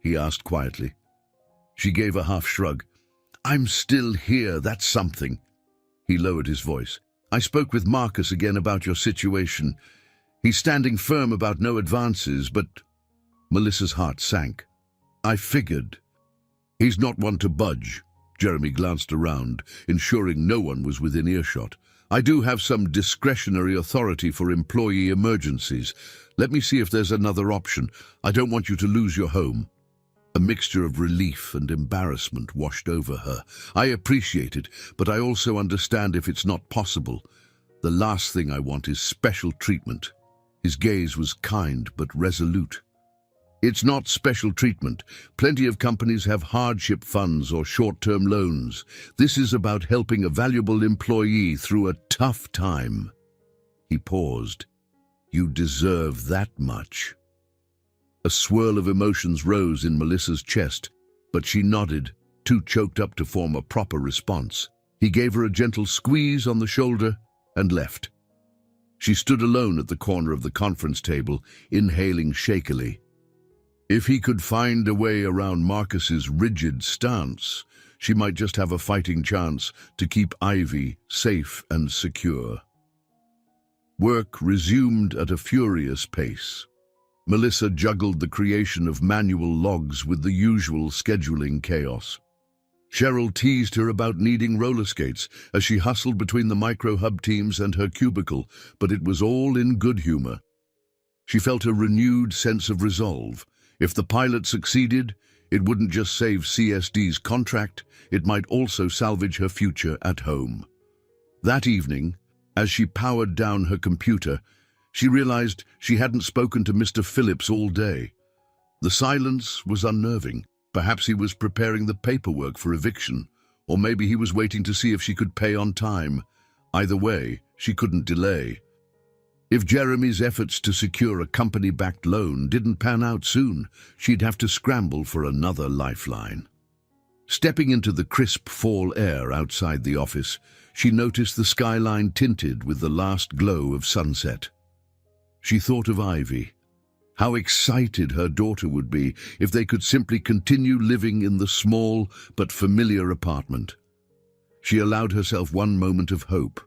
S1: he asked quietly. She gave a half shrug. "I'm still here, that's something." He lowered his voice. "I spoke with Marcus again about your situation. He's standing firm about no advances, but—" Melissa's heart sank. "I figured. He's not one to budge. Jeremy glanced around, ensuring no one was within earshot. "I do have some discretionary authority for employee emergencies. Let me see if there's another option. I don't want you to lose your home." A mixture of relief and embarrassment washed over her. "I appreciate it, but I also understand if it's not possible. The last thing I want is special treatment." His gaze was kind but resolute. "It's not special treatment. Plenty of companies have hardship funds or short-term loans. This is about helping a valuable employee through a tough time." He paused. "You deserve that much." A swirl of emotions rose in Melissa's chest, but she nodded, too choked up to form a proper response. He gave her a gentle squeeze on the shoulder and left. She stood alone at the corner of the conference table, inhaling shakily. If he could find a way around Marcus's rigid stance, she might just have a fighting chance to keep Ivy safe and secure. Work resumed at a furious pace. Melissa juggled the creation of manual logs with the usual scheduling chaos. Cheryl teased her about needing roller skates as she hustled between the micro-hub teams and her cubicle, but it was all in good humor. She felt a renewed sense of resolve. If the pilot succeeded, it wouldn't just save CSD's contract, it might also salvage her future at home. That evening, as she powered down her computer, she realized she hadn't spoken to Mr. Phillips all day. The silence was unnerving. Perhaps he was preparing the paperwork for eviction, or maybe he was waiting to see if she could pay on time. Either way, she couldn't delay. If Jeremy's efforts to secure a company-backed loan didn't pan out soon, she'd have to scramble for another lifeline. Stepping into the crisp fall air outside the office, she noticed the skyline tinted with the last glow of sunset. She thought of Ivy. How excited her daughter would be if they could simply continue living in the small but familiar apartment. She allowed herself one moment of hope,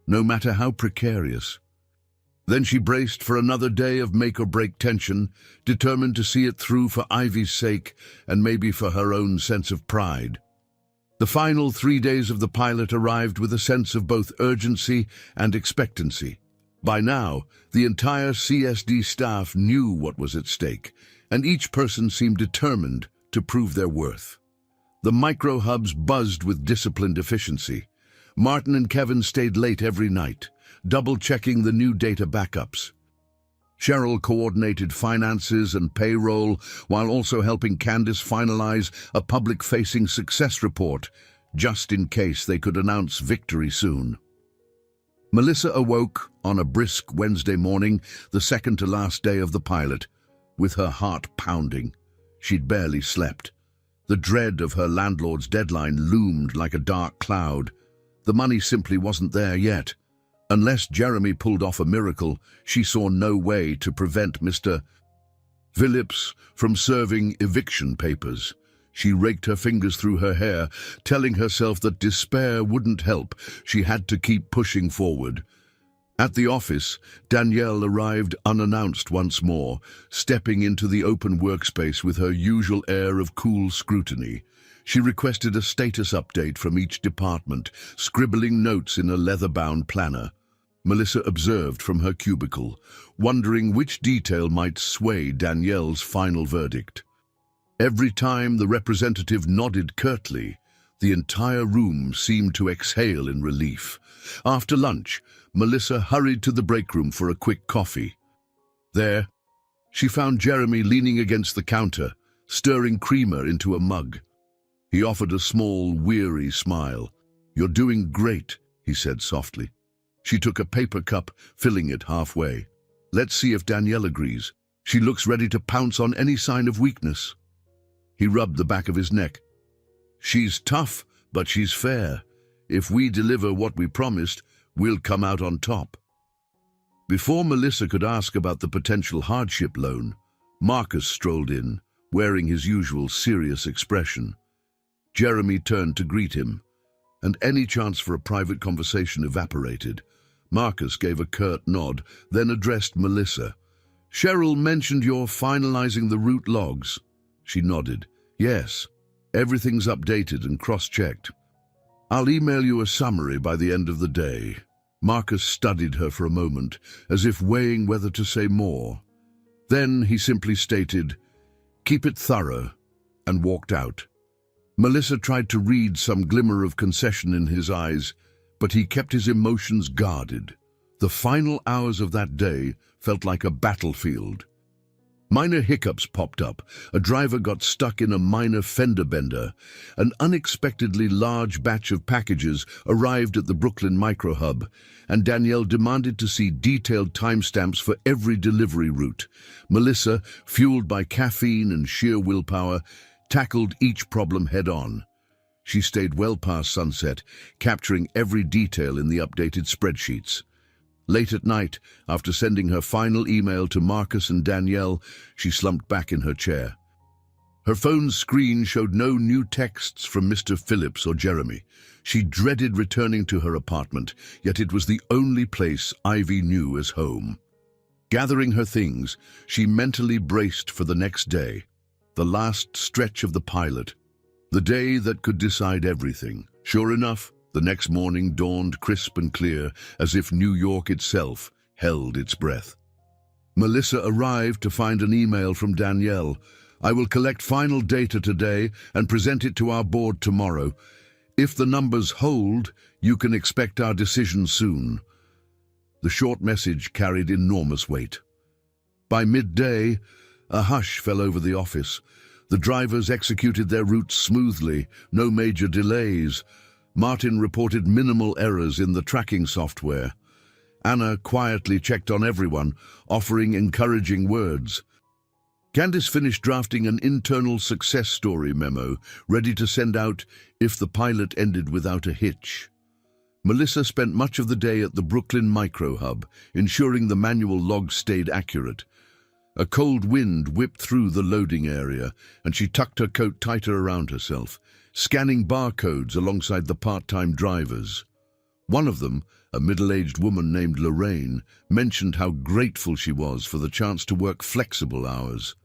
S1: no matter how precarious. Then she braced for another day of make-or-break tension, determined to see it through for Ivy's sake and maybe for her own sense of pride. The final 3 days of the pilot arrived with a sense of both urgency and expectancy. By now, the entire CSD staff knew what was at stake, and each person seemed determined to prove their worth. The micro-hubs buzzed with disciplined efficiency. Martin and Kevin stayed late every night, double-checking the new data backups. Cheryl coordinated finances and payroll while also helping Candace finalize a public-facing success report, just in case they could announce victory soon. Melissa awoke on a brisk Wednesday morning, the second-to-last day of the pilot, with her heart pounding. She'd barely slept. The dread of her landlord's deadline loomed like a dark cloud. The money simply wasn't there yet. Unless Jeremy pulled off a miracle, she saw no way to prevent Mr. Phillips from serving eviction papers. She raked her fingers through her hair, telling herself that despair wouldn't help. She had to keep pushing forward. At the office, Danielle arrived unannounced once more, stepping into the open workspace with her usual air of cool scrutiny. She requested a status update from each department, scribbling notes in a leather-bound planner. Melissa observed from her cubicle, wondering which detail might sway Danielle's final verdict. Every time the representative nodded curtly, the entire room seemed to exhale in relief. After lunch, Melissa hurried to the break room for a quick coffee. There, she found Jeremy leaning against the counter, stirring creamer into a mug. He offered a small, weary smile. "You're doing great," he said softly. She took a paper cup, filling it halfway. "Let's see if Danielle agrees. She looks ready to pounce on any sign of weakness." He rubbed the back of his neck. "She's tough, but she's fair. If we deliver what we promised, we'll come out on top." Before Melissa could ask about the potential hardship loan, Marcus strolled in, wearing his usual serious expression. Jeremy turned to greet him, and any chance for a private conversation evaporated. Marcus gave a curt nod, then addressed Melissa. "Cheryl mentioned you're finalizing the route logs." She nodded. "Yes. Everything's updated and cross-checked. I'll email you a summary by the end of the day." Marcus studied her for a moment, as if weighing whether to say more. Then he simply stated, "Keep it thorough," and walked out. Melissa tried to read some glimmer of concession in his eyes, but he kept his emotions guarded. The final hours of that day felt like a battlefield. Minor hiccups popped up. A driver got stuck in a minor fender bender. An unexpectedly large batch of packages arrived at the Brooklyn micro hub, and Danielle demanded to see detailed timestamps for every delivery route. Melissa, fueled by caffeine and sheer willpower, tackled each problem head-on. She stayed well past sunset, capturing every detail in the updated spreadsheets. Late at night, after sending her final email to Marcus and Danielle, she slumped back in her chair. Her phone's screen showed no new texts from Mr. Phillips or Jeremy. She dreaded returning to her apartment, yet it was the only place Ivy knew as home. Gathering her things, she mentally braced for the next day, the last stretch of the pilot, the day that could decide everything. Sure enough, the next morning dawned crisp and clear, as if New York itself held its breath. Melissa arrived to find an email from Danielle. "I will collect final data today and present it to our board tomorrow. If the numbers hold, you can expect our decision soon." The short message carried enormous weight. By midday, a hush fell over the office. The drivers executed their routes smoothly, no major delays. Martin reported minimal errors in the tracking software. Anna quietly checked on everyone, offering encouraging words. Candice finished drafting an internal success story memo, ready to send out if the pilot ended without a hitch. Melissa spent much of the day at the Brooklyn micro hub, ensuring the manual logs stayed accurate. A cold wind whipped through the loading area, and she tucked her coat tighter around herself, scanning barcodes alongside the part-time drivers. One of them, a middle-aged woman named Lorraine, mentioned how grateful she was for the chance to work flexible hours.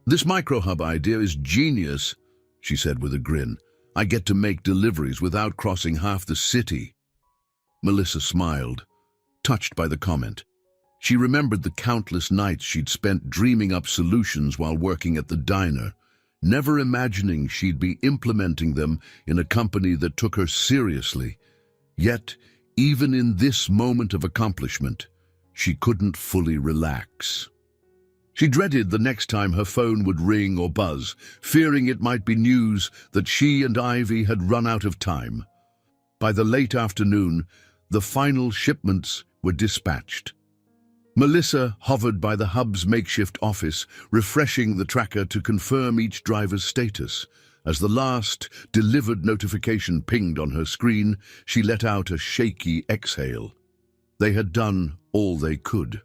S1: "This microhub idea is genius," she said with a grin. "I get to make deliveries without crossing half the city." Melissa smiled, touched by the comment. She remembered the countless nights she'd spent dreaming up solutions while working at the diner, never imagining she'd be implementing them in a company that took her seriously. Yet, even in this moment of accomplishment, she couldn't fully relax. She dreaded the next time her phone would ring or buzz, fearing it might be news that she and Ivy had run out of time. By the late afternoon, the final shipments were dispatched. Melissa hovered by the hub's makeshift office, refreshing the tracker to confirm each driver's status. As the last delivered notification pinged on her screen, she let out a shaky exhale. They had done all they could.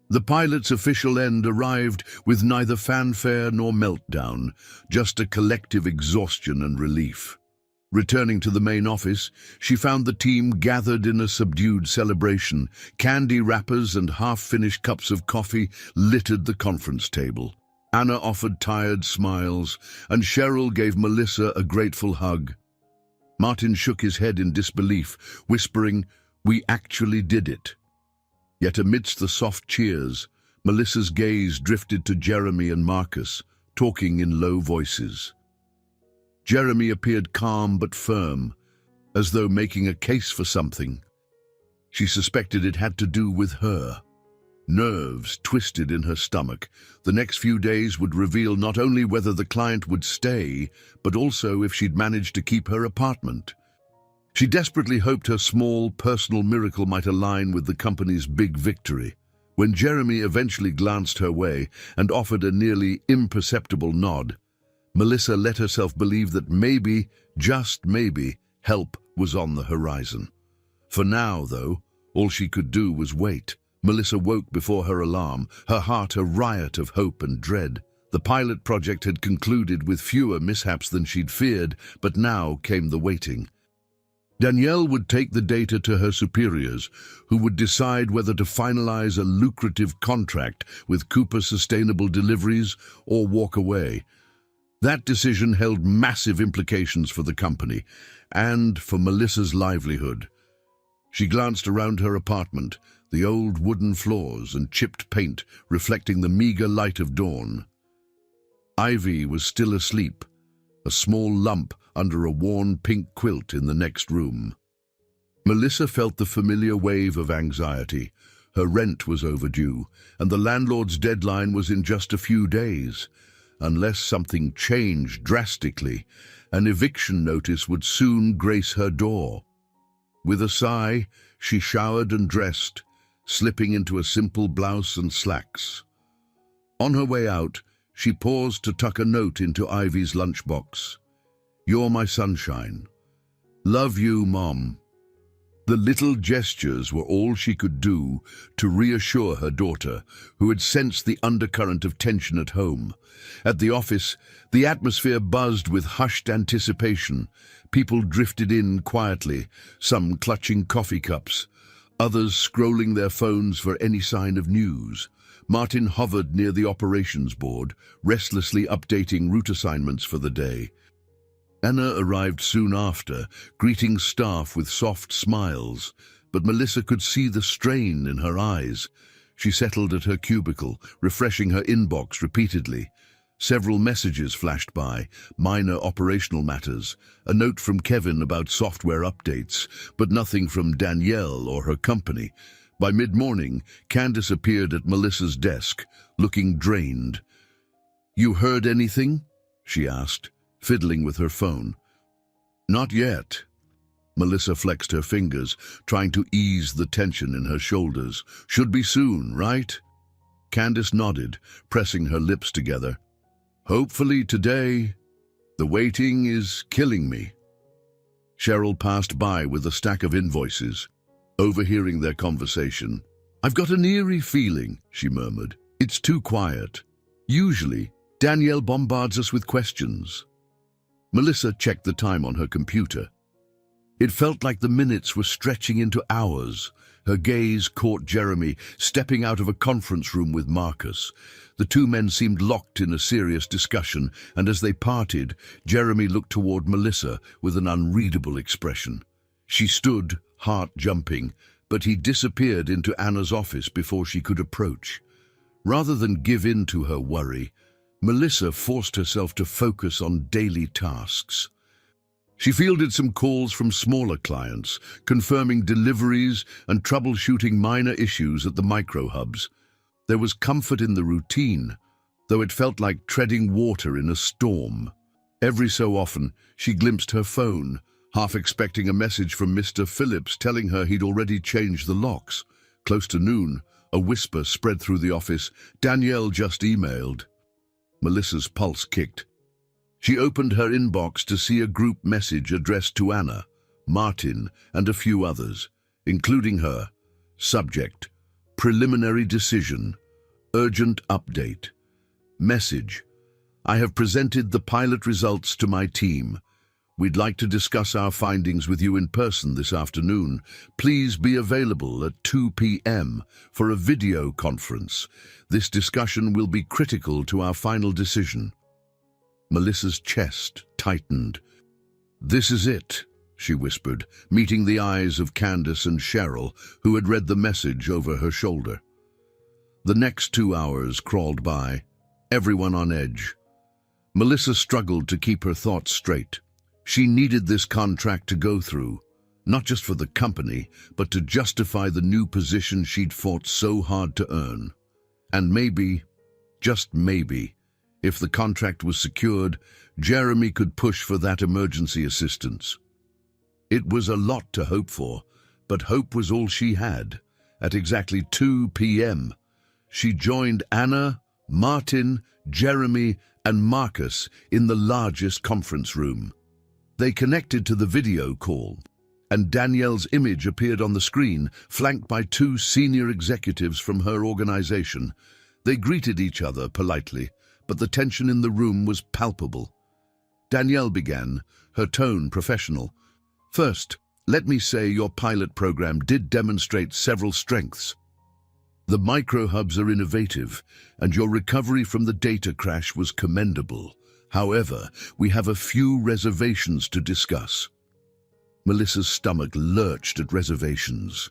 S1: The pilot's official end arrived with neither fanfare nor meltdown, just a collective exhaustion and relief. Returning to the main office, she found the team gathered in a subdued celebration. Candy wrappers and half-finished cups of coffee littered the conference table. Anna offered tired smiles, and Cheryl gave Melissa a grateful hug. Martin shook his head in disbelief, whispering, "We actually did it." Yet amidst the soft cheers, Melissa's gaze drifted to Jeremy and Marcus, talking in low voices. Jeremy appeared calm but firm, as though making a case for something. She suspected it had to do with her. Nerves twisted in her stomach. The next few days would reveal not only whether the client would stay, but also if she'd managed to keep her apartment. She desperately hoped her small, personal miracle might align with the company's big victory. When Jeremy eventually glanced her way and offered a nearly imperceptible nod, Melissa let herself believe that maybe, just maybe, help was on the horizon. For now, though, all she could do was wait. Melissa woke before her alarm, her heart a riot of hope and dread. The pilot project had concluded with fewer mishaps than she'd feared, but now came the waiting. Danielle would take the data to her superiors, who would decide whether to finalize a lucrative contract with Cooper Sustainable Deliveries or walk away. That decision held massive implications for the company and for Melissa's livelihood. She glanced around her apartment, the old wooden floors and chipped paint reflecting the meager light of dawn. Ivy was still asleep, a small lump under a worn pink quilt in the next room. Melissa felt the familiar wave of anxiety. Her rent was overdue, and the landlord's deadline was in just a few days. Unless something changed drastically, an eviction notice would soon grace her door. With a sigh, she showered and dressed, slipping into a simple blouse and slacks. On her way out, she paused to tuck a note into Ivy's lunchbox. "You're my sunshine. Love you, Mom." The little gestures were all she could do to reassure her daughter, who had sensed the undercurrent of tension at home. At the office, the atmosphere buzzed with hushed anticipation. People drifted in quietly, some clutching coffee cups, others scrolling their phones for any sign of news. Martin hovered near the operations board, restlessly updating route assignments for the day. Anna arrived soon after, greeting staff with soft smiles, but Melissa could see the strain in her eyes. She settled at her cubicle, refreshing her inbox repeatedly. Several messages flashed by, minor operational matters, a note from Kevin about software updates, but nothing from Danielle or her company. By mid-morning, Candace appeared at Melissa's desk, looking drained. "You heard anything?" she asked, fiddling with her phone. "Not yet." Melissa flexed her fingers, trying to ease the tension in her shoulders. "Should be soon, right?" Candace nodded, pressing her lips together. "Hopefully today. The waiting is killing me." Cheryl passed by with a stack of invoices, overhearing their conversation. "I've got an eerie feeling," she murmured. "It's too quiet. Usually, Danielle bombards us with questions." Melissa checked the time on her computer. It felt like the minutes were stretching into hours. Her gaze caught Jeremy stepping out of a conference room with Marcus. The two men seemed locked in a serious discussion, and as they parted, Jeremy looked toward Melissa with an unreadable expression. She stood, heart jumping, but he disappeared into Anna's office before she could approach. Rather than give in to her worry, Melissa forced herself to focus on daily tasks. She fielded some calls from smaller clients, confirming deliveries and troubleshooting minor issues at the micro-hubs. There was comfort in the routine, though it felt like treading water in a storm. Every so often, she glimpsed her phone, half expecting a message from Mr. Phillips telling her he'd already changed the locks. Close to noon, a whisper spread through the office, "Danielle just emailed." Melissa's pulse kicked. She opened her inbox to see a group message addressed to Anna, Martin, and a few others, including her. Subject: Preliminary Decision. Urgent Update. Message: I have presented the pilot results to my team. We'd like to discuss our findings with you in person this afternoon. Please be available at 2 p.m. for a video conference. This discussion will be critical to our final decision. Melissa's chest tightened. "This is it," she whispered, meeting the eyes of Candace and Cheryl, who had read the message over her shoulder. The next 2 hours crawled by, everyone on edge. Melissa struggled to keep her thoughts straight. She needed this contract to go through, not just for the company, but to justify the new position she'd fought so hard to earn. And maybe, just maybe, if the contract was secured, Jeremy could push for that emergency assistance. It was a lot to hope for, but hope was all she had. At exactly 2 p.m., she joined Anna, Martin, Jeremy, and Marcus in the largest conference room. They connected to the video call, and Danielle's image appeared on the screen, flanked by 2 senior executives from her organization. They greeted each other politely, but the tension in the room was palpable. Danielle began, her tone professional. "First, let me say your pilot program did demonstrate several strengths. The micro-hubs are innovative, and your recovery from the data crash was commendable. However, we have a few reservations to discuss." Melissa's stomach lurched at reservations.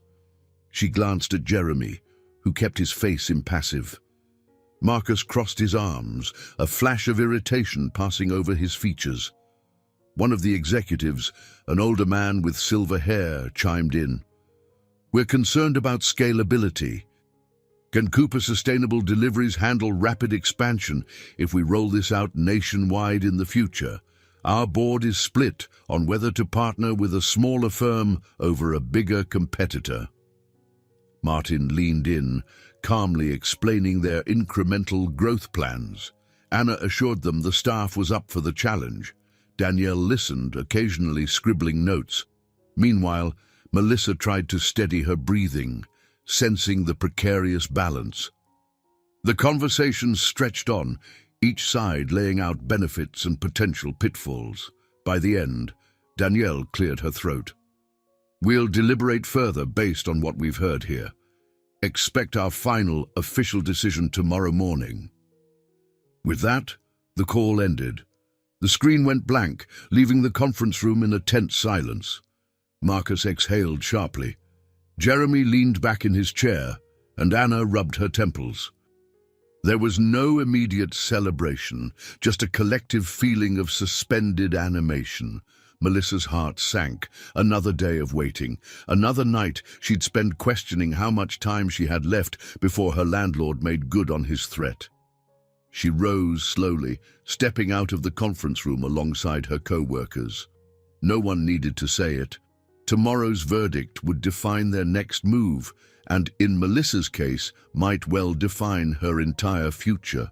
S1: She glanced at Jeremy, who kept his face impassive. Marcus crossed his arms, a flash of irritation passing over his features. One of the executives, an older man with silver hair, chimed in. "We're concerned about scalability. Can Cooper Sustainable Deliveries handle rapid expansion if we roll this out nationwide in the future? Our board is split on whether to partner with a smaller firm over a bigger competitor." Martin leaned in, calmly explaining their incremental growth plans. Anna assured them the staff was up for the challenge. Danielle listened, occasionally scribbling notes. Meanwhile, Melissa tried to steady her breathing, sensing the precarious balance. The conversation stretched on, each side laying out benefits and potential pitfalls. By the end, Danielle cleared her throat. "We'll deliberate further based on what we've heard here. Expect our final official decision tomorrow morning." With that, the call ended. The screen went blank, leaving the conference room in a tense silence. Marcus exhaled sharply. Jeremy leaned back in his chair, and Anna rubbed her temples. There was no immediate celebration, just a collective feeling of suspended animation. Melissa's heart sank. Another day of waiting. Another night she'd spend questioning how much time she had left before her landlord made good on his threat. She rose slowly, stepping out of the conference room alongside her co-workers. No one needed to say it. Tomorrow's verdict would define their next move, and in Melissa's case, might well define her entire future.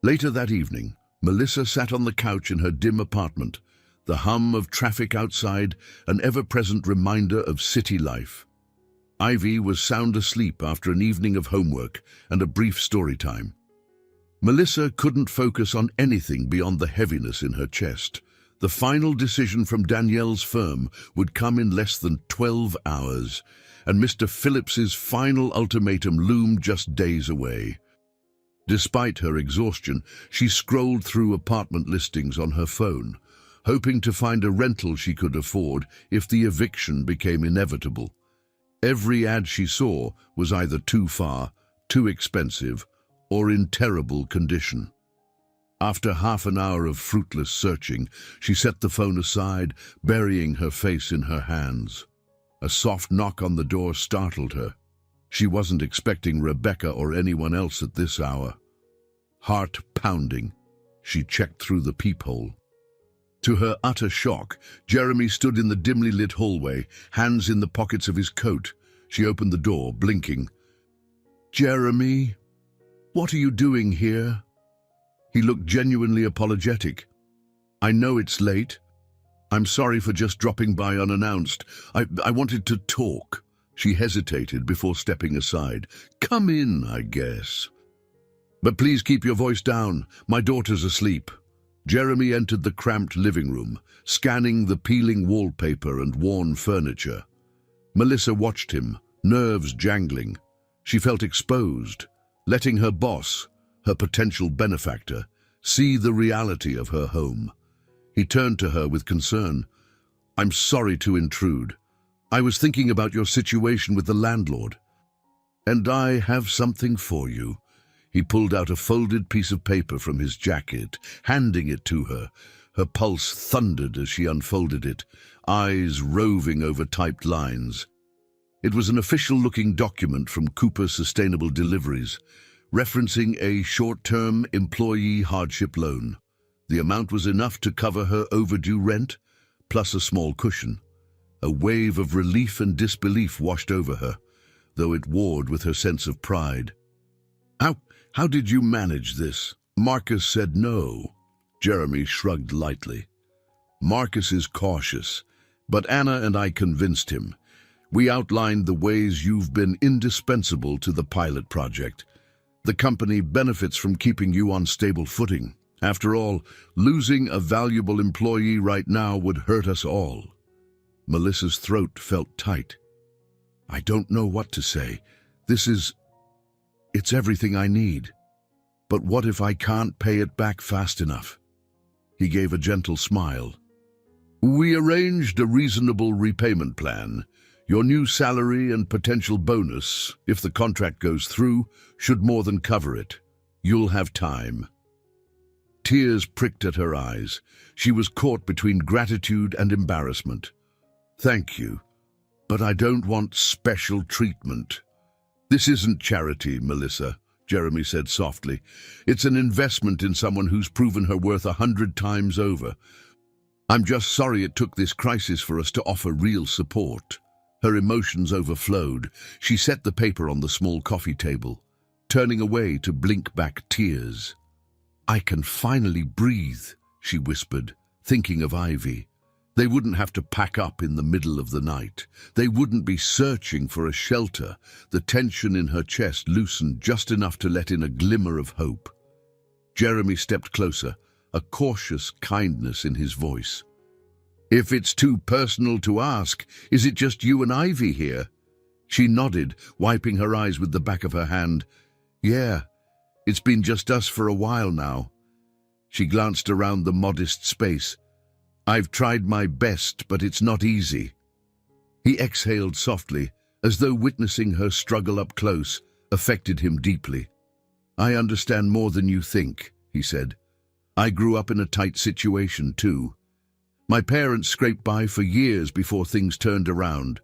S1: Later that evening, Melissa sat on the couch in her dim apartment, the hum of traffic outside an ever-present reminder of city life. Ivy was sound asleep after an evening of homework and a brief story time. Melissa couldn't focus on anything beyond the heaviness in her chest. The final decision from Danielle's firm would come in less than 12 hours, and Mr. Phillips's final ultimatum loomed just days away. Despite her exhaustion, she scrolled through apartment listings on her phone, hoping to find a rental she could afford if the eviction became inevitable. Every ad she saw was either too far, too expensive, or in terrible condition. After half an hour of fruitless searching, she set the phone aside, burying her face in her hands. A soft knock on the door startled her. She wasn't expecting Rebecca or anyone else at this hour. Heart pounding, she checked through the peephole. To her utter shock, Jeremy stood in the dimly lit hallway, hands in the pockets of his coat. She opened the door, blinking. "Jeremy? What are you doing here?" He looked genuinely apologetic. "I know it's late. I'm sorry for just dropping by unannounced. I wanted to talk." She hesitated before stepping aside. "Come in, I guess. But please keep your voice down. My daughter's asleep." Jeremy entered the cramped living room, scanning the peeling wallpaper and worn furniture. Melissa watched him, nerves jangling. She felt exposed, letting her boss, her potential benefactor, see the reality of her home. He turned to her with concern. "I'm sorry to intrude. I was thinking about your situation with the landlord. And I have something for you." He pulled out a folded piece of paper from his jacket, handing it to her. Her pulse thundered as she unfolded it, eyes roving over typed lines. It was an official-looking document from Cooper Sustainable Deliveries, referencing a short-term employee hardship loan. The amount was enough to cover her overdue rent, plus a small cushion. A wave of relief and disbelief washed over her, though it warred with her sense of pride. How did you manage this?" Marcus said no. Jeremy shrugged lightly. "Marcus is cautious, but Anna and I convinced him. We outlined the ways you've been indispensable to the pilot project. The company benefits from keeping you on stable footing. After all, losing a valuable employee right now would hurt us all." Melissa's throat felt tight. "I don't know what to say. It's everything I need. But what if I can't pay it back fast enough?" He gave a gentle smile. We arranged a reasonable repayment plan. Your new salary and potential bonus, if the contract goes through, should more than cover it. You'll have time. Tears pricked at her eyes. She was caught between gratitude and embarrassment. Thank you, but I don't want special treatment. This isn't charity, Melissa, Jeremy said softly. It's an investment in someone who's proven her worth 100 times over. I'm just sorry it took this crisis for us to offer real support. Her emotions overflowed. She set the paper on the small coffee table, turning away to blink back tears. I can finally breathe, she whispered, thinking of Ivy. They wouldn't have to pack up in the middle of the night. They wouldn't be searching for a shelter. The tension in her chest loosened just enough to let in a glimmer of hope. Jeremy stepped closer, a cautious kindness in his voice. If it's too personal to ask, is it just you and Ivy here? She nodded, wiping her eyes with the back of her hand. Yeah, it's been just us for a while now. She glanced around the modest space. I've tried my best, but it's not easy. He exhaled softly, as though witnessing her struggle up close affected him deeply. I understand more than you think, he said. I grew up in a tight situation too. My parents scraped by for years before things turned around.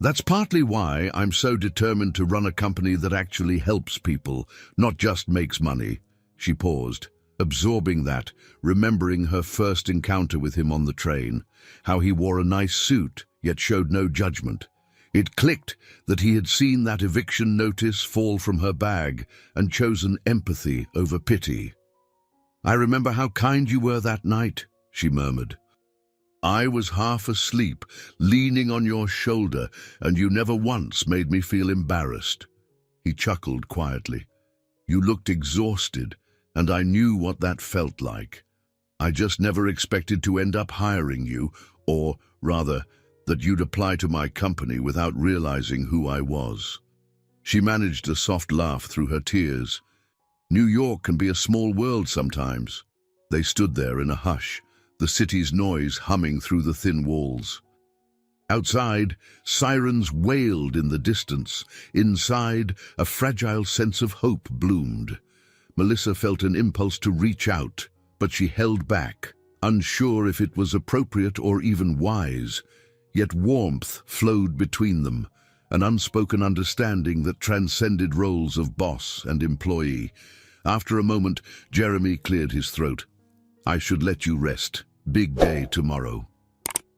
S1: That's partly why I'm so determined to run a company that actually helps people, not just makes money. She paused, absorbing that, remembering her first encounter with him on the train, how he wore a nice suit, yet showed no judgment. It clicked that he had seen that eviction notice fall from her bag and chosen empathy over pity. I remember how kind you were that night, she murmured. I was half asleep, leaning on your shoulder, and you never once made me feel embarrassed. He chuckled quietly. You looked exhausted, and I knew what that felt like. I just never expected to end up hiring you, or, rather, that you'd apply to my company without realizing who I was. She managed a soft laugh through her tears. New York can be a small world sometimes. They stood there in a hush, the city's noise humming through the thin walls. Outside, sirens wailed in the distance. Inside, a fragile sense of hope bloomed. Melissa felt an impulse to reach out, but she held back, unsure if it was appropriate or even wise. Yet warmth flowed between them, an unspoken understanding that transcended roles of boss and employee. After a moment, Jeremy cleared his throat. I should let you rest. Big day tomorrow.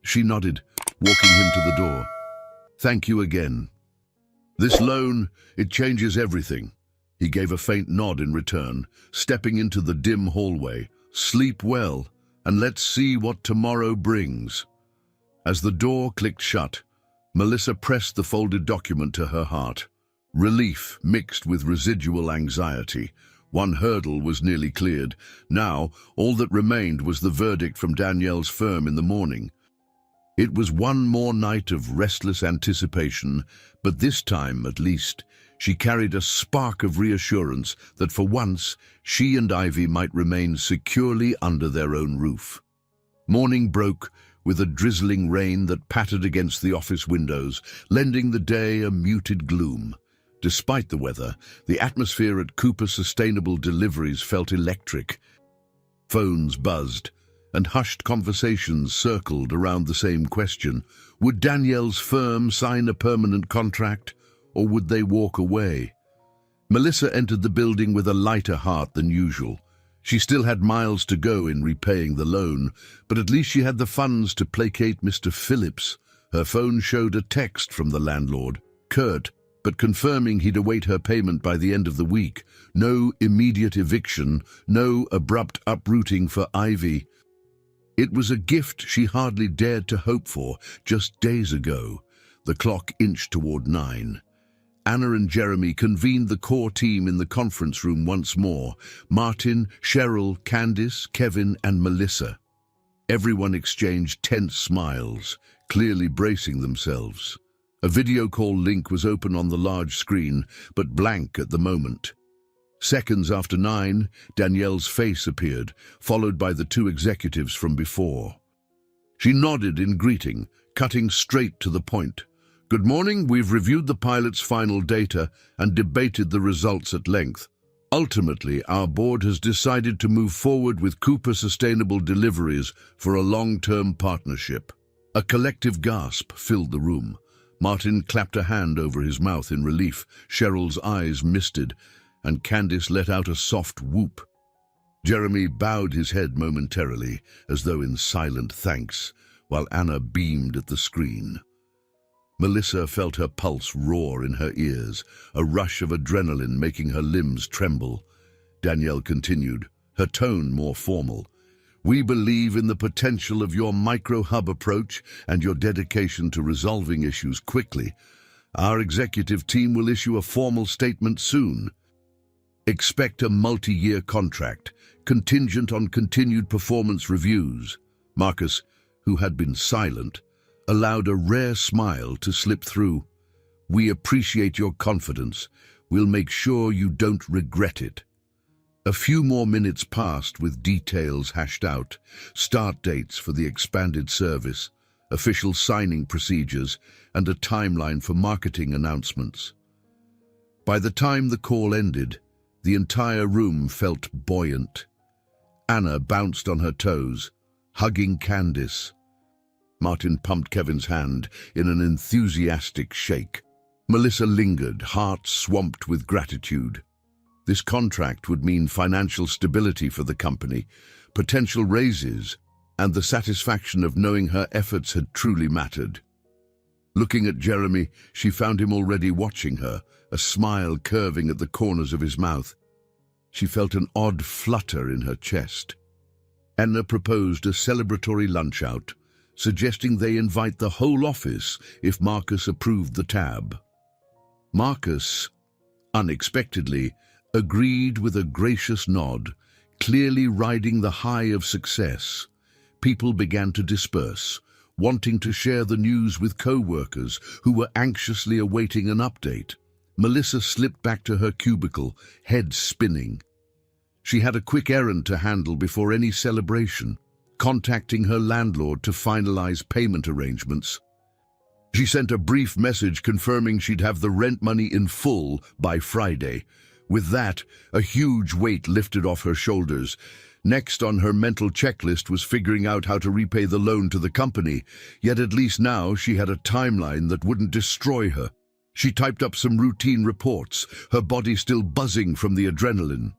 S1: She nodded, walking him to the door. Thank you again. This loan, it changes everything. He gave a faint nod in return, stepping into the dim hallway. Sleep well, and let's see what tomorrow brings. As the door clicked shut, Melissa pressed the folded document to her heart. Relief mixed with residual anxiety. One hurdle was nearly cleared. Now, all that remained was the verdict from Danielle's firm in the morning. It was one more night of restless anticipation, but this time, at least, she carried a spark of reassurance that for once, she and Ivy might remain securely under their own roof. Morning broke with a drizzling rain that pattered against the office windows, lending the day a muted gloom. Despite the weather, the atmosphere at Cooper Sustainable Deliveries felt electric. Phones buzzed, and hushed conversations circled around the same question. Would Danielle's firm sign a permanent contract, or would they walk away? Melissa entered the building with a lighter heart than usual. She still had miles to go in repaying the loan, but at least she had the funds to placate Mr. Phillips. Her phone showed a text from the landlord, curt, but confirming he'd await her payment by the end of the week. No immediate eviction, no abrupt uprooting for Ivy. It was a gift she hardly dared to hope for just days ago. The clock inched toward 9. Anna and Jeremy convened the core team in the conference room once more. Martin, Cheryl, Candice, Kevin, and Melissa. Everyone exchanged tense smiles, clearly bracing themselves. A video call link was open on the large screen, but blank at the moment. Seconds after 9, Danielle's face appeared, followed by the two executives from before. She nodded in greeting, cutting straight to the point. "Good morning, we've reviewed the pilot's final data and debated the results at length. Ultimately, our board has decided to move forward with Cooper Sustainable Deliveries for a long-term partnership." A collective gasp filled the room. Martin clapped a hand over his mouth in relief. Cheryl's eyes misted, and Candice let out a soft whoop. Jeremy bowed his head momentarily, as though in silent thanks, while Anna beamed at the screen. Melissa felt her pulse roar in her ears, a rush of adrenaline making her limbs tremble. Danielle continued, her tone more formal. "We believe in the potential of your micro-hub approach and your dedication to resolving issues quickly. Our executive team will issue a formal statement soon. Expect a multi-year contract, contingent on continued performance reviews." Marcus, who had been silent, allowed a rare smile to slip through. "We appreciate your confidence. We'll make sure you don't regret it." A few more minutes passed with details hashed out, start dates for the expanded service, official signing procedures, and a timeline for marketing announcements. By the time the call ended, the entire room felt buoyant. Anna bounced on her toes, hugging Candice. Martin pumped Kevin's hand in an enthusiastic shake. Melissa lingered, heart swamped with gratitude. This contract would mean financial stability for the company, potential raises, and the satisfaction of knowing her efforts had truly mattered. Looking at Jeremy, she found him already watching her, a smile curving at the corners of his mouth. She felt an odd flutter in her chest. Anna proposed a celebratory lunch-out, suggesting they invite the whole office if Marcus approved the tab. Marcus, unexpectedly, agreed with a gracious nod, clearly riding the high of success. People began to disperse, wanting to share the news with co-workers who were anxiously awaiting an update. Melissa slipped back to her cubicle, head spinning. She had a quick errand to handle before any celebration, contacting her landlord to finalize payment arrangements. She sent a brief message confirming she'd have the rent money in full by Friday. With that, a huge weight lifted off her shoulders. Next on her mental checklist was figuring out how to repay the loan to the company, yet at least now she had a timeline that wouldn't destroy her. She typed up some routine reports, her body still buzzing from the adrenaline.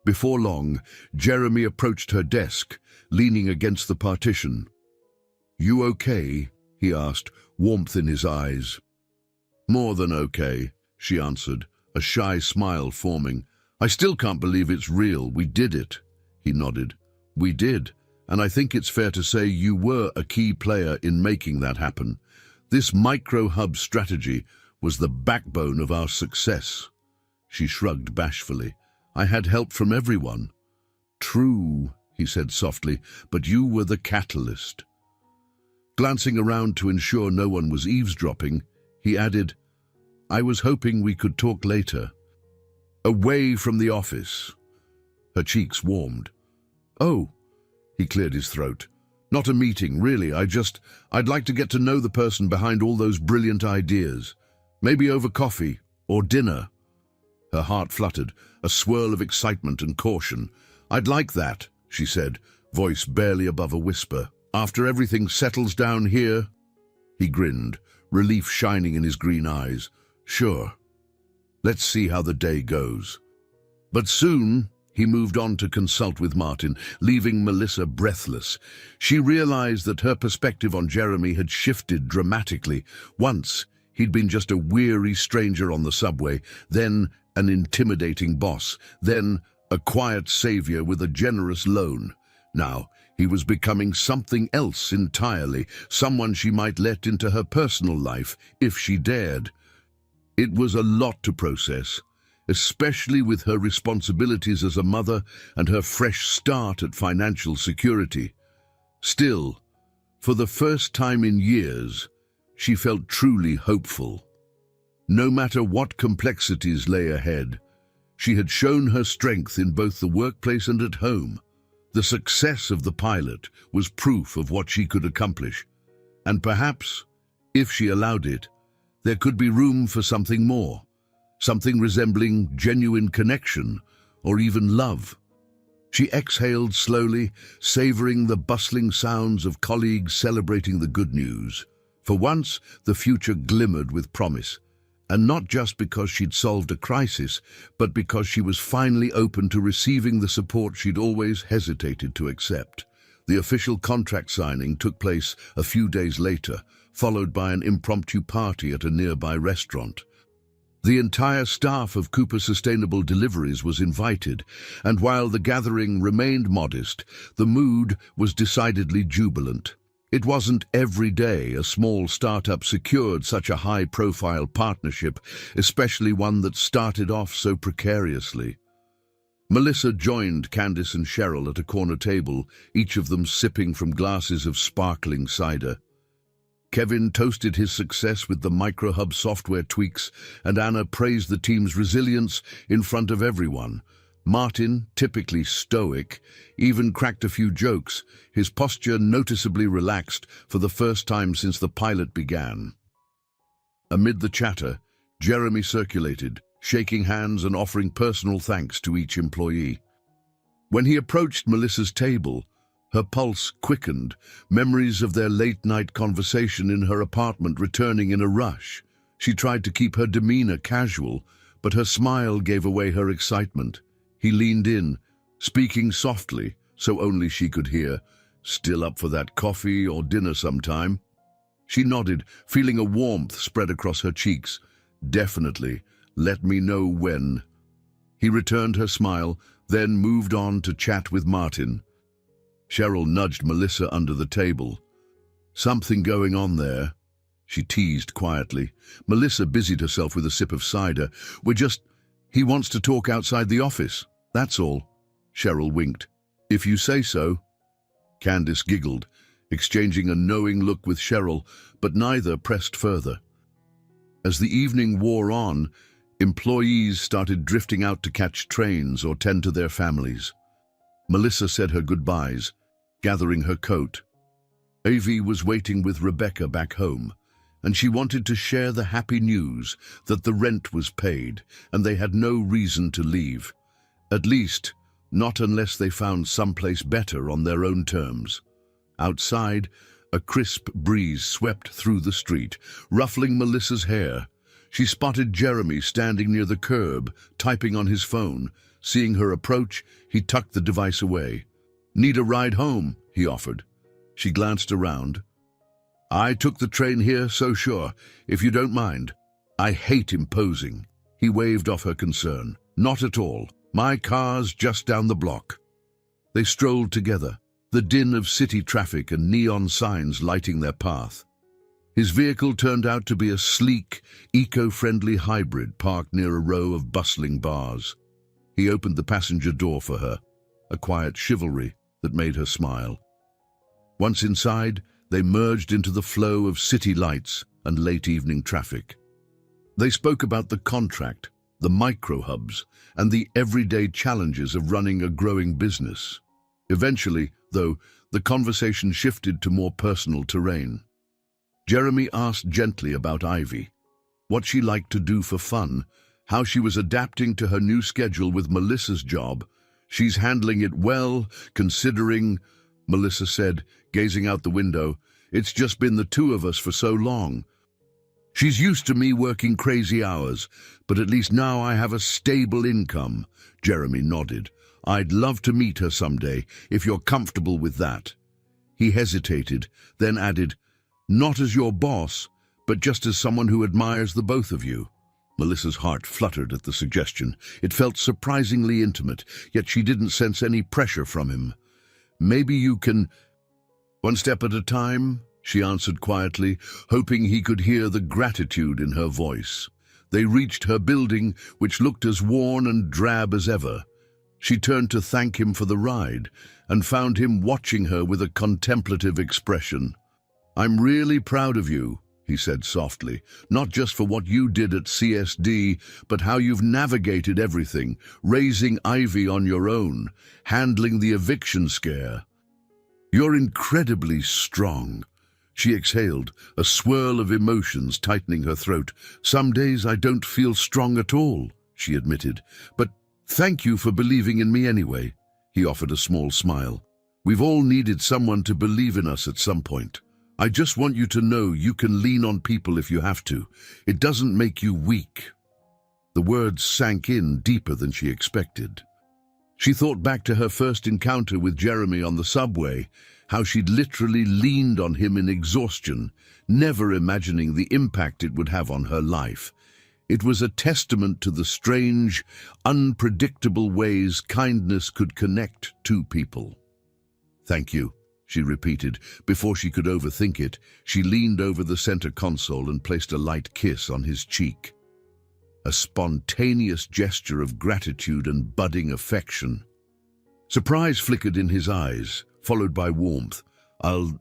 S1: Before long, Jeremy approached her desk, leaning against the partition. "You okay?" he asked, warmth in his eyes. "More than okay," she answered, a shy smile forming. "I still can't believe it's real. We did it." He nodded. "We did, and I think it's fair to say you were a key player in making that happen. This micro-hub strategy was the backbone of our success." She shrugged bashfully. "I had help from everyone." "True," he said softly, "but you were the catalyst." Glancing around to ensure no one was eavesdropping, he added, "I was hoping we could talk later." "Away from the office." Her cheeks warmed. "Oh," he cleared his throat. "Not a meeting, really. I'd like to get to know the person behind all those brilliant ideas. Maybe over coffee or dinner." Her heart fluttered, a swirl of excitement and caution. "I'd like that," she said, voice barely above a whisper. "After everything settles down here?" He grinned, relief shining in his green eyes. "Sure. Let's see how the day goes." But soon, he moved on to consult with Martin, leaving Melissa breathless. She realized that her perspective on Jeremy had shifted dramatically. Once, he'd been just a weary stranger on the subway, then an intimidating boss, then a quiet savior with a generous loan. Now, he was becoming something else entirely, someone she might let into her personal life if she dared. It was a lot to process, especially with her responsibilities as a mother and her fresh start at financial security. Still, for the first time in years, she felt truly hopeful. No matter what complexities lay ahead, She had shown her strength in both the workplace and at home. The success of the pilot was proof of what she could accomplish. And perhaps, if she allowed it, there could be room for something more, something resembling genuine connection or even love. She exhaled slowly, savoring the bustling sounds of colleagues celebrating the good news. For once, the future glimmered with promise, and not just because she'd solved a crisis, but because she was finally open to receiving the support she'd always hesitated to accept. The official contract signing took place a few days later, followed by an impromptu party at a nearby restaurant. The entire staff of Cooper Sustainable Deliveries was invited, and while the gathering remained modest, the mood was decidedly jubilant. It wasn't every day a small startup secured such a high-profile partnership, especially one that started off so precariously. Melissa joined Candice and Cheryl at a corner table, each of them sipping from glasses of sparkling cider. Kevin toasted his success with the MicroHub software tweaks, and Anna praised the team's resilience in front of everyone. Martin, typically stoic, even cracked a few jokes, his posture noticeably relaxed for the first time since the pilot began. Amid the chatter, Jeremy circulated, shaking hands and offering personal thanks to each employee. When he approached Melissa's table, her pulse quickened, memories of their late-night conversation in her apartment returning in a rush. She tried to keep her demeanor casual, but her smile gave away her excitement. He leaned in, speaking softly, so only she could hear. "Still up for that coffee or dinner sometime?" She nodded, feeling a warmth spread across her cheeks. "Definitely. Let me know when." He returned her smile, then moved on to chat with Martin. Cheryl nudged Melissa under the table. "Something going on there," she teased quietly. Melissa busied herself with a sip of cider. He wants to talk outside the office, that's all." Cheryl winked. "If you say so." Candice giggled, exchanging a knowing look with Cheryl, but neither pressed further. As the evening wore on, employees started drifting out to catch trains or tend to their families. Melissa said her goodbyes, gathering her coat. Avi was waiting with Rebecca back home, and she wanted to share the happy news that the rent was paid and they had no reason to leave. At least, not unless they found someplace better on their own terms. Outside, a crisp breeze swept through the street, ruffling Melissa's hair. She spotted Jeremy standing near the curb, typing on his phone. Seeing her approach, he tucked the device away. "Need a ride home?" he offered. She glanced around. "I took the train here, so sure, if you don't mind." "I hate imposing." He waved off her concern. "Not at all. My car's just down the block." They strolled together, the din of city traffic and neon signs lighting their path. His vehicle turned out to be a sleek, eco-friendly hybrid parked near a row of bustling bars. He opened the passenger door for her, a quiet chivalry that made her smile. Once inside, they merged into the flow of city lights and late-evening traffic. They spoke about the contract, the micro-hubs, and the everyday challenges of running a growing business. Eventually, though, the conversation shifted to more personal terrain. Jeremy asked gently about Ivy, what she liked to do for fun, how she was adapting to her new schedule with Melissa's job. "She's handling it well, considering," Melissa said, gazing out the window. "It's just been the two of us for so long. She's used to me working crazy hours, but at least now I have a stable income." Jeremy nodded. "I'd love to meet her someday, if you're comfortable with that." He hesitated, then added, "Not as your boss, but just as someone who admires the both of you." Melissa's heart fluttered at the suggestion. It felt surprisingly intimate, yet she didn't sense any pressure from him. "Maybe you can—" "One step at a time," she answered quietly, hoping he could hear the gratitude in her voice. They reached her building, which looked as worn and drab as ever. She turned to thank him for the ride, and found him watching her with a contemplative expression. "I'm really proud of you," he said softly, "not just for what you did at CSD, but how you've navigated everything, raising Ivy on your own, handling the eviction scare. You're incredibly strong." She exhaled, a swirl of emotions tightening her throat. "Some days I don't feel strong at all," she admitted. "But thank you for believing in me anyway." He offered a small smile. "We've all needed someone to believe in us at some point. I just want you to know you can lean on people if you have to. It doesn't make you weak." The words sank in deeper than she expected. She thought back to her first encounter with Jeremy on the subway, how she'd literally leaned on him in exhaustion, never imagining the impact it would have on her life. It was a testament to the strange, unpredictable ways kindness could connect two people. "Thank you," she repeated. Before she could overthink it, she leaned over the center console and placed a light kiss on his cheek. A spontaneous gesture of gratitude and budding affection. Surprise flickered in his eyes, followed by warmth. "I'll,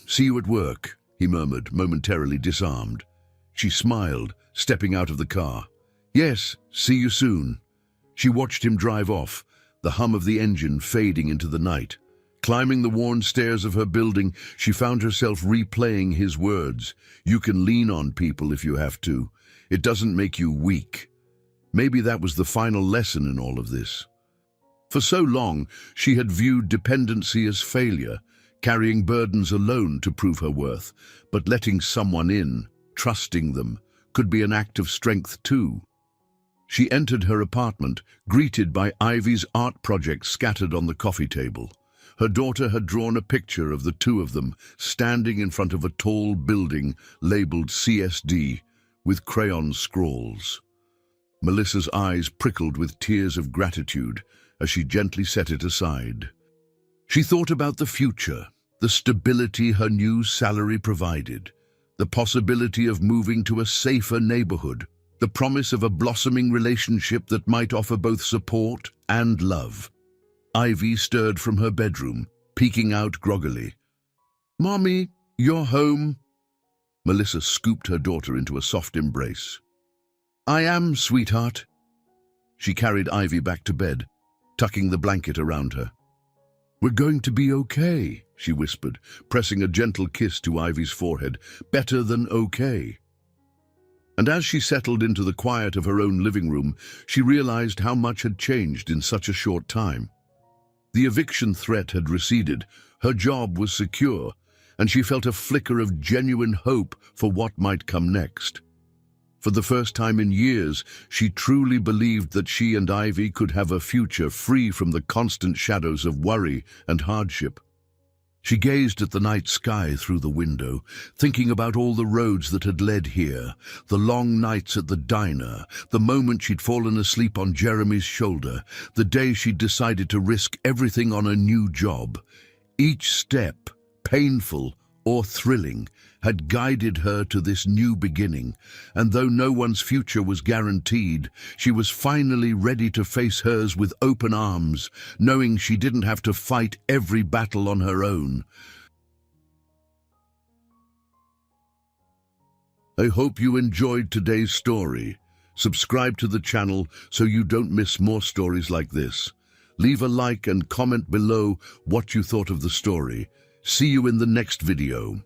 S1: see you at work," he murmured, momentarily disarmed. She smiled, stepping out of the car. "Yes, see you soon." She watched him drive off, the hum of the engine fading into the night. Climbing the worn stairs of her building, she found herself replaying his words. "You can lean on people if you have to. It doesn't make you weak." Maybe that was the final lesson in all of this. For so long, she had viewed dependency as failure, carrying burdens alone to prove her worth. But letting someone in, trusting them, could be an act of strength too. She entered her apartment, greeted by Ivy's art projects scattered on the coffee table. Her daughter had drawn a picture of the two of them standing in front of a tall building labeled CSD with crayon scrawls. Melissa's eyes prickled with tears of gratitude as she gently set it aside. She thought about the future, the stability her new salary provided, the possibility of moving to a safer neighborhood, the promise of a blossoming relationship that might offer both support and love. Ivy stirred from her bedroom, peeking out groggily. "Mommy, you're home." Melissa scooped her daughter into a soft embrace. "I am, sweetheart." She carried Ivy back to bed, tucking the blanket around her. "We're going to be okay," she whispered, pressing a gentle kiss to Ivy's forehead. "Better than okay." And as she settled into the quiet of her own living room, she realized how much had changed in such a short time. The eviction threat had receded, her job was secure, and she felt a flicker of genuine hope for what might come next. For the first time in years, she truly believed that she and Ivy could have a future free from the constant shadows of worry and hardship. She gazed at the night sky through the window, thinking about all the roads that had led here, the long nights at the diner, the moment she'd fallen asleep on Jeremy's shoulder, the day she'd decided to risk everything on a new job. Each step, painful or thrilling, had guided her to this new beginning, and though no one's future was guaranteed, she was finally ready to face hers with open arms, knowing she didn't have to fight every battle on her own. I hope you enjoyed today's story. Subscribe to the channel so you don't miss more stories like this. Leave a like and comment below what you thought of the story. See you in the next video.